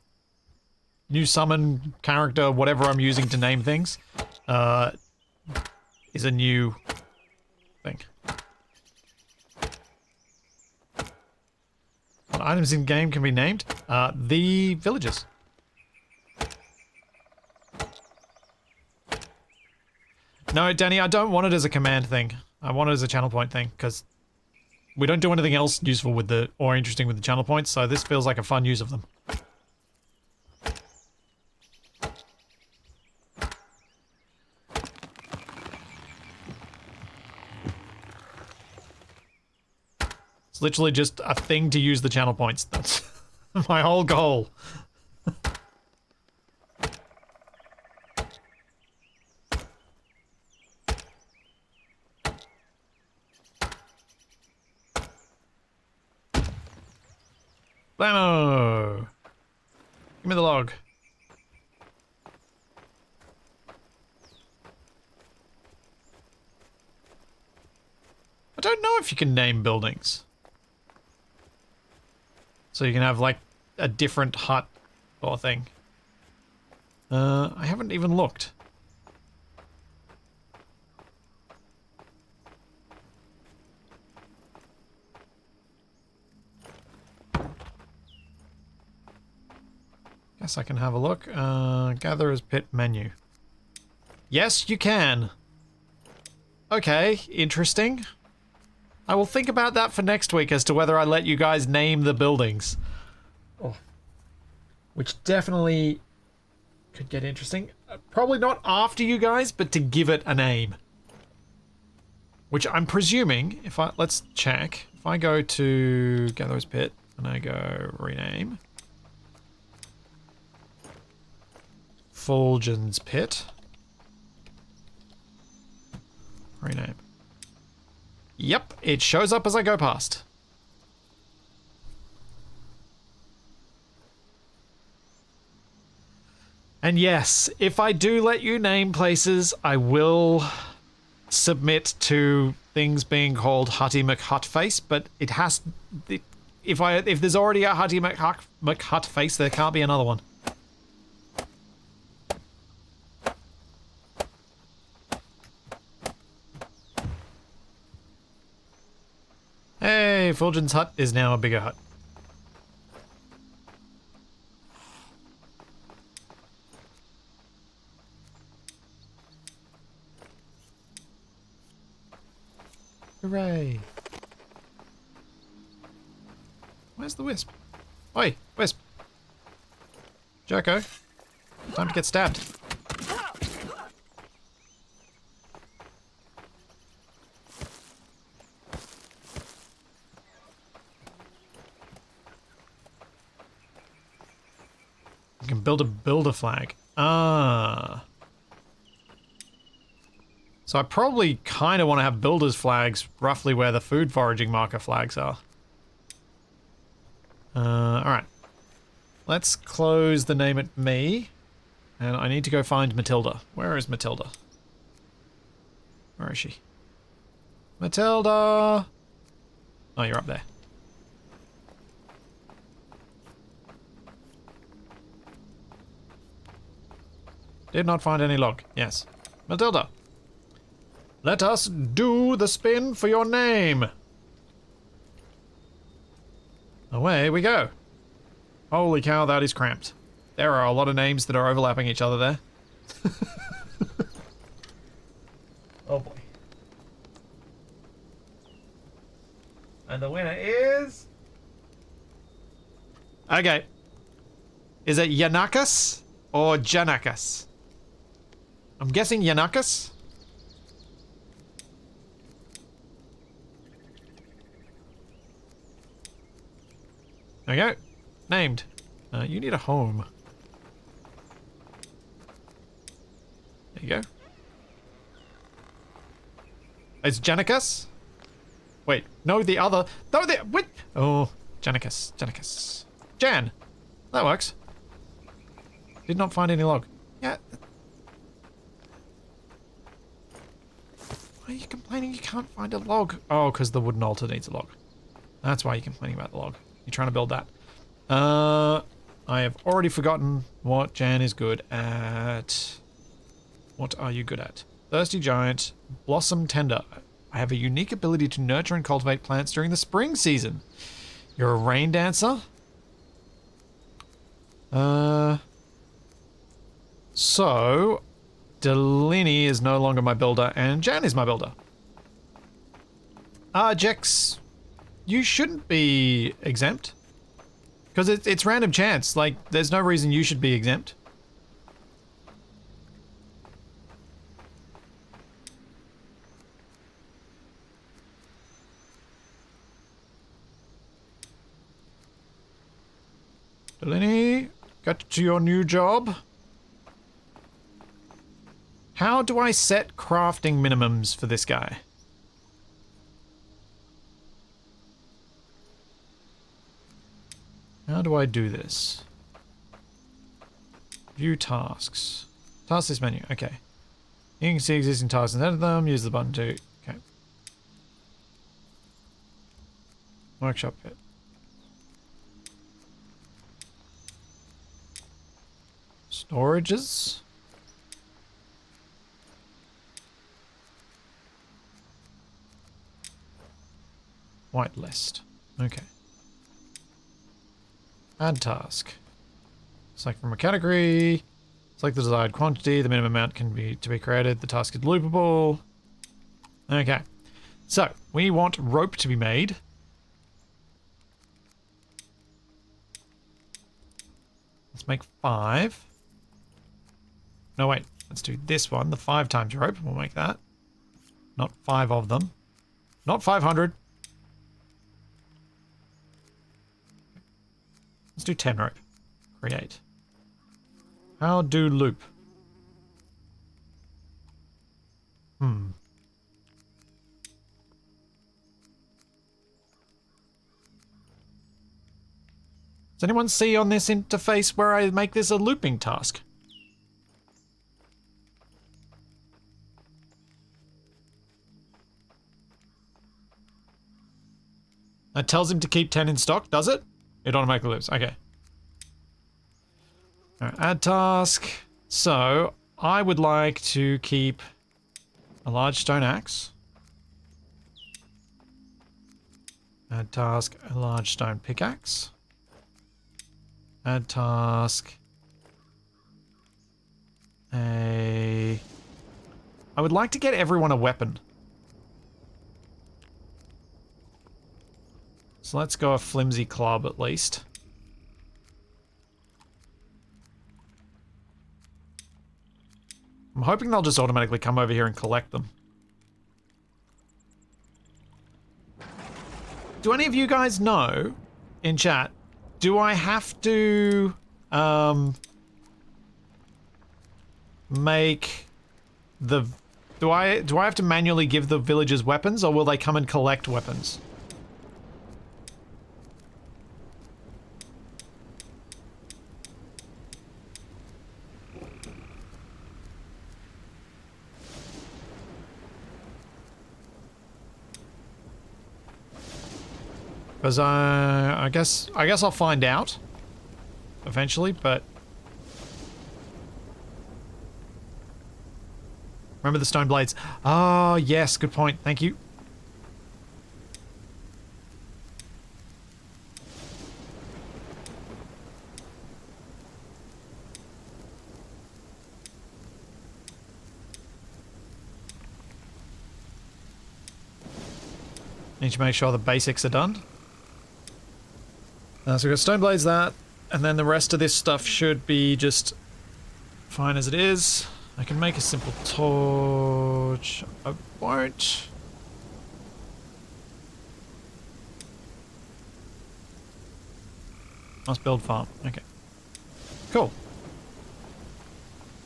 new summon character, whatever I'm using to name things, is a new thing. What items in game can be named? The villages. No, Danny, I don't want it as a command thing. I want it as a channel point thing, because we don't do anything else useful with the, or interesting with the channel points, so this feels like a fun use of them. It's literally just a thing to use the channel points. That's my whole goal. Blammo! Give me the log. I don't know if you can name buildings. So you can have like a different hut or thing. I haven't even looked. guess I can have a look. Gatherer's Pit menu. Yes, you can. Okay, interesting. I will think about that for next week as to whether I let you guys name the buildings. Oh. Which definitely could get interesting. Probably not after you guys, but to give it a name. Which I'm presuming, let's check. If I go to Gatherer's Pit and I go rename. Fulgen's Pit. Rename. Yep, it shows up as I go past. And yes, if I do let you name places, I will submit to things being called Hutty McHutface, but it has... If there's already a Hutty McHutface, there can't be another one. Hey, Fulgen's hut is now a bigger hut. Hooray. Where's the wisp? Oi, wisp. Jerko. Time to get stabbed. You can build a builder flag. Ah. So I probably kind of want to have builders flags roughly where the food foraging marker flags are. Alright. Let's close the name at me. And I need to go find Matilda. Where is Matilda? Where is she? Matilda! Oh, you're up there. Did not find any log. Yes. Matilda. Let us do the spin for your name. Away we go. Holy cow, that is cramped. There are a lot of names that are overlapping each other there. Oh boy. And the winner is... Okay. Is it Yanakis or Janakis? I'm guessing Yanakis. There we go. Named. You need a home. There you go. It's Janicus? Wait, no, the other. No, the. What? Oh, Janicus. Janicus. Jan! That works. Did not find any log. Yeah. Why are you complaining you can't find a log? Oh, because the wooden altar needs a log. That's why you're complaining about the log. You're trying to build that. I have already forgotten what Jan is good at. What are you good at? Thirsty Giant, Blossom Tender. I have a unique ability to nurture and cultivate plants during the spring season. You're a rain dancer? So, Delaney is no longer my builder, and Jan is my builder. Jex, you shouldn't be exempt. Because it's random chance. Like, there's no reason you should be exempt. Delaney, got to your new job. How do I set crafting minimums for this guy? How do I do this? View tasks. Task list menu. Okay. You can see existing tasks and edit them. Use the button to... Okay. Workshop pit. Storages. Whitelist. Okay. Add task. Select from a category. Select the desired quantity. The minimum amount can be created. The task is loopable. Okay. So, we want rope to be made. Let's make 5. No, wait. Let's do this one. The 5 times rope. We'll make that. Not 5 of them. Not 500. Let's do 10 rope. Create. How do loop? Does anyone see on this interface where I make this a looping task? It tells him to keep 10 in stock, does it? It automatically loops. Okay. All right, add task. So, I would like to keep a large stone axe. Add task, a large stone pickaxe. Add task. I would like to get everyone a weapon. So let's go a flimsy club at least. I'm hoping they'll just automatically come over here and collect them. Do any of you guys know in chat, do I have to make the do I have to manually give the villagers weapons, or will they come and collect weapons? Because I guess I'll find out eventually, but remember the stone blades. Oh, yes, good point. Thank you. Need to make sure the basics are done. So we've got stone blades, that, and then the rest of this stuff should be just fine as it is. I can make a simple torch. I won't. Must build farm. Okay. Cool.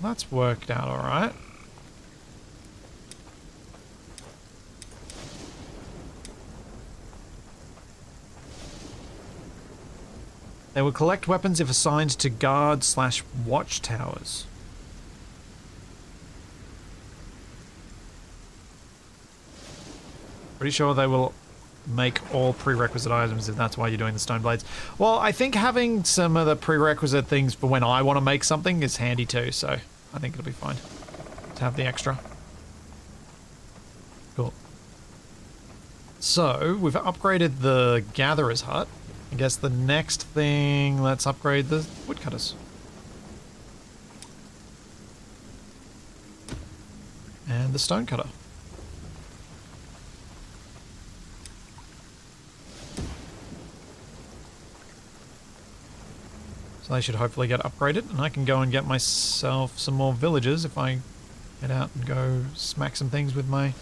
That's worked out alright. They will collect weapons if assigned to guard/watchtowers. Pretty sure they will make all prerequisite items if that's why you're doing the stone blades. Well, I think having some of the prerequisite things for when I want to make something is handy too, so I think it'll be fine to have the extra. Cool. So, we've upgraded the gatherer's hut. I guess the next thing, let's upgrade the woodcutters. And the stonecutter. So they should hopefully get upgraded, and I can go and get myself some more villagers if I head out and go smack some things with my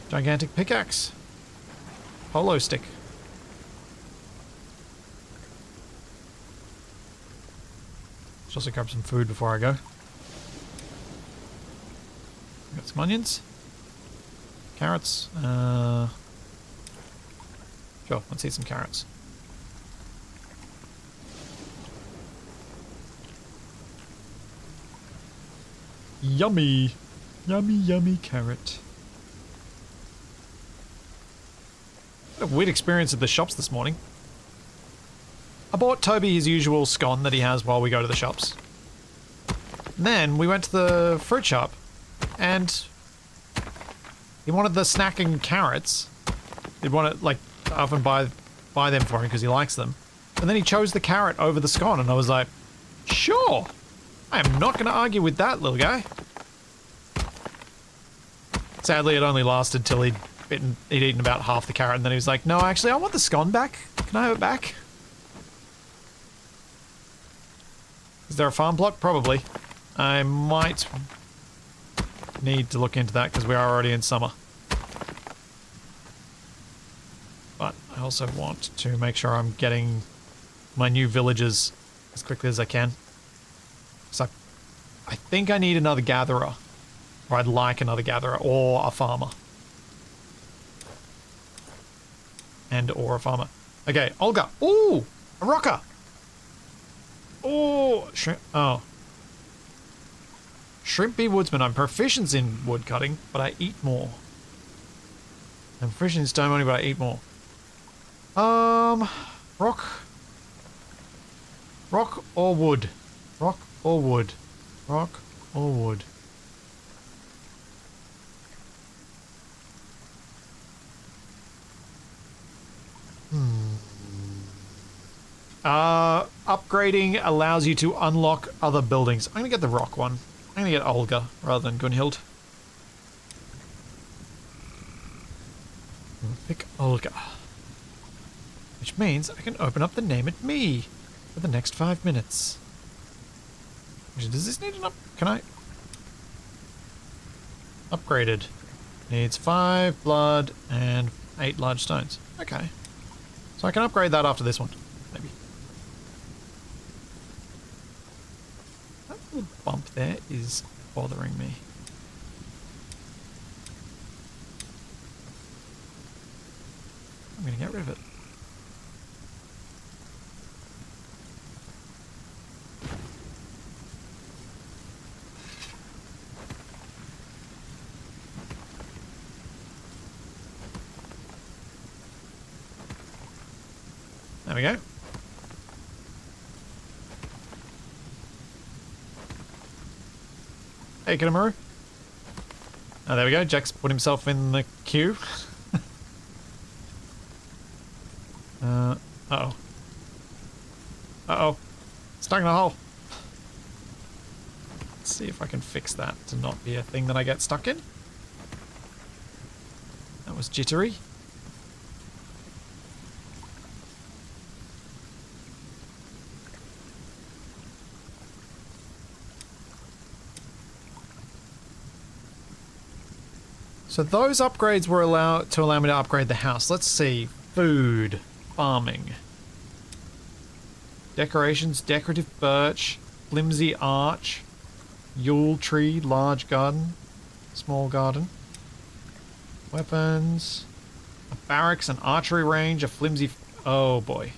gigantic pickaxe. Polo stick. Should also grab some food before I go. Got some onions. Carrots. Sure, let's eat some carrots. Yummy! Yummy, yummy carrot. What a weird experience at the shops this morning. I bought Toby his usual scone that he has while we go to the shops. And then we went to the fruit shop and he wanted the snacking carrots. He wanted, like, to often buy them for him because he likes them. And then he chose the carrot over the scone and I was like, Sure. I am not going to argue with that, little guy. Sadly, it only lasted till he'd eaten about half the carrot, and then he was like, no, actually, I want the scone back. Can I have it back? Is there a farm plot? Probably. I might need to look into that because we are already in summer. But I also want to make sure I'm getting my new villagers as quickly as I can. So I think I need another gatherer. Or I'd like another gatherer or a farmer. Or a farmer. Okay, Olga. Ooh! A rocker! Oh, shrimp. Oh. Shrimpy woodsman. I'm proficient in wood cutting, but I eat more. I'm proficient in stone money, but I eat more. Rock. Rock or wood? Rock or wood? Rock or wood? Upgrading allows you to unlock other buildings. I'm gonna get the rock one. I'm gonna get Olga rather than Gunhild. Pick Olga. Which means I can open up the Name It Me for the next 5 minutes. Actually, does this need an up? Can I? Upgraded. Needs 5 blood and 8 large stones. Okay. So I can upgrade that after this one. Maybe. That little bump there is bothering me. I'm gonna get rid of it. There we go. Hey, Kinamaru. Oh, there we go. Jack's put himself in the queue. Uh-oh. Uh-oh. Stuck in a hole. Let's see if I can fix that to not be a thing that I get stuck in. That was jittery. So those upgrades were allowed to allow me to upgrade the house. Let's see. Food. Farming. Decorations. Decorative birch. Flimsy arch. Yule tree. Large garden. Small garden. Weapons. A barracks. An archery range. A flimsy... Oh boy.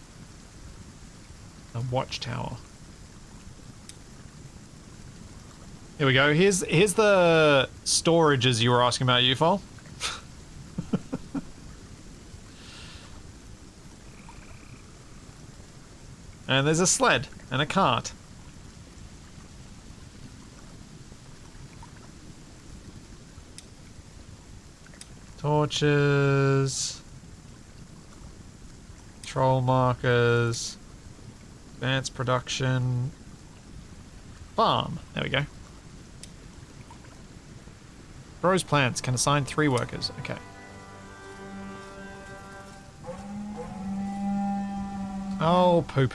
A watchtower. Here we go. Here's the storages you were asking about, Ufol. And there's a sled and a cart. Torches. Troll markers. Advanced production. Farm. There we go. Grows plants. Can assign 3 workers. Okay. Oh, poop.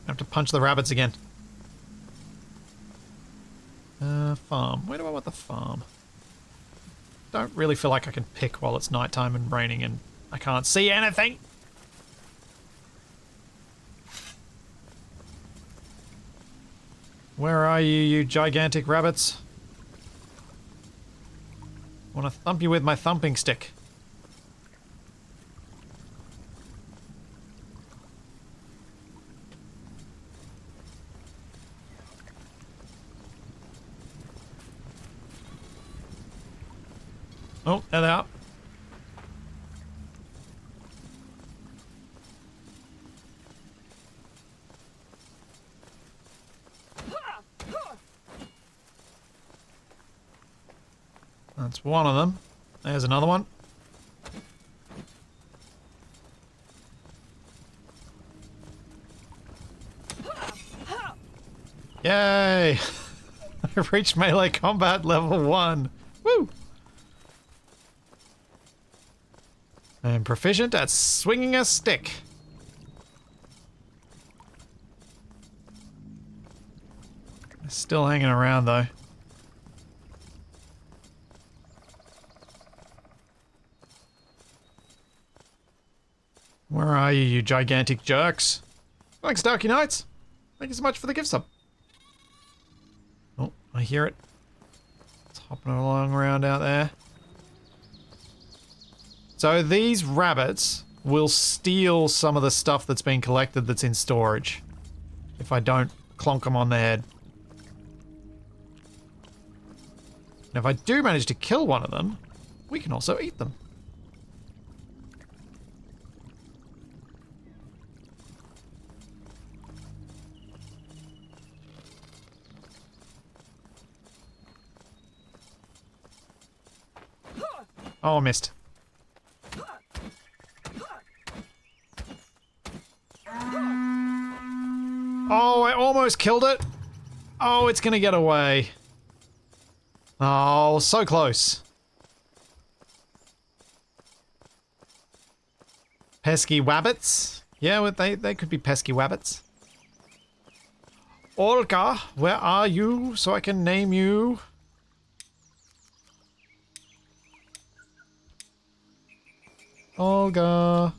I have to punch the rabbits again. Farm. Where do I want the farm? Don't really feel like I can pick while it's nighttime and raining and I can't see anything. Where are you, you gigantic rabbits? I want to thump you with my thumping stick. Oh, there they are. That's one of them. There's another one. Yay! I've reached melee combat level 1. Woo! I'm proficient at swinging a stick. Still hanging around though. Where are you, you gigantic jerks? Thanks, Darky Knights. Thank you so much for the gift sub. Oh, I hear it. It's hopping along around out there. So these rabbits will steal some of the stuff that's been collected that's in storage. If I don't clonk them on the head. And if I do manage to kill one of them, we can also eat them. Oh, I missed. Oh, I almost killed it. Oh, it's gonna get away. Oh, so close. Pesky wabbits? Yeah, well, they could be pesky wabbits. Olga, where are you so I can name you? Olga.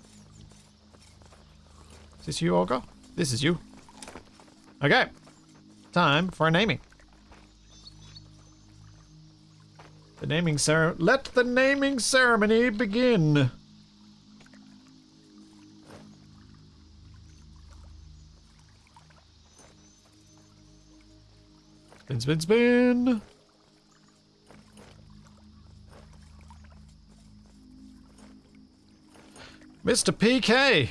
Is this you, Olga? This is you. Okay. Time for a naming. The naming ceremony. Let the naming ceremony begin. Spin, spin, spin. Mr. PK.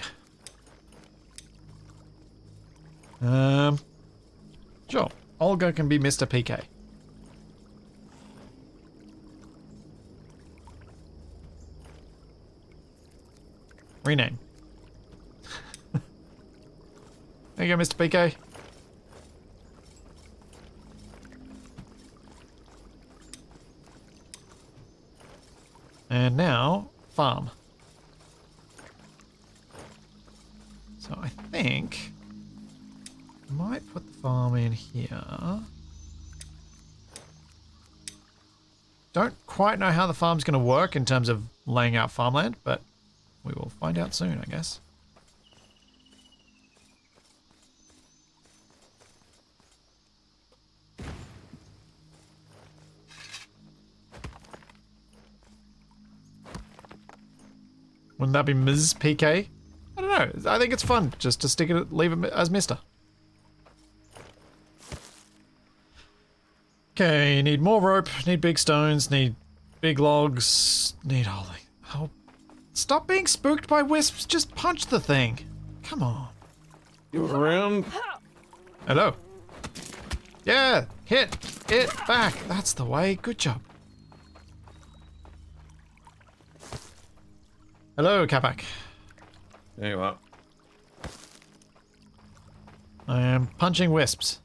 Sure. Olga can be Mr. PK. Rename. There you go, Mr. PK. And now, farm. So I think I might put the farm in here. Don't quite know how the farm's going to work in terms of laying out farmland, but we will find out soon, I guess. Wouldn't that be Ms. PK? I don't know. I think it's fun just to stick it, leave it as Mr. Okay, need more rope, need big stones, need big logs, need all the... Oh, stop being spooked by wisps, just punch the thing. Come on. You around? Hello. Yeah, hit it back. That's the way. Good job. Hello, Capac. There you are. I am punching wisps.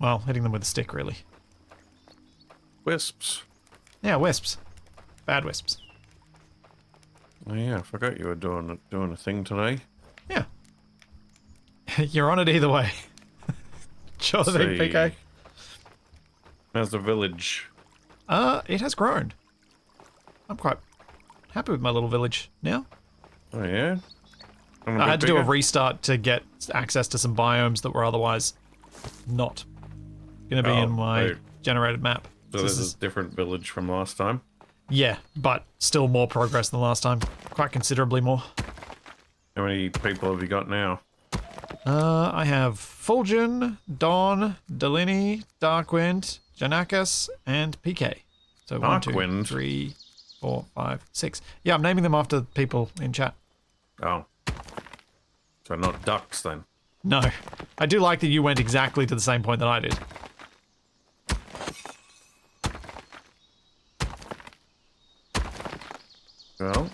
Well, hitting them with a stick, really. Wisps. Yeah, wisps. Bad wisps. Oh yeah, I forgot you were doing a thing today. Yeah. You're on it either way. Sure thing, PK. How's the village? It has grown. I'm quite happy with my little village now. Oh yeah? I had to do a restart to get access to some biomes that were otherwise not going to be in my generated map. So this is a different village from last time? Yeah, but still more progress than last time. Quite considerably more. How many people have you got now? I have Fulgen, Dawn, Deliney, Darkwind, Janakas, and PK. So Darkwind? 1, 2, 3, 4, 5, 6. Yeah, I'm naming them after people in chat. Oh. So not ducks then? No. I do like that you went exactly to the same point that I did. Well,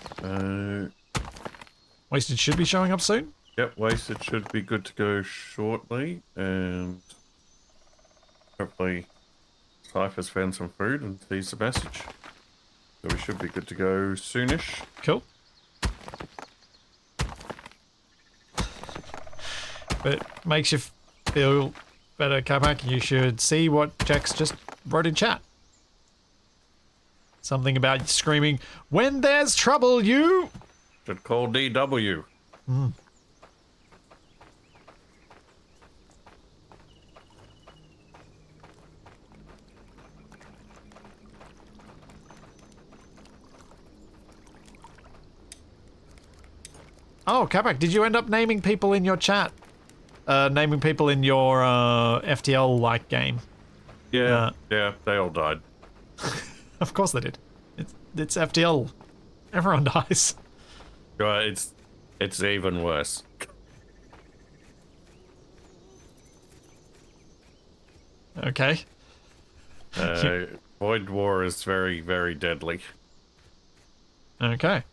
Wasted should be showing up soon. yep, wasted should be good to go shortly, and Hopefully, Cypher's found some food and sees the message. So we should be good to go soonish. Cool. But it makes you feel better, Capac. You should see what Jax just wrote in chat. Something about screaming, "When there's trouble, you..." Should call DW. Oh, Capac, did you end up naming people in your chat? Naming people in your FTL-like game? Yeah, yeah, they all died. Of course they did. It's FTL. Everyone dies. Right, it's even worse. Okay. Void War is very, very deadly. Okay.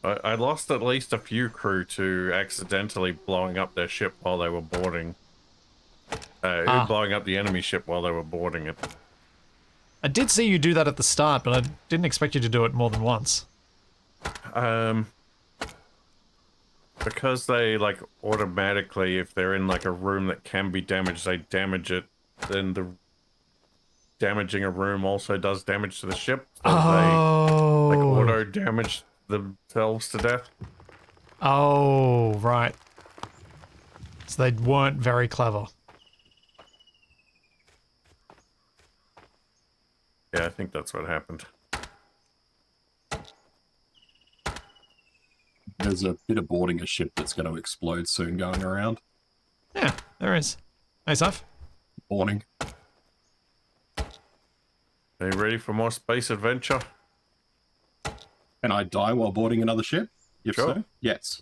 I lost at least a few crew to accidentally blowing up their ship while they were boarding. Blowing up the enemy ship while they were boarding it. I did see you do that at the start, but I didn't expect you to do it more than once. Because they, like, automatically, if they're in, like, a room that can be damaged, they damage it, then the damaging a room also does damage to the ship. So they, like, auto-damage themselves to death. Oh, right. So they weren't very clever. Yeah, I think that's what happened. There's a bit of boarding a ship that's going to explode soon going around. Yeah, there is. Hey, Saf. Warning. Are you ready for more space adventure? Can I die while boarding another ship? If Sure. so, yes.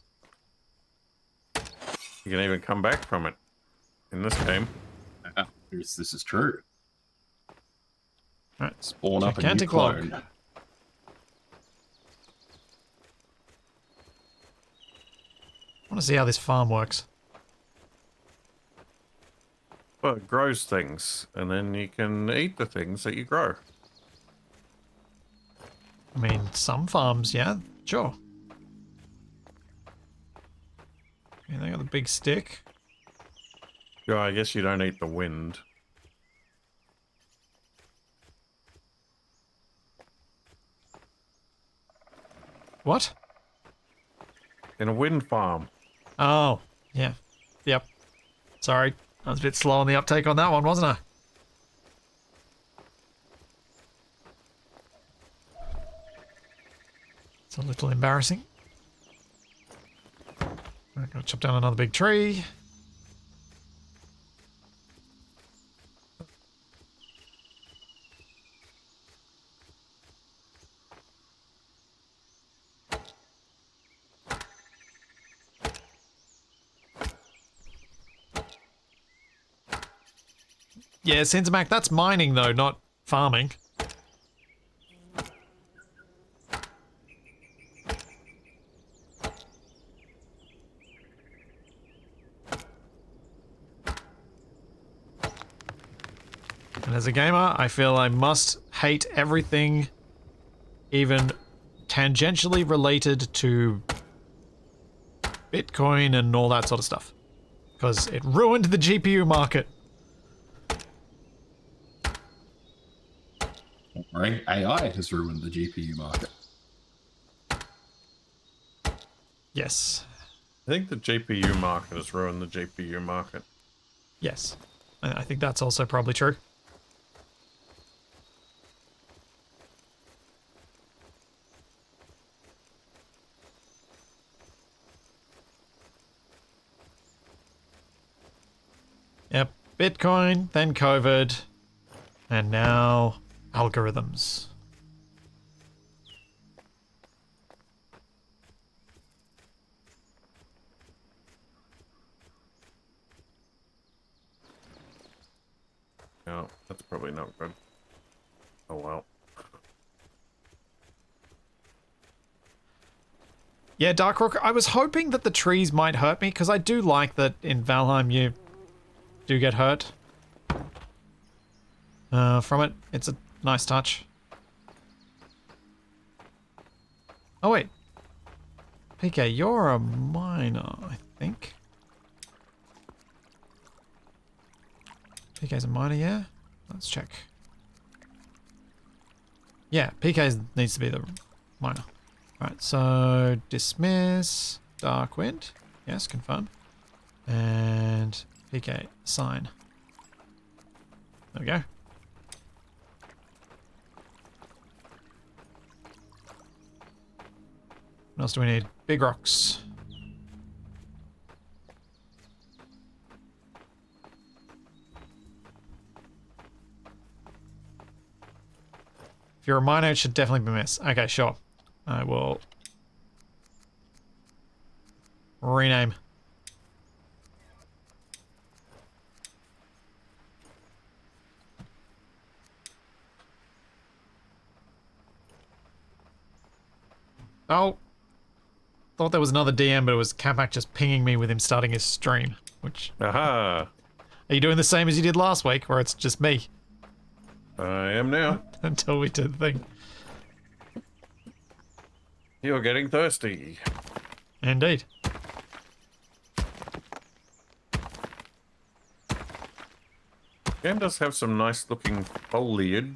You can even come back from it in this game. This is true. Right. Spawn up a new Gigantic log. clone. I want to see how this farm works. Well, it grows things, and then you can eat the things that you grow. I mean, some farms, yeah, sure. Okay, they got the big stick. Yeah, I guess you don't eat the wind. What? In a wind farm. Oh, yeah. Yep. Sorry. I was a bit slow on the uptake on that one, wasn't I? It's a little embarrassing. I'm gonna chop down another big tree. Yeah, Sinzamac, that's mining though, not farming. And as a gamer, I feel I must hate everything even tangentially related to Bitcoin and all that sort of stuff. Because it ruined the GPU market. Right? AI has ruined the GPU market. Yes. I think the GPU market has ruined the GPU market. Yes. I think that's also probably true. Yep. Bitcoin, then COVID, and now algorithms. No, that's probably not good. Oh well. Yeah, Darkrook, I was hoping that the trees might hurt me, because I do like that in Valheim you do get hurt from it. It's a nice touch. Oh wait, PK, you're a miner, I think. PK's a miner, yeah? Let's check. Yeah, PK needs to be the miner. Alright, so dismiss, Darkwind. Yes, confirm. And PK, sign. There we go. What else do we need? Big rocks. If you're a miner, it should definitely be miss. Okay, sure. I will rename. Oh. Thought there was another DM, but it was Campac just pinging me with him starting his stream. Which... Aha! Are you doing the same as you did last week, where it's just me? I am now. Until we did the thing. You're getting thirsty. Indeed. Game does have some nice looking foliage.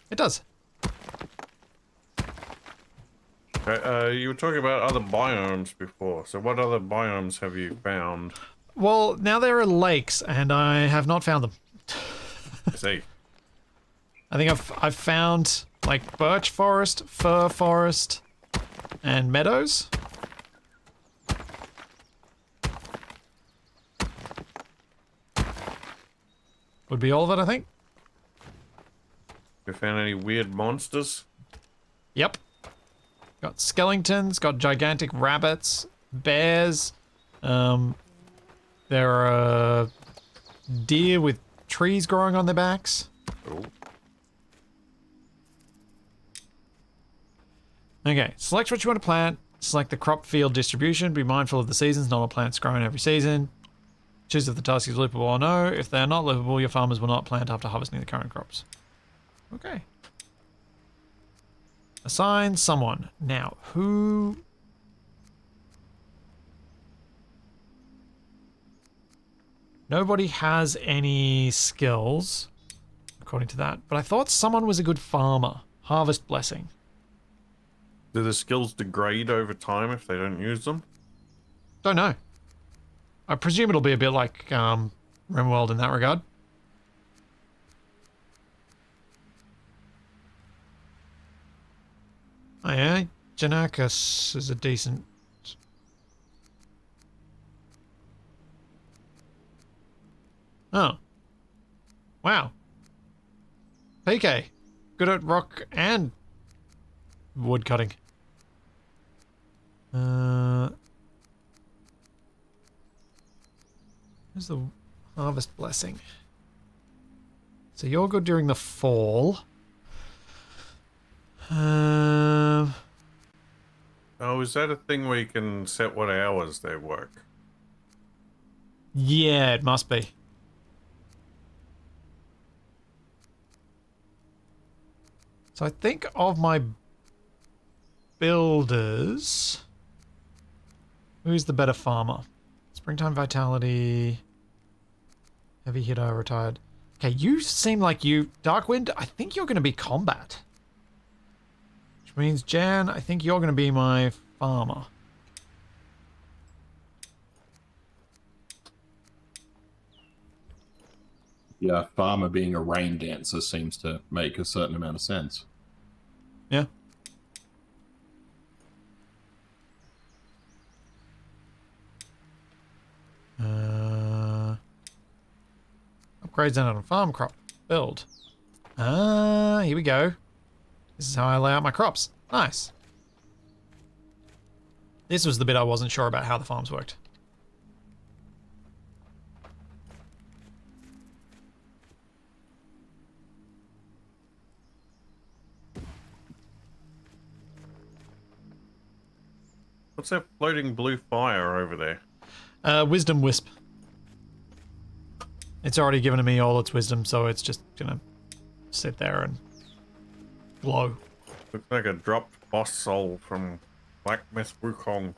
It does. Okay, you were talking about other biomes before. So what other biomes have you found? Well, now there are lakes, and I have not found them. I see. I think I've found like birch forest, fir forest, and meadows. Would be all of it, I think. You found any weird monsters? Yep. Got skeletons, got gigantic rabbits, bears. There are deer with trees growing on their backs. Oh. Okay, select what you want to plant. Select the crop field distribution. Be mindful of the seasons. Not all plants growing every season. Choose if the task is loopable or no. If they are not loopable, your farmers will not plant after harvesting the current crops. Okay. Assign someone. Now, who... Nobody has any skills, according to that. But I thought someone was a good farmer. Harvest Blessing. Do the skills degrade over time if they don't use them? Don't know. I presume it'll be a bit like RimWorld in that regard. Oh yeah, Janakis is a decent... Oh. Wow. PK. Good at rock and wood cutting. Where's the harvest blessing? So you're good during the fall. Oh, is that a thing where you can set what hours they work? Yeah, it must be. So I think of my builders, who's the better farmer? Springtime Vitality, Heavy Hitter, Retired. Okay, you seem like you... Darkwind, I think you're going to be combat. Which means, Jan, I think you're going to be my farmer. Yeah, farmer being a rain dancer seems to make a certain amount of sense. Yeah. Upgrades on a farm crop. Build. Here we go. This is how I lay out my crops. Nice. This was the bit I wasn't sure about how the farms worked. What's that floating blue fire over there? Wisdom Wisp. It's already given me all its wisdom, so it's just gonna sit there and glow. Looks like a dropped boss soul from Black Myth Wukong.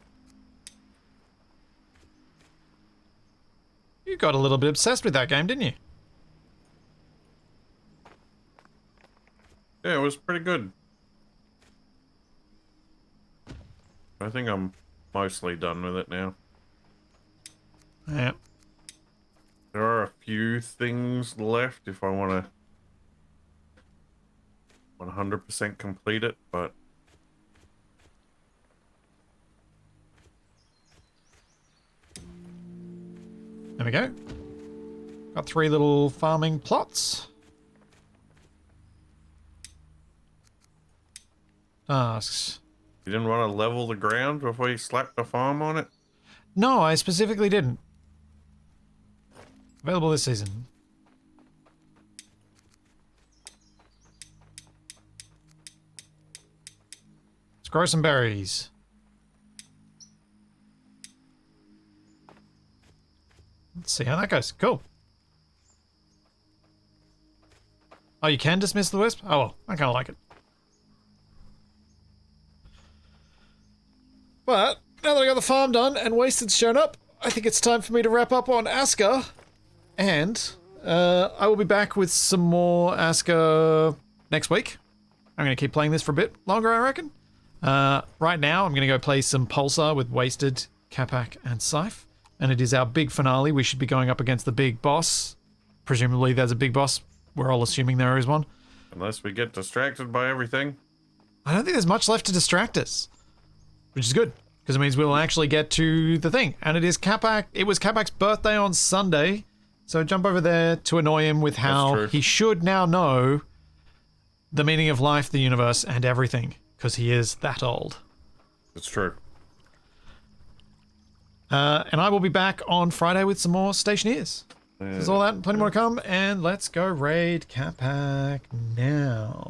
You got a little bit obsessed with that game, didn't you? Yeah, it was pretty good. I think I'm mostly done with it now. Yeah. There are a few things left if I want to 100% complete it, but There we go. Got 3 little farming plots. Tasks. you didn't want to level the ground before you slapped a farm on it? No, I specifically didn't. Available this season. Let's grow some berries. Let's see how that goes. Cool. Oh, you can dismiss the wisp? Oh, well, I kind of like it. But, now that I got the farm done and Wasted's shown up, I think it's time for me to wrap up on ASKA. And I will be back with some more ASKA next week. I'm going to keep playing this for a bit longer, I reckon. Right now, I'm going to go play some Pulsar with Wasted, Capac, and Scythe. And it is our big finale. We should be going up against the big boss. Presumably there's a big boss. We're all assuming there is one. Unless we get distracted by everything. I don't think there's much left to distract us. Which is good, because it means we'll actually get to the thing. And it is Capac. It was Capac's birthday on Sunday. So jump over there to annoy him with how he should now know the meaning of life, the universe, and everything. Because he is that old. It's true. And I will be back on Friday with some more Stationeers. There's all that and plenty more to come. And let's go raid Capac now.